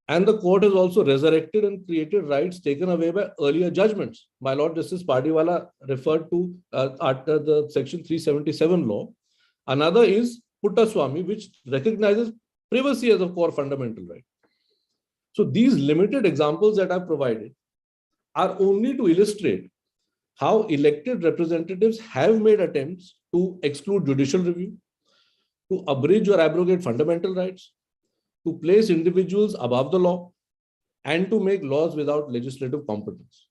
And the court has also resurrected and created rights taken away by earlier judgments. My Lord Justice Pardiwala referred to under the Section 377 law. Another is Puttaswamy, which recognizes privacy as a core fundamental right. So these limited examples that I've provided are only to illustrate how elected representatives have made attempts to exclude judicial review, to abridge or abrogate fundamental rights, to place individuals above the law, and to make laws without legislative competence.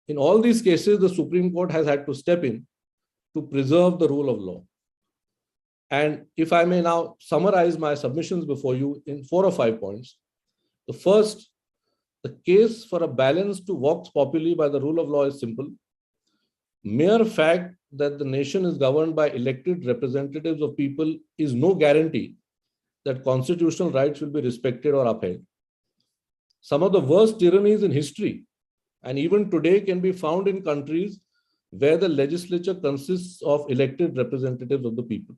In all these cases, the Supreme Court has had to step in to preserve the rule of law. And if I may now summarize my submissions before you in 4 or 5 points. The first, the case for a balance to vox populi by the rule of law is simple. Mere fact that the nation is governed by elected representatives of people is no guarantee that constitutional rights will be respected or upheld. Some of the worst tyrannies in history, and even today, can be found in countries where the legislature consists of elected representatives of the people.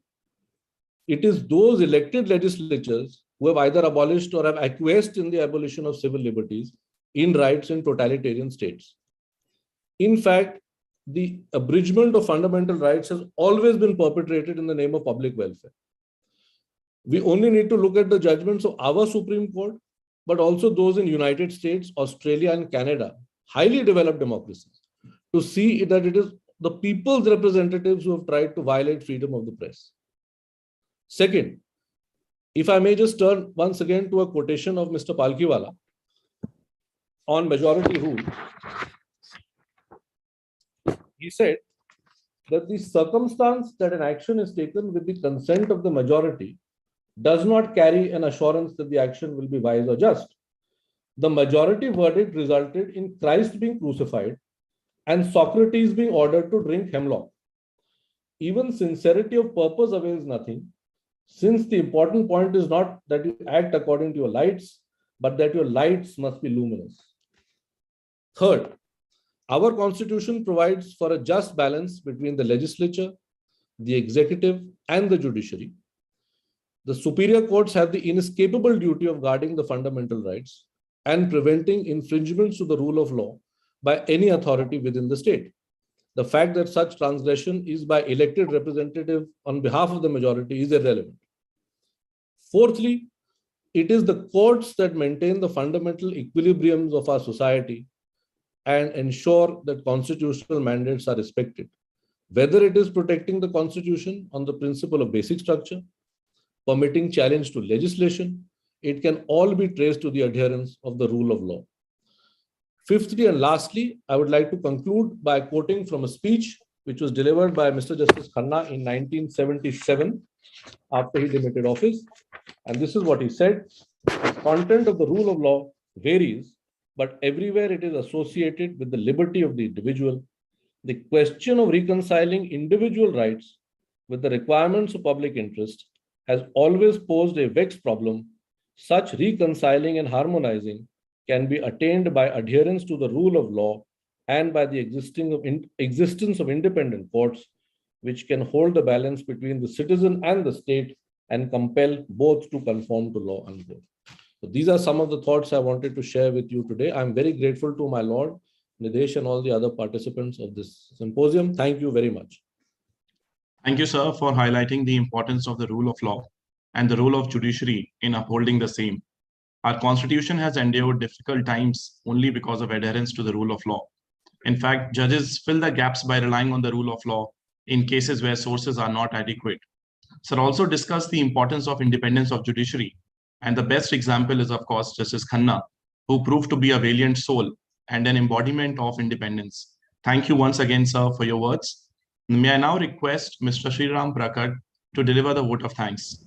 It is those elected legislatures who have either abolished or have acquiesced in the abolition of civil liberties in rights in totalitarian states. In fact, the abridgment of fundamental rights has always been perpetrated in the name of public welfare. We only need to look at the judgments of our Supreme Court, but also those in United States, Australia, and Canada, highly developed democracies, to see that it is the people's representatives who have tried to violate freedom of the press. Second, if I may just turn once again to a quotation of Mr. Palkhiwala on majority rule. He said that the circumstance that an action is taken with the consent of the majority does not carry an assurance that the action will be wise or just. The majority verdict resulted in Christ being crucified and Socrates being ordered to drink hemlock. Even sincerity of purpose avails nothing, since the important point is not that you act according to your lights, but that your lights must be luminous. Third, our constitution provides for a just balance between the legislature, the executive, and the judiciary. The superior courts have the inescapable duty of guarding the fundamental rights and preventing infringements to the rule of law by any authority within the state. The fact that such transgression is by elected representative on behalf of the majority is irrelevant. Fourthly, it is the courts that maintain the fundamental equilibriums of our society and ensure that constitutional mandates are respected, whether it is protecting the constitution on the principle of basic structure, permitting challenge to legislation, it can all be traced to the adherence of the rule of law. Fifthly and lastly, I would like to conclude by quoting from a speech which was delivered by Mr. Justice Khanna in 1977 after he demitted office. And this is what he said: the content of the rule of law varies, but everywhere it is associated with the liberty of the individual. The question of reconciling individual rights with the requirements of public interest has always posed a vexed problem. Such reconciling and harmonizing can be attained by adherence to the rule of law and by the existence of independent courts, which can hold the balance between the citizen and the state and compel both to conform to law and order. So these are some of the thoughts I wanted to share with you today. I'm very grateful to my Lord, Nidesh, and all the other participants of this symposium. Thank you very much. Thank you, sir, for highlighting the importance of the rule of law and the role of judiciary in upholding the same. Our constitution has endured difficult times only because of adherence to the rule of law. In fact, judges fill the gaps by relying on the rule of law in cases where sources are not adequate. Sir also discussed the importance of independence of judiciary. And the best example is, of course, Justice Khanna, who proved to be a valiant soul and an embodiment of independence. Thank you once again, sir, for your words. May I now request Mr. Sriram Prakat to deliver the vote of thanks.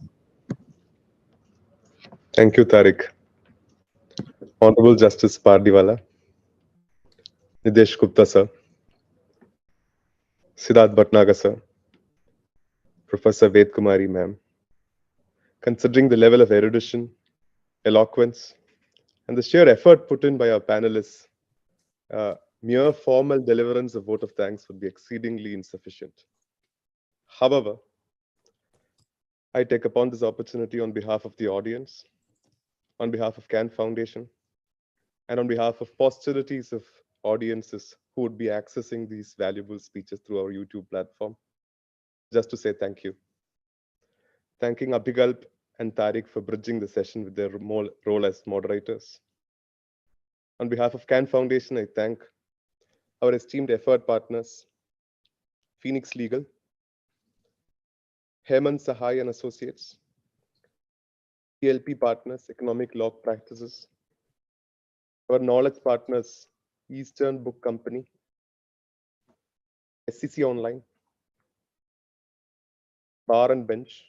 Thank you, Tariq. Honorable Justice Pardiwala, Nidesh Gupta, sir, Siddharth Bhatnagar, sir, Professor Ved Kumari, ma'am. Considering the level of erudition, eloquence, and the sheer effort put in by our panelists, mere formal deliverance of vote of thanks would be exceedingly insufficient. However, I take upon this opportunity on behalf of the audience, on behalf of Khan Foundation, and on behalf of posterities of audiences who would be accessing these valuable speeches through our YouTube platform, just to say thank you. Thanking Abhigalp and Tariq for bridging the session with their role as moderators. On behalf of Khan Foundation, I thank our esteemed effort partners, Phoenix Legal, Hemant Sahai and Associates, ELP partners, Economic Law Practices, our knowledge partners, Eastern Book Company, SCC Online, Bar and Bench,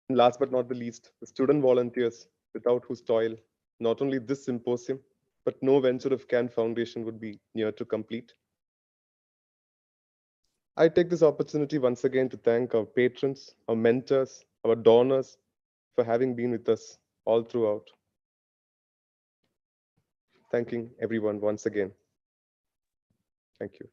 and last but not the least, the student volunteers without whose toil, not only this symposium, but no venture of Khan Foundation would be near to complete. I take this opportunity once again to thank our patrons, our mentors, our donors for having been with us all throughout. Thanking everyone once again. Thank you.